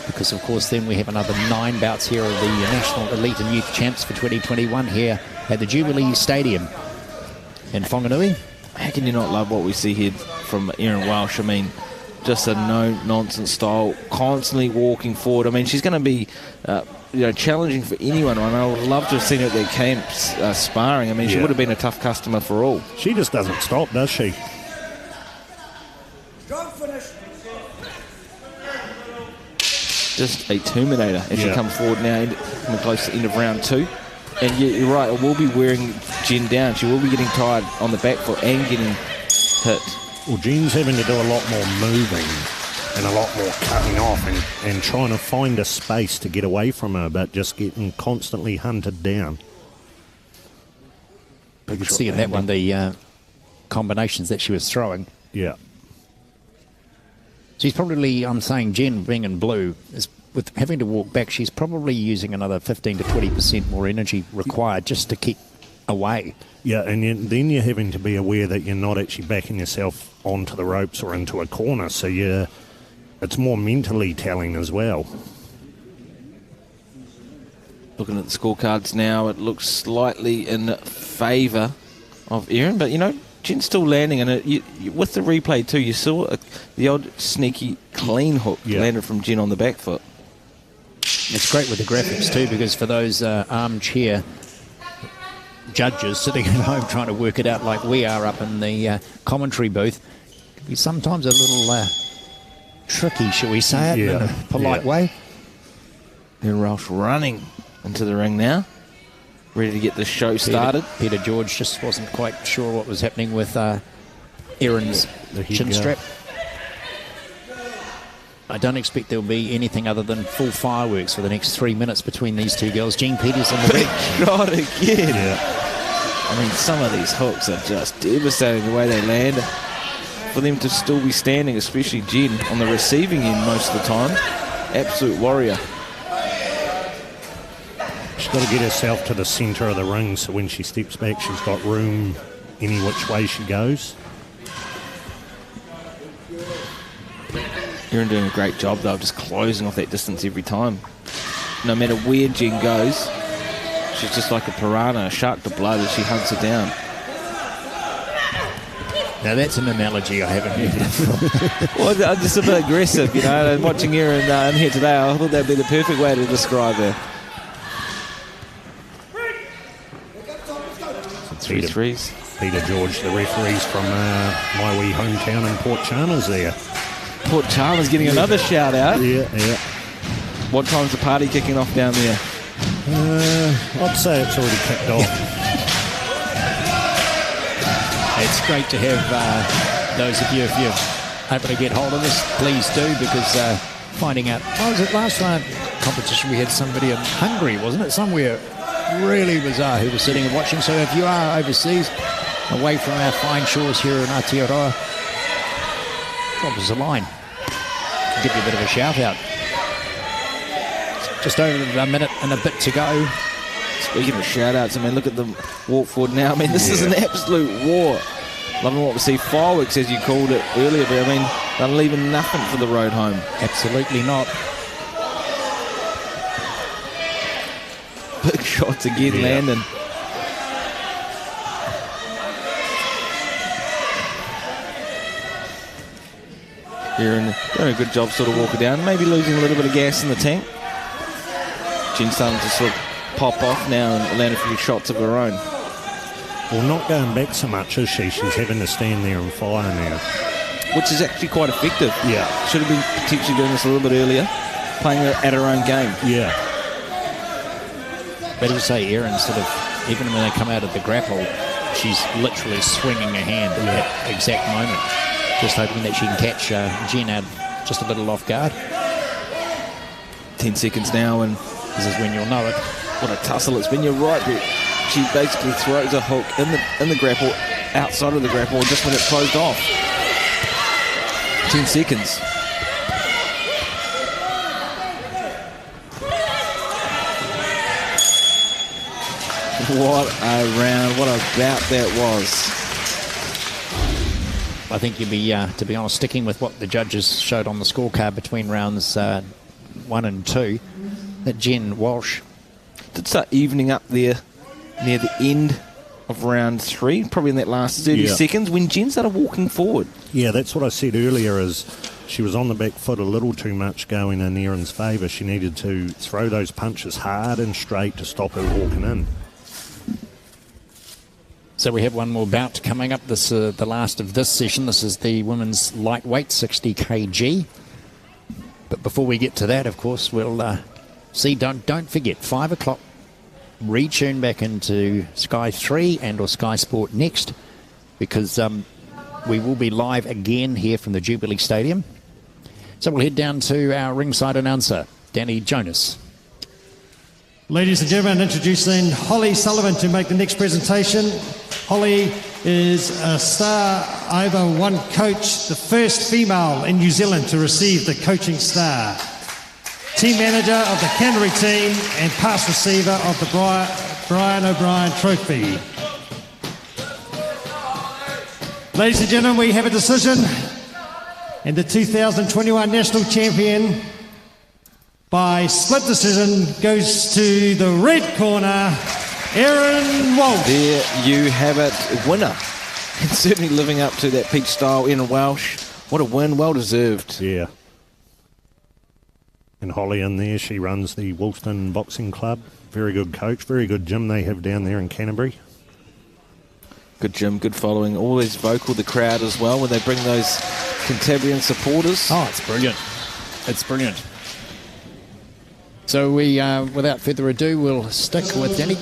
Because, of course, then we have another 9 bouts here of the National Elite and Youth Champs for 2021 here at the Jubilee Stadium in Wanganui. How can you not love what we see here from Erin Welsh? I mean, just a no-nonsense style, constantly walking forward. I mean, she's going to be challenging for anyone. I would love to have seen her at their camps sparring. I mean, she would have been a tough customer for all. She just doesn't stop, does she? Just a Terminator as she comes forward now, coming close to the end of round 2. And you're right, it will be wearing Jen down. She will be getting tired on the back foot and getting hit. Well, Jen's having to do a lot more moving and a lot more cutting off and trying to find a space to get away from her, but just getting constantly hunted down. You could see in that one the combinations that she was throwing. Yeah. She's probably, I'm saying Jen being in blue, is with having to walk back, she's probably using another 15 to 20% more energy required just to keep away. Yeah, and then you're having to be aware that you're not actually backing yourself onto the ropes or into a corner, so it's more mentally telling as well. Looking at the scorecards now, it looks slightly in favour of Erin, but, you know, Jen's still landing, and with the replay too, you saw the odd sneaky clean hook landed from Jen on the back foot. It's great with the graphics too, because for those armchair judges sitting at home trying to work it out like we are up in the commentary booth, it can be sometimes a little tricky, shall we say it, in a polite way. And Ralph's running into the ring now, ready to get the show started. Peter George just wasn't quite sure what was happening with Erin's chin strap. I don't expect there'll be anything other than full fireworks for the next 3 minutes between these two girls. Jean Peters on the Big ring. shot again. Yeah. I mean, some of these hooks are just devastating the way they land. For them to still be standing, especially Jen, on the receiving end most of the time. Absolute warrior. She's got to get herself to the centre of the ring, so when she steps back, she's got room any which way she goes. Erin doing a great job, though, of just closing off that distance every time. No matter where Jen goes, she's just like a piranha, a shark to blood as she hunts her down. Now, that's an analogy I haven't heard before. Well, I'm just a bit aggressive, you know. And watching Erin in here today, I thought that'd be the perfect way to describe her. 3 threes. Peter George, the referees from my wee hometown in Port Chalmers there. Port Chalmers getting another shout out. Yeah. What time's the party kicking off down there? I'd say it's already kicked off. It's great to have those of you, if you're able to get hold of this, please do, because finding out, was it last night competition we had somebody in Hungary, wasn't it? Somewhere really bizarre who was sitting and watching. So if you are overseas, away from our fine shores here in Aotearoa, drop us a line. Give you a bit of a shout out. Just over a minute and a bit to go. Speaking of shout outs, I mean, look at them walk forward now. I mean, this is an absolute war. Loving what we see. Fireworks, as you called it earlier, but I mean, they're leaving nothing for the road home. Absolutely not. Big shots again, landing. Erin doing a good job sort of walking down, maybe losing a little bit of gas in the tank. Jen's starting to sort of pop off now and land a few shots of her own. Well, not going back so much, is she? She's having to stand there and fire now. Which is actually quite effective. Yeah. Should have been potentially doing this a little bit earlier, playing at her own game. Yeah. Better to say Erin sort of, even when they come out of the grapple, she's literally swinging her hand at that exact moment, just hoping that she can catch Jen out just a little off guard. 10 seconds now, and this is when you'll know it. What a tussle it's been. You're right, but she basically throws a hook in the grapple, outside of the grapple, just when it's closed off. 10 seconds. What a round, what a bout that was. I think you'd be, to be honest, sticking with what the judges showed on the scorecard between rounds 1 and 2, that Jen Walsh did start evening up there near the end of round 3, probably in that last 30 seconds, when Jen started walking forward. Yeah, that's what I said earlier, is she was on the back foot a little too much going in Erin's favour. She needed to throw those punches hard and straight to stop her walking in. So we have one more bout coming up. This the last of this session. This is the women's lightweight, 60 kg. But before we get to that, of course, we'll see. Don't forget, 5 o'clock retune back into Sky 3 and or Sky Sport Next, because we will be live again here from the Jubilee Stadium. So we'll head down to our ringside announcer, Danny Jonas. Ladies and gentlemen, introducing Holly Sullivan to make the next presentation. Holly is a Star Over 1 coach, the first female in New Zealand to receive the coaching star. Team manager of the Canterbury team and past receiver of the Brian O'Brien Trophy. Ladies and gentlemen, we have a decision, and the 2021 national champion by split decision goes to the red corner, Aaron Walsh. There you have it, winner. And certainly living up to that peak style, Aaron Walsh. What a win, well deserved. Yeah. And Holly in there, she runs the Woolston Boxing Club. Very good coach, very good gym they have down there in Canterbury. Good gym, good following. Always vocal, the crowd as well, when they bring those Cantabrian supporters. Oh, it's brilliant. It's brilliant. So we, without further ado, we'll stick with Danny.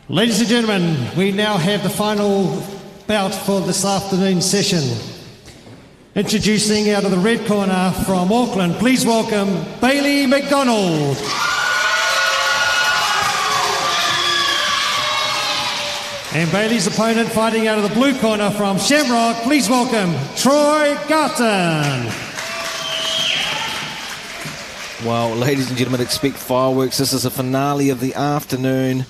Ladies and gentlemen, we now have the final bout for this afternoon's session. Introducing out of the red corner from Auckland, please welcome Bailey McDonald. And Bailey's opponent fighting out of the blue corner from Shamrock, please welcome Troy Garton. Well, ladies and gentlemen, expect fireworks. This is a finale of the afternoon.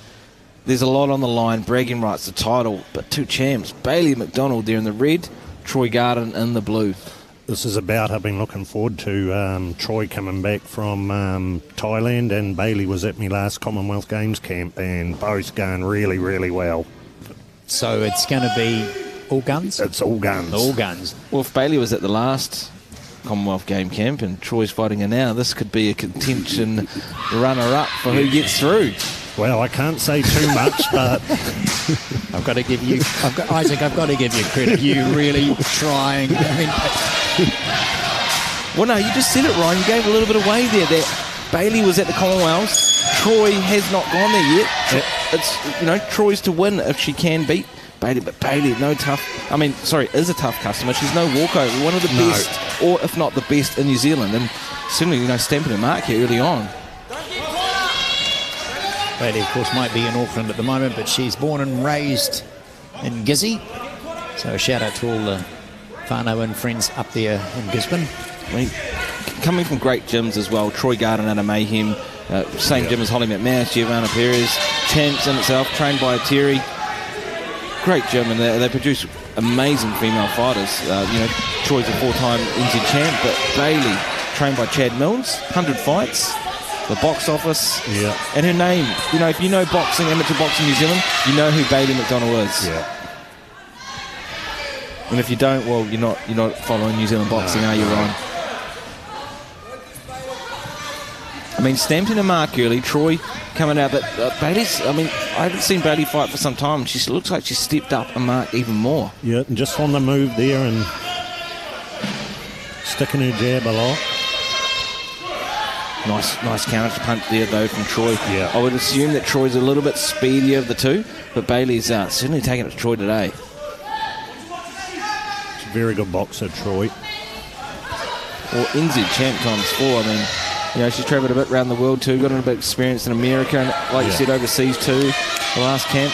There's a lot on the line, bragging rights, the title, but two champs, Bailey McDonald there in the red, Troy Garden in the blue. This is a bout I've been looking forward to. Troy coming back from Thailand, and Bailey was at my last Commonwealth Games camp, and both going really, really well. So it's going to be all guns? It's all guns. All guns. Well, if Bailey was at the last Commonwealth Game camp and Troy's fighting her now, this could be a contention runner-up for who gets through. Well, I can't say too much, but I've got to give you, Isaac, I've got to give you credit. You really trying. I mean, well, no, you just said it, Ryan. You gave a little bit away there. That Bailey was at the Commonwealths. Troy has not gone there yet. It's Troy's to win if she can beat Bailey, but Bailey, is a tough customer. She's no walkover. One of the best, or if not the best, in New Zealand, and certainly stamping a mark here early on. Bailey, of course, might be in Auckland at the moment, but she's born and raised in Gizzy. So a shout out to all the whānau and friends up there in Gisborne. I mean, coming from great gyms as well, Troy Garden out of Mayhem, same gym as Holly McMahon, Giovanna Perez, champs in itself, trained by Terry. Great gym, and they produce amazing female fighters. Troy's a 4-time NZ champ, but Bailey, trained by Chad Mills, 100 fights. The box office, and her name. If you know boxing, amateur boxing New Zealand, you know who Bailey McDonald is. yeah. And if you don't, well, you're not following New Zealand boxing, are you, Ryan? I mean, stamped in a mark early. Troy coming out, but Bailey's. I haven't seen Bailey fight for some time. She looks like she's stepped up a mark even more. Yeah, and just on the move there and sticking her jab a lot. Nice counter punch there, though, from Troy. Yeah. I would assume that Troy's a little bit speedier of the two, but Bailey's certainly taking it to Troy today. She's a very good boxer, Troy. Or NZ champ times 4. She's travelled a bit around the world too, got a bit of experience in America, and like you said, overseas too, the last camp.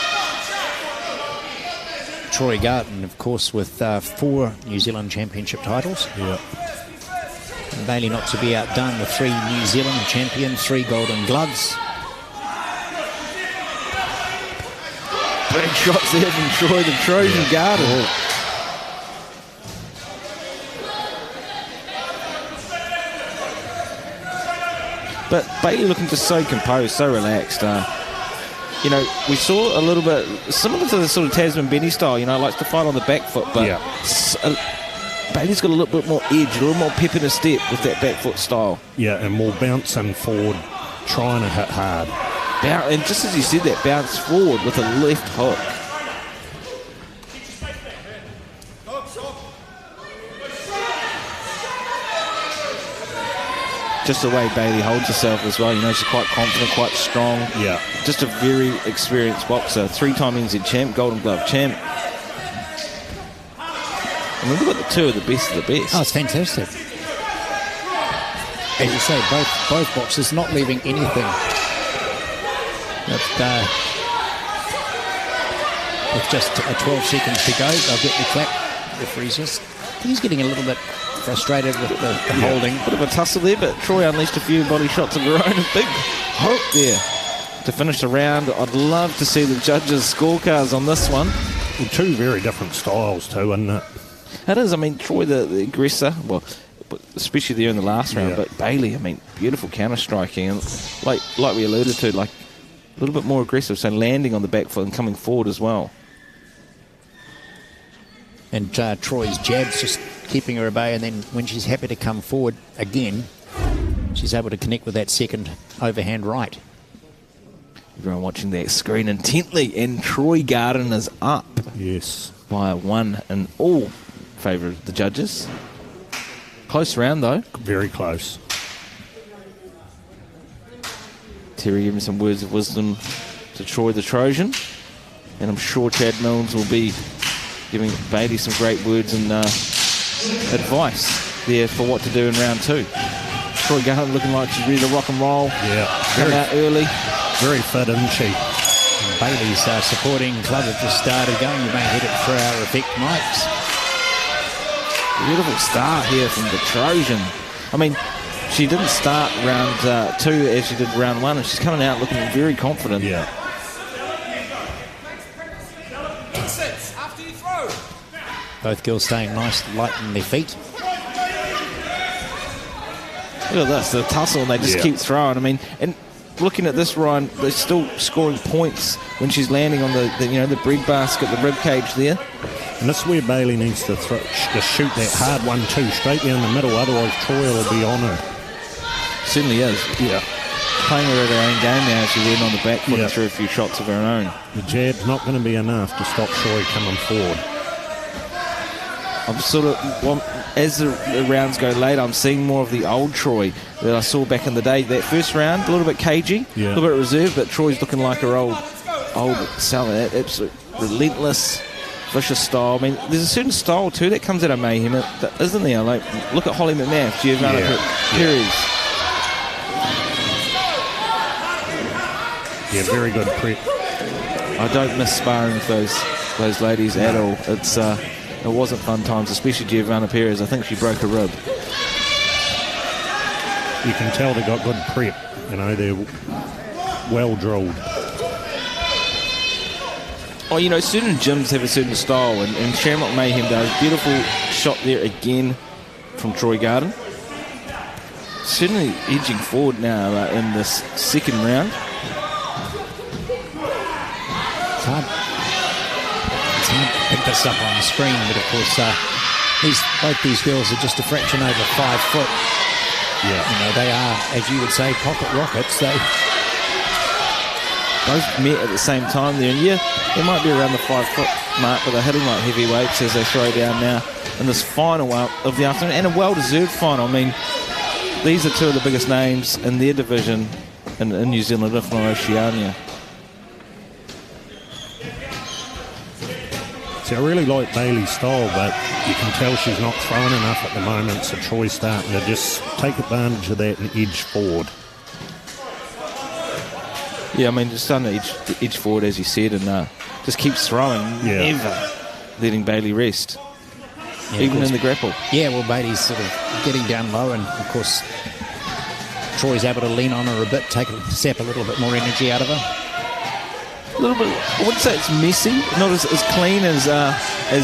Troy Garton, of course, with 4 New Zealand Championship titles. Yeah. And Bailey not to be outdone with 3 New Zealand champion, 3 golden gloves. Big shots there from Troy, the Trojan Garden. But Bailey looking just so composed, so relaxed. you know, we saw a little bit similar to the sort of Tasman Benny style, you know, likes to fight on the back foot, but Bailey's got a little bit more edge, a little more pep in her step with that back foot style. Yeah, and more bouncing forward, trying to hit hard. And just as you said that, bounce forward with a left hook. Just the way Bailey holds herself as well. You know, she's quite confident, quite strong. Yeah. Just a very experienced boxer. 3-time NZ champ, Golden Glove champ. I mean, we've got the two of the best of the best. Oh, it's fantastic. As you say, both boxers not leaving anything. With just 12 seconds to go, they'll get the clap. Referee's just... He's getting a little bit frustrated with the holding. Bit of a tussle there, but Troy unleashed a few body shots of her own. A big hook there to finish the round. I'd love to see the judges' scorecards on this one. Well, two very different styles too, isn't it? It is. I mean, Troy, the aggressor, well, especially there in the last round, but Bailey, I mean, beautiful counter-striking. And like we alluded to, like a little bit more aggressive, so landing on the back foot and coming forward as well. And Troy's jabs just keeping her at bay, and then when she's happy to come forward again, she's able to connect with that second overhand right. Everyone watching that screen intently, and Troy Garden is up. Yes. By 1 in all favour of the judges. Close round though. Very close. Terry giving some words of wisdom to Troy the Trojan, and I'm sure Chad Milnes will be giving Bailey some great words and advice there for what to do in round 2. Troy Garden looking like she's ready to rock and roll. Yeah. Come out early. Very fit, isn't she? And Bailey's supporting club have just started going. You may hit it for our effect, Mikes. Beautiful start here from the Trojan. I mean, she didn't start round 2 as she did round 1, and she's coming out looking very confident. Yeah. Both girls staying nice, light in their feet. Look at this, the tussle, and they just keep throwing. I mean, and looking at this, Ryan, they're still scoring points when she's landing on the bread basket, the rib cage there. And this is where Bailey needs to just shoot that hard 1-2 straight down the middle, otherwise Troy will be on her. Certainly is. Yeah. Playing her at her own game now. She went on the back foot and threw a few shots of her own. The jab's not going to be enough to stop Troy coming forward. I'm sort of, as the rounds go later, I'm seeing more of the old Troy that I saw back in the day. That first round, a little bit cagey, a little bit reserved, but Troy's looking like her old self. That absolute relentless, vicious style. I mean, there's a certain style too that comes out of Mayhem, isn't there? Like, look at Holly McMath, Giovanna Perez. Yeah, very good prep. I don't miss sparring with those ladies at all. It wasn't fun times, especially Giovanna Perez. I think she broke a rib. You can tell they got good prep. You know, they're well drilled. Oh, you know, certain gyms have a certain style, and Shamrock Mayhem does. Beautiful shot there again from Troy Garden. Certainly edging forward now in this second round. It's hard to pick this up on the screen, but of course both these girls are just a fraction over 5 foot. Yeah. You know, they are, as you would say, pocket rockets. They both met at the same time there, and they might be around the 5 foot mark, but they're hitting like heavyweights as they throw down now in this final of the afternoon, and a well-deserved final. I mean, these are two of the biggest names in their division in New Zealand, if not Oceania. See, I really like Bailey's style, but you can tell she's not throwing enough at the moment, so Troy's starting to just take advantage of that and edge forward. Yeah, I mean, just starting to edge forward, as you said, and just keeps throwing, never letting Bailey rest, even in the grapple. Yeah, well, Bailey's sort of getting down low, and of course, Troy's able to lean on her a bit, sap a little bit more energy out of her. A little bit, I wouldn't say it's messy, not as clean as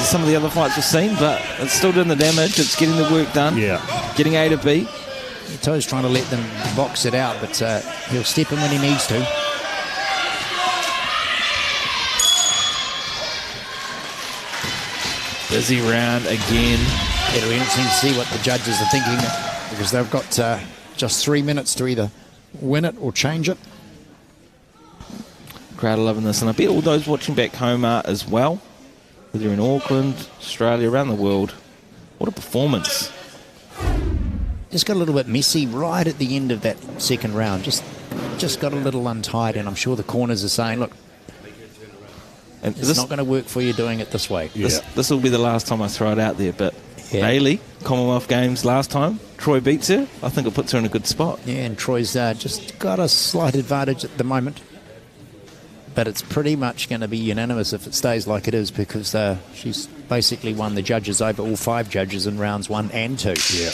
some of the other fights we've seen, but it's still doing the damage. It's getting the work done. Yeah. Getting A to B. Toe's trying to let them box it out, but he'll step in when he needs to. Busy round again. It'll be interesting to see what the judges are thinking, because they've got just 3 minutes to either win it or change it. Crowd are loving this, and I bet all those watching back home are as well. Whether you're in Auckland, Australia, around the world. What a performance. Just got a little bit messy right at the end of that second round. Just got a little untied, and I'm sure the corners are saying, look, And it's not going to work for you doing it this way. This will be the last time I throw it out there, but Yeah. Bailey, Commonwealth Games last time, Troy beats her. I think it puts her in a good spot. Yeah, and Troy's just got a slight advantage at the moment. But it's pretty much going to be unanimous if it stays like it is, because she's basically won the judges over, all 5 judges in rounds 1 and 2. Yeah.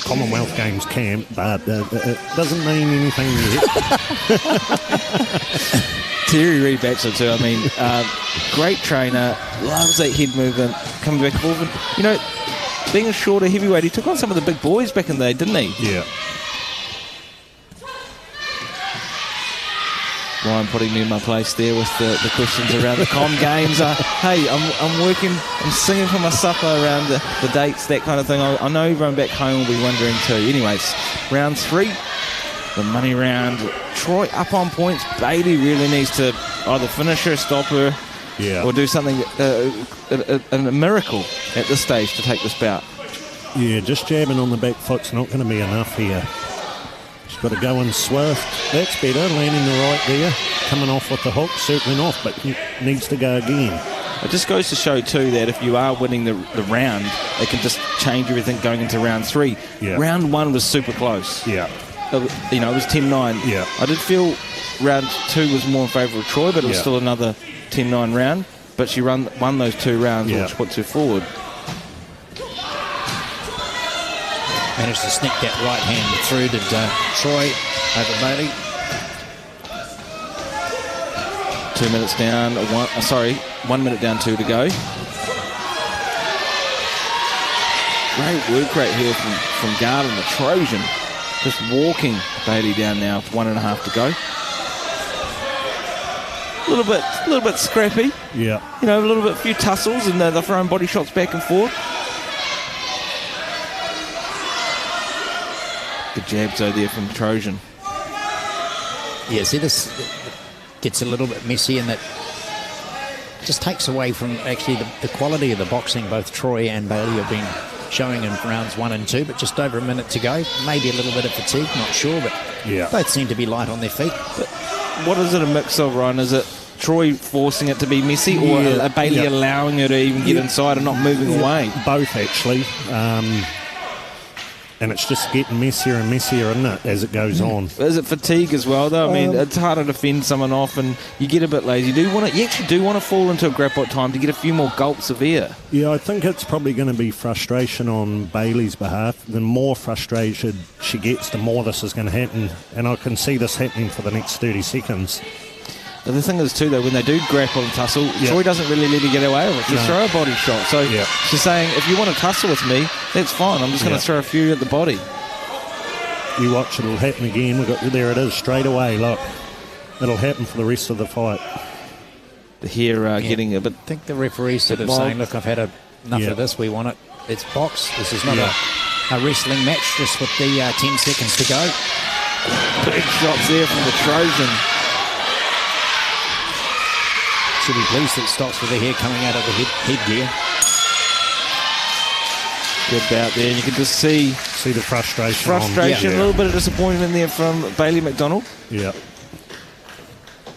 Commonwealth Games camp, but it doesn't mean anything yet. Terry Reid Batchelor too. I mean, great trainer, loves that head movement, coming back and forth. You know, being a shorter heavyweight, he took on some of the big boys back in the day, didn't he? Yeah. Ryan putting me in my place there with the questions around the com games. Hey, I'm working, I'm singing for my supper around the dates, that kind of thing. I know everyone back home will be wondering too. Anyways, round 3, the money round. Troy up on points. Bailey really needs to either finish her, stop her, or do something, a miracle at this stage to take this bout. Yeah, just jabbing on the back foot's not going to be enough here. She's got to go in swift. That's better, landing the right there. Coming off with the hook, circling off, but needs to go again. It just goes to show too that if you are winning the round, it can just change everything going into round 3. Yeah. Round 1 was super close. Yeah. You know, it was 10-9. Yeah. I did feel round 2 was more in favour of Troy, but it was still another 10-9 round. But she won those 2 rounds, which puts her forward. Managed to sneak that right hand through, did Troy over Bailey. 2 minutes down, 1 minute down, 2 to go. Great work rate here from Garden, the Trojan. Just walking Bailey down now with 1.5 to go. A little bit scrappy. Yeah. You know, a few tussles, and they're throwing body shots back and forth. Good jabs though there from Trojan. Yeah, see, this gets a little bit messy, and that just takes away from actually the quality of the boxing both Troy and Bailey have been showing in rounds 1 and 2, but just over a minute to go. Maybe a little bit of fatigue, not sure, but both seem to be light on their feet. But what is it a mix of, Ryan? Is it Troy forcing it to be messy, or Bailey allowing her to even get inside and not moving away? Both, actually. And it's just getting messier and messier, isn't it, as it goes on? Is it fatigue as well, though? I mean, it's harder to fend someone off, and you get a bit lazy. You actually do want to fall into a grapple at time to get a few more gulps of air. Yeah, I think it's probably going to be frustration on Bailey's behalf. The more frustration she gets, the more this is going to happen. And I can see this happening for the next 30 seconds. But the thing is, too, though, when they do grapple and tussle, Troy doesn't really let her get away with it. Just throw a body shot. So she's saying, if you want to tussle with me, that's fine. I'm just going to throw a few at the body. You watch, it'll happen again. There it is, straight away. Look, it'll happen for the rest of the fight. Here getting a bit... I think the referee's sort of saying, look, I've had enough of this. We want it. It's box. This is not a wrestling match, just with the 10 seconds to go. Big shots there from the Trojan. Should be pleased that it stops with the hair coming out of the headgear. Good bout there, and you can just see the frustration. A little bit of disappointment in there from Bailey McDonald. Yeah.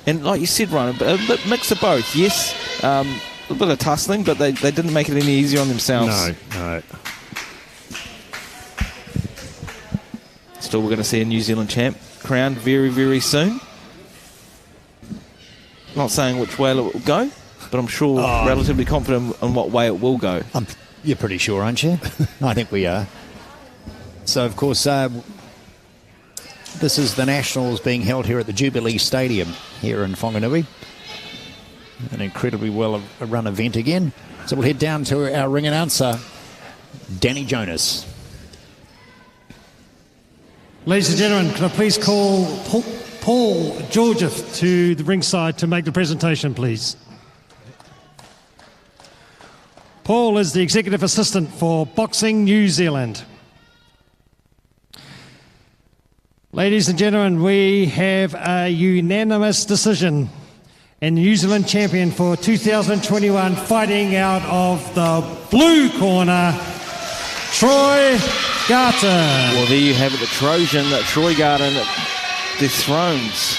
And like you said, Ryan, a bit mix of both. Yes, a bit of tussling, but they didn't make it any easier on themselves. No. Still, we're going to see a New Zealand champ crowned very, very soon. Not saying which way it will go, but I'm sure relatively confident on what way it will go. You're pretty sure, aren't you? I think we are. So, of course, this is the Nationals being held here at the Jubilee Stadium here in Wanganui. An incredibly well-run event again. So we'll head down to our ring announcer, Danny Jonas. Ladies and gentlemen, can I please call Paul Georgieff to the ringside to make the presentation, please. Paul is the Executive Assistant for Boxing New Zealand. Ladies and gentlemen, we have a unanimous decision. And the New Zealand champion for 2021, fighting out of the blue corner, Troy Garton. Well, there you have it, the Trojan, Troy Garton dethrones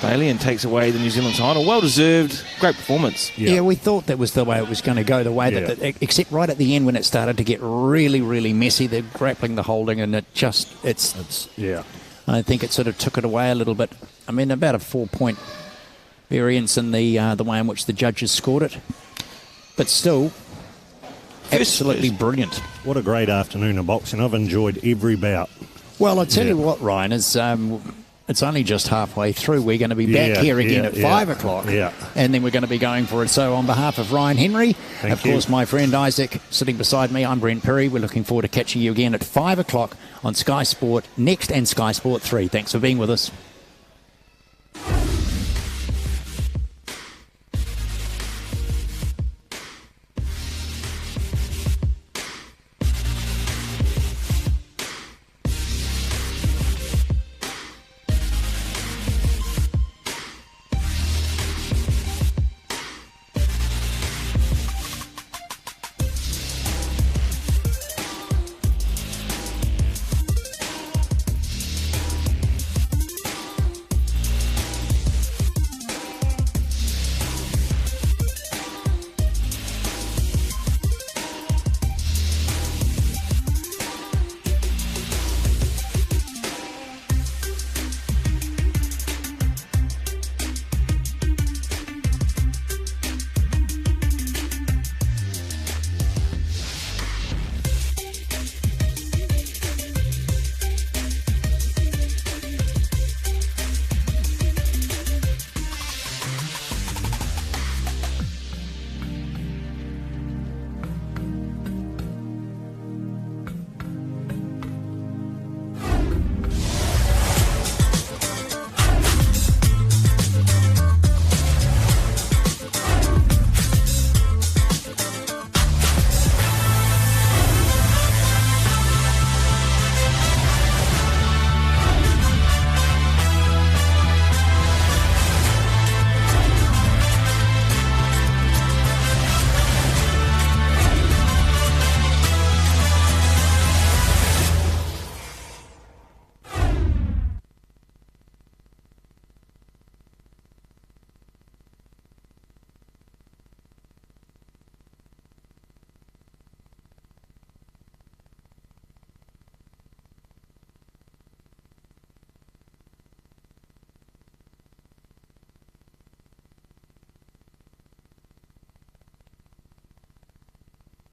Bailey and takes away the New Zealand title. Well deserved, great performance. Yeah, we thought that was the way it was going to go, the way that, except right at the end when it started to get really, really messy, the grappling, the holding, and it's I think it sort of took it away a little bit. I mean, about a 4-point variance in the way in which the judges scored it, but still absolutely brilliant. What a great afternoon of boxing. I've enjoyed every bout. Well, I'll tell you what, Ryan, is it's only just halfway through. We're going to be back here again at 5 o'clock, and then we're going to be going for it. So on behalf of Ryan Henry, of course, my friend Isaac sitting beside me, I'm Brent Perry. We're looking forward to catching you again at 5 o'clock on Sky Sport Next and Sky Sport 3. Thanks for being with us.